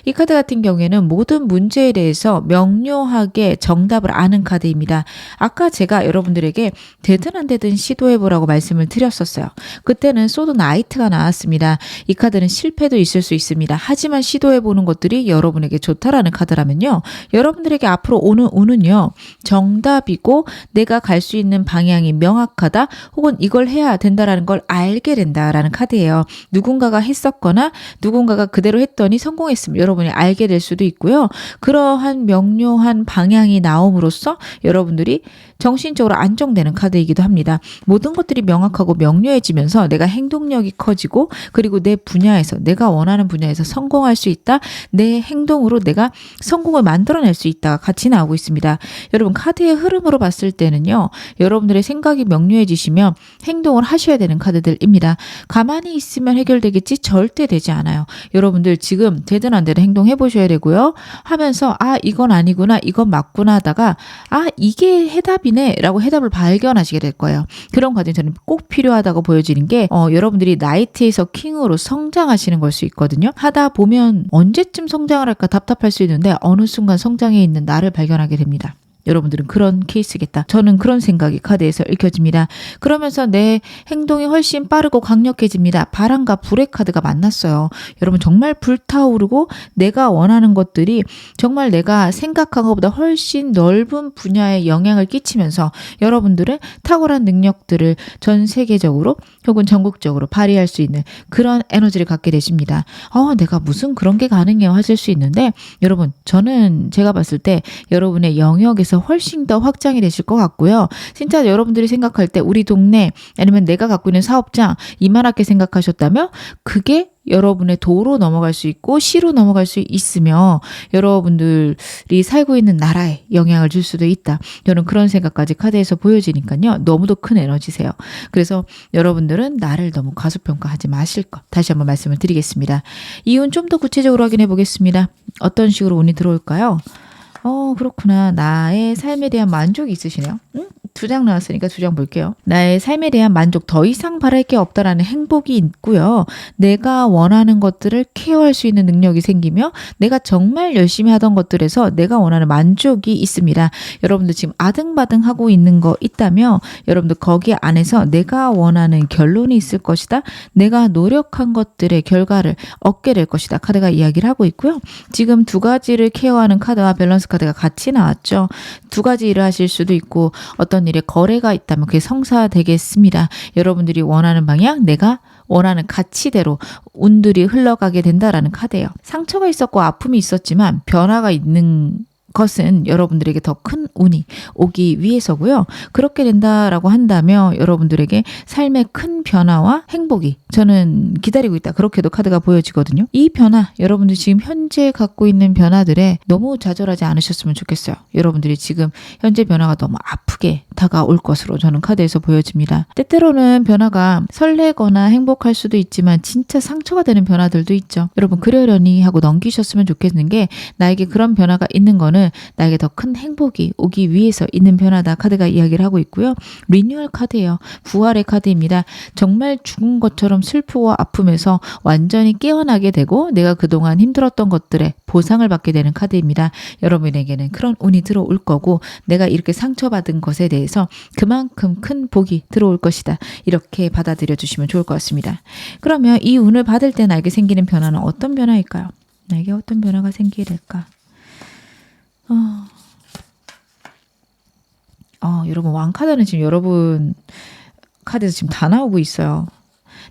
이 카드 같은 경우에는 모든 문제에 대해서 명료하게 정답을 아는 카드입니다. 아까 제가 여러분들에게 되든 안 되든 시도해보라고 말씀을 드렸었어요. 그때는 소드 나이트가 나왔습니다. 이 카드는 실패도 있을 수 있습니다. 하지만 시도해보는 것들이 여러분에게 좋다라는 카드라면요. 여러분들에게 앞으로 오는 운은요. 정답이고 내가 갈 수 있는 방향이 명확하다 혹은 이걸 해야 된다라는 걸 알게 된다라는 카드예요. 누군가가 했었거나 누군가가 그대로 했더니 성공했습니다. 여러분이 알게 될 수도 있고요. 그러한 명료한 방향이 나옴으로써 여러분들이 정신적으로 안정되는 카드이기도 합니다. 모든 것들이 명확하고 명료해지면서 내가 행동력이 커지고 그리고 내 분야에서 내가 원하는 분야에서 성공할 수 있다. 내 행동으로 내가 성공을 만들어낼 수 있다가 같이 나오고 있습니다. 여러분 카드의 흐름으로 봤을 때는요. 여러분들의 생각이 명료해지시면 행동을 하셔야 되는 카드들입니다. 가만히 있으면 해결되겠지 절대 되지 않아요. 여러분들 지금 되든 안 되든 행동해 보셔야 되고요. 하면서 이건 아니구나 이건 맞구나 하다가 이게 해답이네 라고 해답을 발견하시게 될 거예요. 그런 과정이 저는 꼭 필요하다고 보여지는 게 여러분들이 나이트에서 킹으로 성장하시는 걸 수 있거든요. 하다 보면 언제쯤 성장을 할까 답답할 수 있는데 어느 순간 성장해 있는 나를 발견하게 됩니다. 여러분들은 그런 케이스겠다. 저는 그런 생각이 카드에서 읽혀집니다. 그러면서 내 행동이 훨씬 빠르고 강력해집니다. 바람과 불의 카드가 만났어요. 여러분 정말 불타오르고 내가 원하는 것들이 정말 내가 생각한 것보다 훨씬 넓은 분야에 영향을 끼치면서 여러분들은 탁월한 능력들을 전 세계적으로 혹은 전국적으로 발휘할 수 있는 그런 에너지를 갖게 되십니다. 내가 무슨 그런 게 가능해요 하실 수 있는데 여러분 저는 제가 봤을 때 여러분의 영역에서 훨씬 더 확장이 되실 것 같고요. 진짜 여러분들이 생각할 때 우리 동네 아니면 내가 갖고 있는 사업장 이만하게 생각하셨다면 그게 여러분의 도로 넘어갈 수 있고 시로 넘어갈 수 있으며 여러분들이 살고 있는 나라에 영향을 줄 수도 있다. 저는 그런 생각까지 카드에서 보여지니까요. 너무도 큰 에너지세요. 그래서 여러분들은 나를 너무 과소평가하지 마실 것. 다시 한번 말씀을 드리겠습니다. 이 운 좀 더 구체적으로 확인해 보겠습니다. 어떤 식으로 운이 들어올까요? 그렇구나. 나의 삶에 대한 만족이 있으시네요. 2장 나왔으니까 2장 볼게요. 나의 삶에 대한 만족, 더 이상 바랄 게 없다라는 행복이 있고요. 내가 원하는 것들을 케어할 수 있는 능력이 생기며 내가 정말 열심히 하던 것들에서 내가 원하는 만족이 있습니다. 여러분들 지금 아등바등하고 있는 거 있다며 여러분들 거기 안에서 내가 원하는 결론이 있을 것이다. 내가 노력한 것들의 결과를 얻게 될 것이다. 카드가 이야기를 하고 있고요. 지금 두 가지를 케어하는 카드와 밸런스 카드가 같이 나왔죠. 두 가지 일을 하실 수도 있고 어떤 일에 거래가 있다면 그게 성사되겠습니다. 여러분들이 원하는 방향, 내가 원하는 가치대로 운들이 흘러가게 된다라는 카드예요. 상처가 있었고 아픔이 있었지만 변화가 있는 것은 여러분들에게 더 큰 운이 오기 위해서고요. 그렇게 된다라고 한다면 여러분들에게 삶의 큰 변화와 행복이 저는 기다리고 있다. 그렇게도 카드가 보여지거든요. 이 변화, 여러분들 지금 현재 갖고 있는 변화들에 너무 좌절하지 않으셨으면 좋겠어요. 여러분들이 지금 현재 변화가 너무 아프게 다가올 것으로 저는 카드에서 보여집니다. 때때로는 변화가 설레거나 행복할 수도 있지만 진짜 상처가 되는 변화들도 있죠. 여러분 그러려니 하고 넘기셨으면 좋겠는 게 나에게 그런 변화가 있는 거는 나에게 더 큰 행복이 오기 위해서 있는 변화다. 카드가 이야기를 하고 있고요. 리뉴얼 카드예요. 부활의 카드입니다. 정말 죽은 것처럼 슬프고 아픔에서 완전히 깨어나게 되고 내가 그동안 힘들었던 것들의 보상을 받게 되는 카드입니다. 여러분에게는 그런 운이 들어올 거고 내가 이렇게 상처받은 것에 대해서 그만큼 큰 복이 들어올 것이다. 이렇게 받아들여 주시면 좋을 것 같습니다. 그러면 이 운을 받을 때 나에게 생기는 변화는 어떤 변화일까요? 나에게 어떤 변화가 생기게 될까? 여러분 왕카드는 지금 여러분 카드에서 지금 다 나오고 있어요.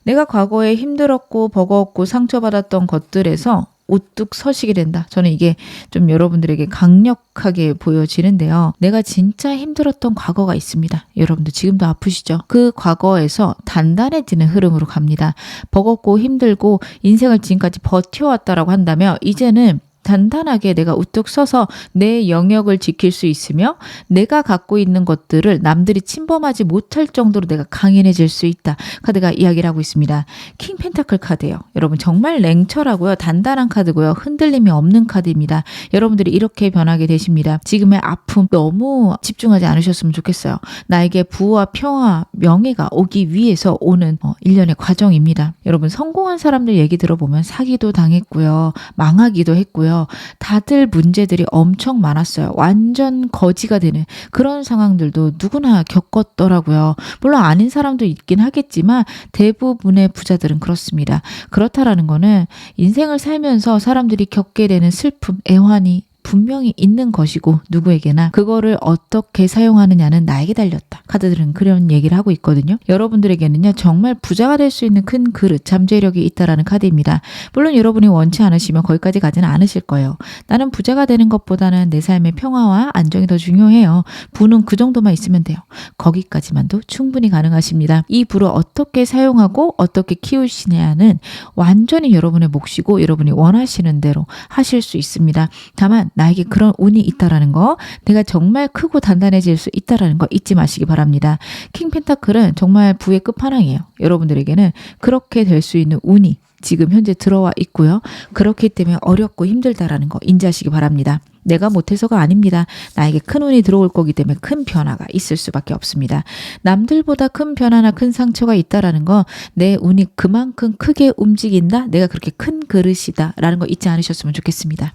내가 과거에 힘들었고 버거웠고 상처받았던 것들에서 우뚝 서시게 된다. 저는 이게 좀 여러분들에게 강력하게 보여지는데요. 내가 진짜 힘들었던 과거가 있습니다. 여러분들 지금도 아프시죠? 그 과거에서 단단해지는 흐름으로 갑니다. 버겁고 힘들고 인생을 지금까지 버텨왔다라고 한다면 이제는 단단하게 내가 우뚝 서서 내 영역을 지킬 수 있으며 내가 갖고 있는 것들을 남들이 침범하지 못할 정도로 내가 강인해질 수 있다. 카드가 이야기를 하고 있습니다. 킹 펜타클 카드예요. 여러분 정말 냉철하고요. 단단한 카드고요. 흔들림이 없는 카드입니다. 여러분들이 이렇게 변하게 되십니다. 지금의 아픔 너무 집중하지 않으셨으면 좋겠어요. 나에게 부와 평화, 명예가 오기 위해서 오는 일련의 과정입니다. 여러분 성공한 사람들 얘기 들어보면 사기도 당했고요. 망하기도 했고요. 다들 문제들이 엄청 많았어요. 완전 거지가 되는 그런 상황들도 누구나 겪었더라고요. 물론 아닌 사람도 있긴 하겠지만 대부분의 부자들은 그렇습니다. 그렇다라는 거는 인생을 살면서 사람들이 겪게 되는 슬픔, 애환이 분명히 있는 것이고 누구에게나 그거를 어떻게 사용하느냐는 나에게 달렸다. 카드들은 그런 얘기를 하고 있거든요. 여러분들에게는요. 정말 부자가 될 수 있는 큰 그릇, 잠재력이 있다라는 카드입니다. 물론 여러분이 원치 않으시면 거기까지 가지는 않으실 거예요. 나는 부자가 되는 것보다는 내 삶의 평화와 안정이 더 중요해요. 부는 그 정도만 있으면 돼요. 거기까지만도 충분히 가능하십니다. 이 부를 어떻게 사용하고 어떻게 키우시냐는 완전히 여러분의 몫이고 여러분이 원하시는 대로 하실 수 있습니다. 다만 나에게 그런 운이 있다라는 거, 내가 정말 크고 단단해질 수 있다라는 거 잊지 마시기 바랍니다. 킹 펜타클은 정말 부의 끝판왕이에요. 여러분들에게는 그렇게 될 수 있는 운이 지금 현재 들어와 있고요. 그렇기 때문에 어렵고 힘들다라는 거 인지하시기 바랍니다. 내가 못해서가 아닙니다. 나에게 큰 운이 들어올 거기 때문에 큰 변화가 있을 수밖에 없습니다. 남들보다 큰 변화나 큰 상처가 있다라는 거, 내 운이 그만큼 크게 움직인다. 내가 그렇게 큰 그릇이다 라는 거 잊지 않으셨으면 좋겠습니다.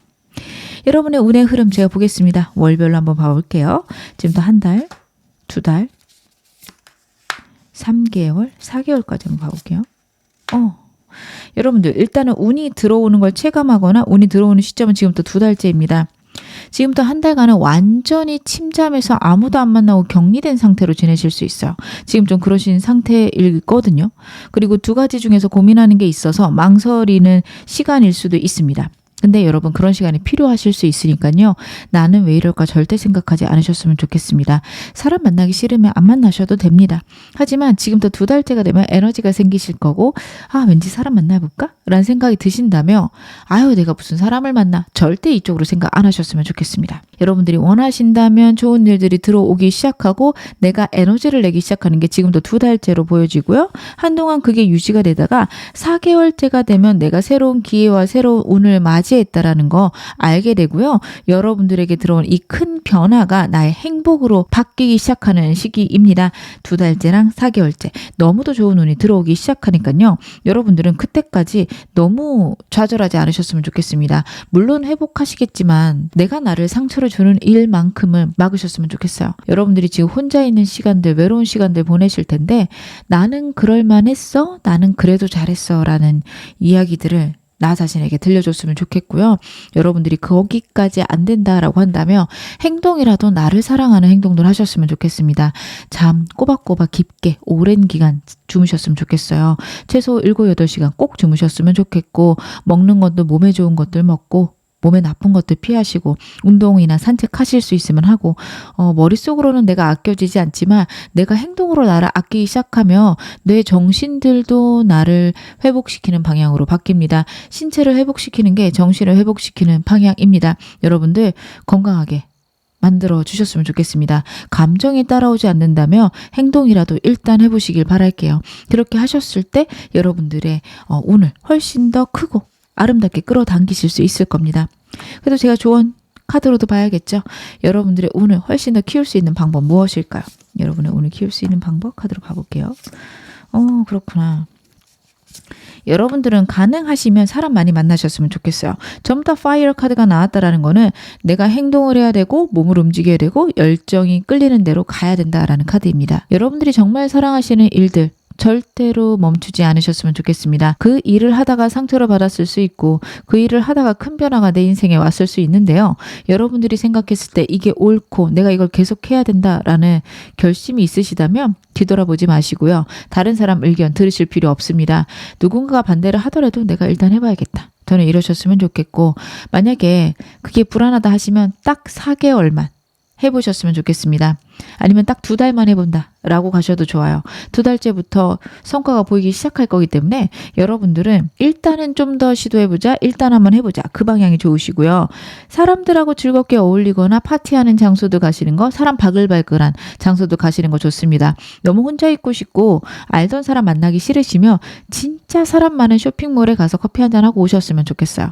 여러분의 운의 흐름 제가 보겠습니다. 월별로 한번 봐볼게요. 지금부터 한 달, 두 달, 3개월, 4개월까지 한번 봐볼게요. 여러분들 일단은 운이 들어오는 걸 체감하거나 운이 들어오는 시점은 지금부터 두 달째입니다. 지금부터 한 달간은 완전히 침잠해서 아무도 안 만나고 격리된 상태로 지내실 수 있어요. 지금 좀 그러신 상태이거든요. 그리고 두 가지 중에서 고민하는 게 있어서 망설이는 시간일 수도 있습니다. 근데 여러분 그런 시간이 필요하실 수 있으니까요. 나는 왜 이럴까 절대 생각하지 않으셨으면 좋겠습니다. 사람 만나기 싫으면 안 만나셔도 됩니다. 하지만 지금부터 두 달째가 되면 에너지가 생기실 거고 왠지 사람 만나볼까? 라는 생각이 드신다면 내가 무슨 사람을 만나? 절대 이쪽으로 생각 안 하셨으면 좋겠습니다. 여러분들이 원하신다면 좋은 일들이 들어오기 시작하고 내가 에너지를 내기 시작하는 게 지금도 두 달째로 보여지고요. 한동안 그게 유지가 되다가 4개월째가 되면 내가 새로운 기회와 새로운 운을 맞이했다라는 거 알게 되고요. 여러분들에게 들어온 이 큰 변화가 나의 행복으로 바뀌기 시작하는 시기입니다. 두 달째랑 4개월째 너무도 좋은 운이 들어오기 시작하니까요. 여러분들은 그때까지 너무 좌절하지 않으셨으면 좋겠습니다. 물론 회복하시겠지만 내가 나를 상처를 주는 일만큼은 막으셨으면 좋겠어요. 여러분들이 지금 혼자 있는 시간들, 외로운 시간들 보내실 텐데 나는 그럴만했어? 나는 그래도 잘했어? 라는 이야기들을 나 자신에게 들려줬으면 좋겠고요. 여러분들이 거기까지 안 된다라고 한다면 행동이라도 나를 사랑하는 행동들 하셨으면 좋겠습니다. 잠 꼬박꼬박 깊게 오랜 기간 주무셨으면 좋겠어요. 최소 7, 8시간 꼭 주무셨으면 좋겠고 먹는 것도 몸에 좋은 것들 먹고 몸에 나쁜 것들 피하시고 운동이나 산책하실 수 있으면 하고 머릿속으로는 내가 아껴지지 않지만 내가 행동으로 나를 아끼기 시작하면 뇌 정신들도 나를 회복시키는 방향으로 바뀝니다. 신체를 회복시키는 게 정신을 회복시키는 방향입니다. 여러분들 건강하게 만들어 주셨으면 좋겠습니다. 감정이 따라오지 않는다면 행동이라도 일단 해보시길 바랄게요. 그렇게 하셨을 때 여러분들의 운을 훨씬 더 크고 아름답게 끌어당기실 수 있을 겁니다. 그래도 제가 조언 카드로도 봐야겠죠. 여러분들의 운을 훨씬 더 키울 수 있는 방법 무엇일까요? 여러분의 운을 키울 수 있는 방법 카드로 봐볼게요. 그렇구나. 여러분들은 가능하시면 사람 많이 만나셨으면 좋겠어요. 전부 다 파이어 카드가 나왔다라는 거는 내가 행동을 해야 되고 몸을 움직여야 되고 열정이 끌리는 대로 가야 된다라는 카드입니다. 여러분들이 정말 사랑하시는 일들 절대로 멈추지 않으셨으면 좋겠습니다. 그 일을 하다가 상처를 받았을 수 있고 그 일을 하다가 큰 변화가 내 인생에 왔을 수 있는데요. 여러분들이 생각했을 때 이게 옳고 내가 이걸 계속해야 된다라는 결심이 있으시다면 뒤돌아보지 마시고요. 다른 사람 의견 들으실 필요 없습니다. 누군가가 반대를 하더라도 내가 일단 해봐야겠다. 저는 이러셨으면 좋겠고 만약에 그게 불안하다 하시면 딱 4개월만 해보셨으면 좋겠습니다. 아니면 딱 2달만 해본다 라고 가셔도 좋아요. 2달째부터 성과가 보이기 시작할 거기 때문에 여러분들은 일단은 좀 더 시도해보자. 일단 한번 해보자. 그 방향이 좋으시고요. 사람들하고 즐겁게 어울리거나 파티하는 장소도 가시는 거, 사람 바글바글한 장소도 가시는 거 좋습니다. 너무 혼자 있고 싶고 알던 사람 만나기 싫으시면 진짜 사람 많은 쇼핑몰에 가서 커피 한잔 하고 오셨으면 좋겠어요.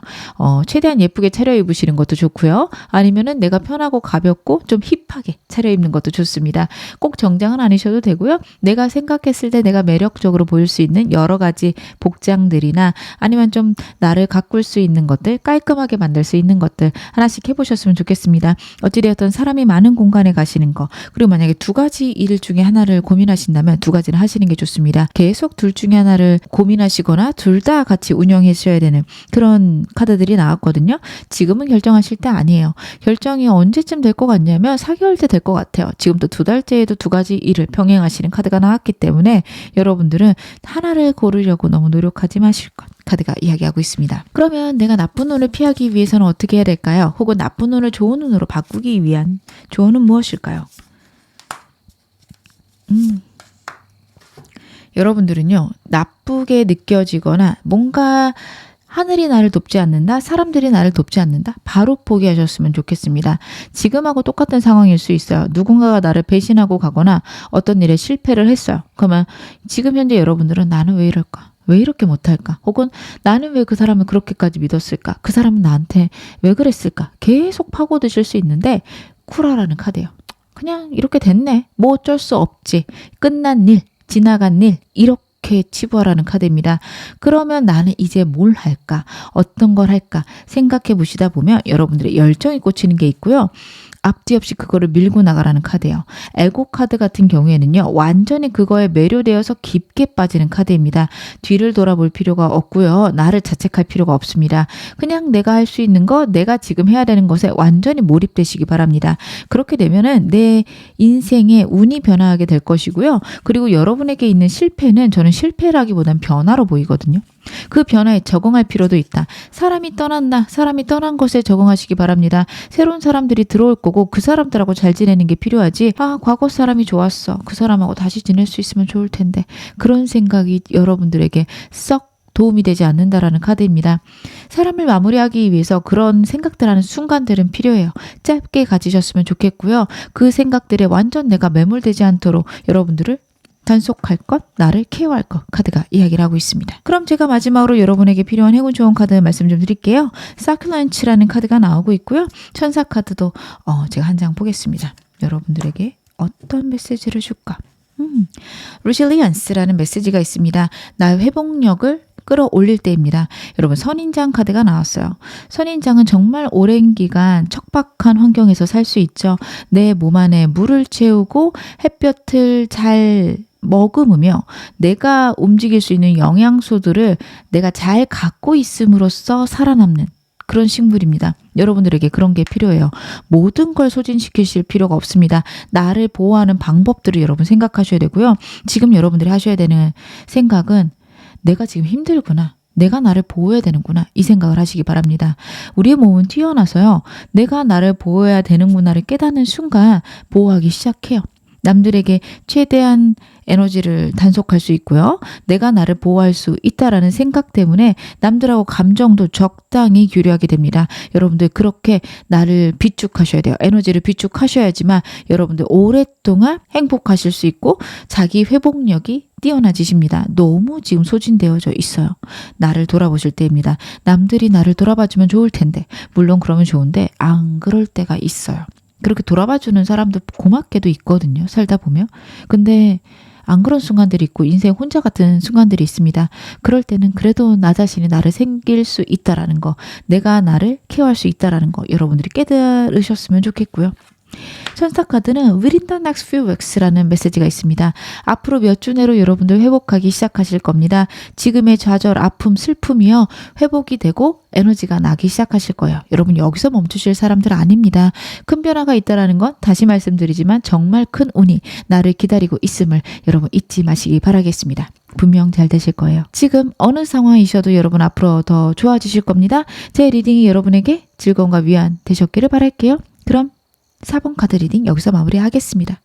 최대한 예쁘게 차려입으시는 것도 좋고요. 아니면은 내가 편하고 가볍고 좀 힙하게 차려입는 것도 좋습니다. 꼭 정장은 아니셔도 되고요. 내가 생각했을 때 내가 매력적으로 보일 수 있는 여러 가지 복장들이나 아니면 좀 나를 가꿀 수 있는 것들, 깔끔하게 만들 수 있는 것들 하나씩 해보셨으면 좋겠습니다. 어찌되었든 사람이 많은 공간에 가시는 거, 그리고 만약에 2가지 일 중에 하나를 고민하신다면 2가지를 하시는 게 좋습니다. 계속 둘 중에 하나를 고민하시거나 둘 다 같이 운영하셔야 되는 그런 카드들이 나왔거든요. 지금은 결정하실 때 아니에요. 결정이 언제쯤 될 것 같냐면 4개월 때 될 것 같아요. 지금 또 2달째에도 2가지 일을 병행하시는 카드가 나왔기 때문에 여러분들은 하나를 고르려고 너무 노력하지 마실 것. 카드가 이야기하고 있습니다. 그러면 내가 나쁜 운을 피하기 위해서는 어떻게 해야 될까요? 혹은 나쁜 운을 좋은 운으로 바꾸기 위한 조언은 무엇일까요? 여러분들은요, 나쁘게 느껴지거나 뭔가 하늘이 나를 돕지 않는다, 사람들이 나를 돕지 않는다, 바로 포기하셨으면 좋겠습니다. 지금하고 똑같은 상황일 수 있어요. 누군가가 나를 배신하고 가거나 어떤 일에 실패를 했어요. 그러면 지금 현재 여러분들은 나는 왜 이럴까? 왜 이렇게 못할까? 혹은 나는 왜 그 사람을 그렇게까지 믿었을까? 그 사람은 나한테 왜 그랬을까? 계속 파고드실 수 있는데 쿨하라는 카드예요. 그냥 이렇게 됐네. 뭐 어쩔 수 없지. 끝난 일, 지나간 일, 이렇게 치부하라는 카드입니다. 그러면 나는 이제 뭘 할까? 어떤 걸 할까? 생각해 보시다 보면 여러분들의 열정이 꽂히는 게 있고요. 앞뒤 없이 그거를 밀고 나가라는 카드예요. 에고 카드 같은 경우에는요. 완전히 그거에 매료되어서 깊게 빠지는 카드입니다. 뒤를 돌아볼 필요가 없고요. 나를 자책할 필요가 없습니다. 그냥 내가 할 수 있는 거, 내가 지금 해야 되는 것에 완전히 몰입되시기 바랍니다. 그렇게 되면은 내 인생의 운이 변화하게 될 것이고요. 그리고 여러분에게 있는 실패는 저는 실패라기보단 변화로 보이거든요. 그 변화에 적응할 필요도 있다. 사람이 떠난다. 사람이 떠난 것에 적응하시기 바랍니다. 새로운 사람들이 들어올 거고 그 사람들하고 잘 지내는 게 필요하지. 과거 사람이 좋았어. 그 사람하고 다시 지낼 수 있으면 좋을 텐데. 그런 생각이 여러분들에게 썩 도움이 되지 않는다라는 카드입니다. 사람을 마무리하기 위해서 그런 생각들 하는 순간들은 필요해요. 짧게 가지셨으면 좋겠고요. 그 생각들에 완전 내가 매몰되지 않도록 여러분들을 단속할 것, 나를 케어할 것 카드가 이야기를 하고 있습니다. 그럼 제가 마지막으로 여러분에게 필요한 행운 좋은 카드 말씀 좀 드릴게요. 사클런치라는 카드가 나오고 있고요. 천사 카드도 제가 한 장 보겠습니다. 여러분들에게 어떤 메시지를 줄까? Resilience라는 메시지가 있습니다. 나의 회복력을 끌어올릴 때입니다. 여러분 선인장 카드가 나왔어요. 선인장은 정말 오랜 기간 척박한 환경에서 살 수 있죠. 내 몸 안에 물을 채우고 햇볕을 잘 머금으며 내가 움직일 수 있는 영양소들을 내가 잘 갖고 있음으로써 살아남는 그런 식물입니다. 여러분들에게 그런 게 필요해요. 모든 걸 소진시키실 필요가 없습니다. 나를 보호하는 방법들을 여러분 생각하셔야 되고요. 지금 여러분들이 하셔야 되는 생각은 내가 지금 힘들구나. 내가 나를 보호해야 되는구나. 이 생각을 하시기 바랍니다. 우리의 몸은 뛰어나서요. 내가 나를 보호해야 되는구나를 깨닫는 순간 보호하기 시작해요. 남들에게 최대한 에너지를 단속할 수 있고요. 내가 나를 보호할 수 있다라는 생각 때문에 남들하고 감정도 적당히 교류하게 됩니다. 여러분들 그렇게 나를 비축하셔야 돼요. 에너지를 비축하셔야지만 여러분들 오랫동안 행복하실 수 있고 자기 회복력이 뛰어나지십니다. 너무 지금 소진되어져 있어요. 나를 돌아보실 때입니다. 남들이 나를 돌아봐주면 좋을 텐데 물론 그러면 좋은데 안 그럴 때가 있어요. 그렇게 돌아봐주는 사람도 고맙게도 있거든요. 살다 보면. 근데 안 그런 순간들이 있고 인생 혼자 같은 순간들이 있습니다. 그럴 때는 그래도 나 자신이 나를 챙길 수 있다라는 거, 내가 나를 케어할 수 있다라는 거 여러분들이 깨달으셨으면 좋겠고요. 천사 카드는 Within the next few weeks라는 메시지가 있습니다. 앞으로 몇 주 내로 여러분들 회복하기 시작하실 겁니다. 지금의 좌절, 아픔, 슬픔이요. 회복이 되고 에너지가 나기 시작하실 거예요. 여러분 여기서 멈추실 사람들 아닙니다. 큰 변화가 있다는 건 다시 말씀드리지만 정말 큰 운이 나를 기다리고 있음을 여러분 잊지 마시기 바라겠습니다. 분명 잘 되실 거예요. 지금 어느 상황이셔도 여러분 앞으로 더 좋아지실 겁니다. 제 리딩이 여러분에게 즐거움과 위안 되셨기를 바랄게요. 그럼 4번 카드 리딩 여기서 마무리하겠습니다.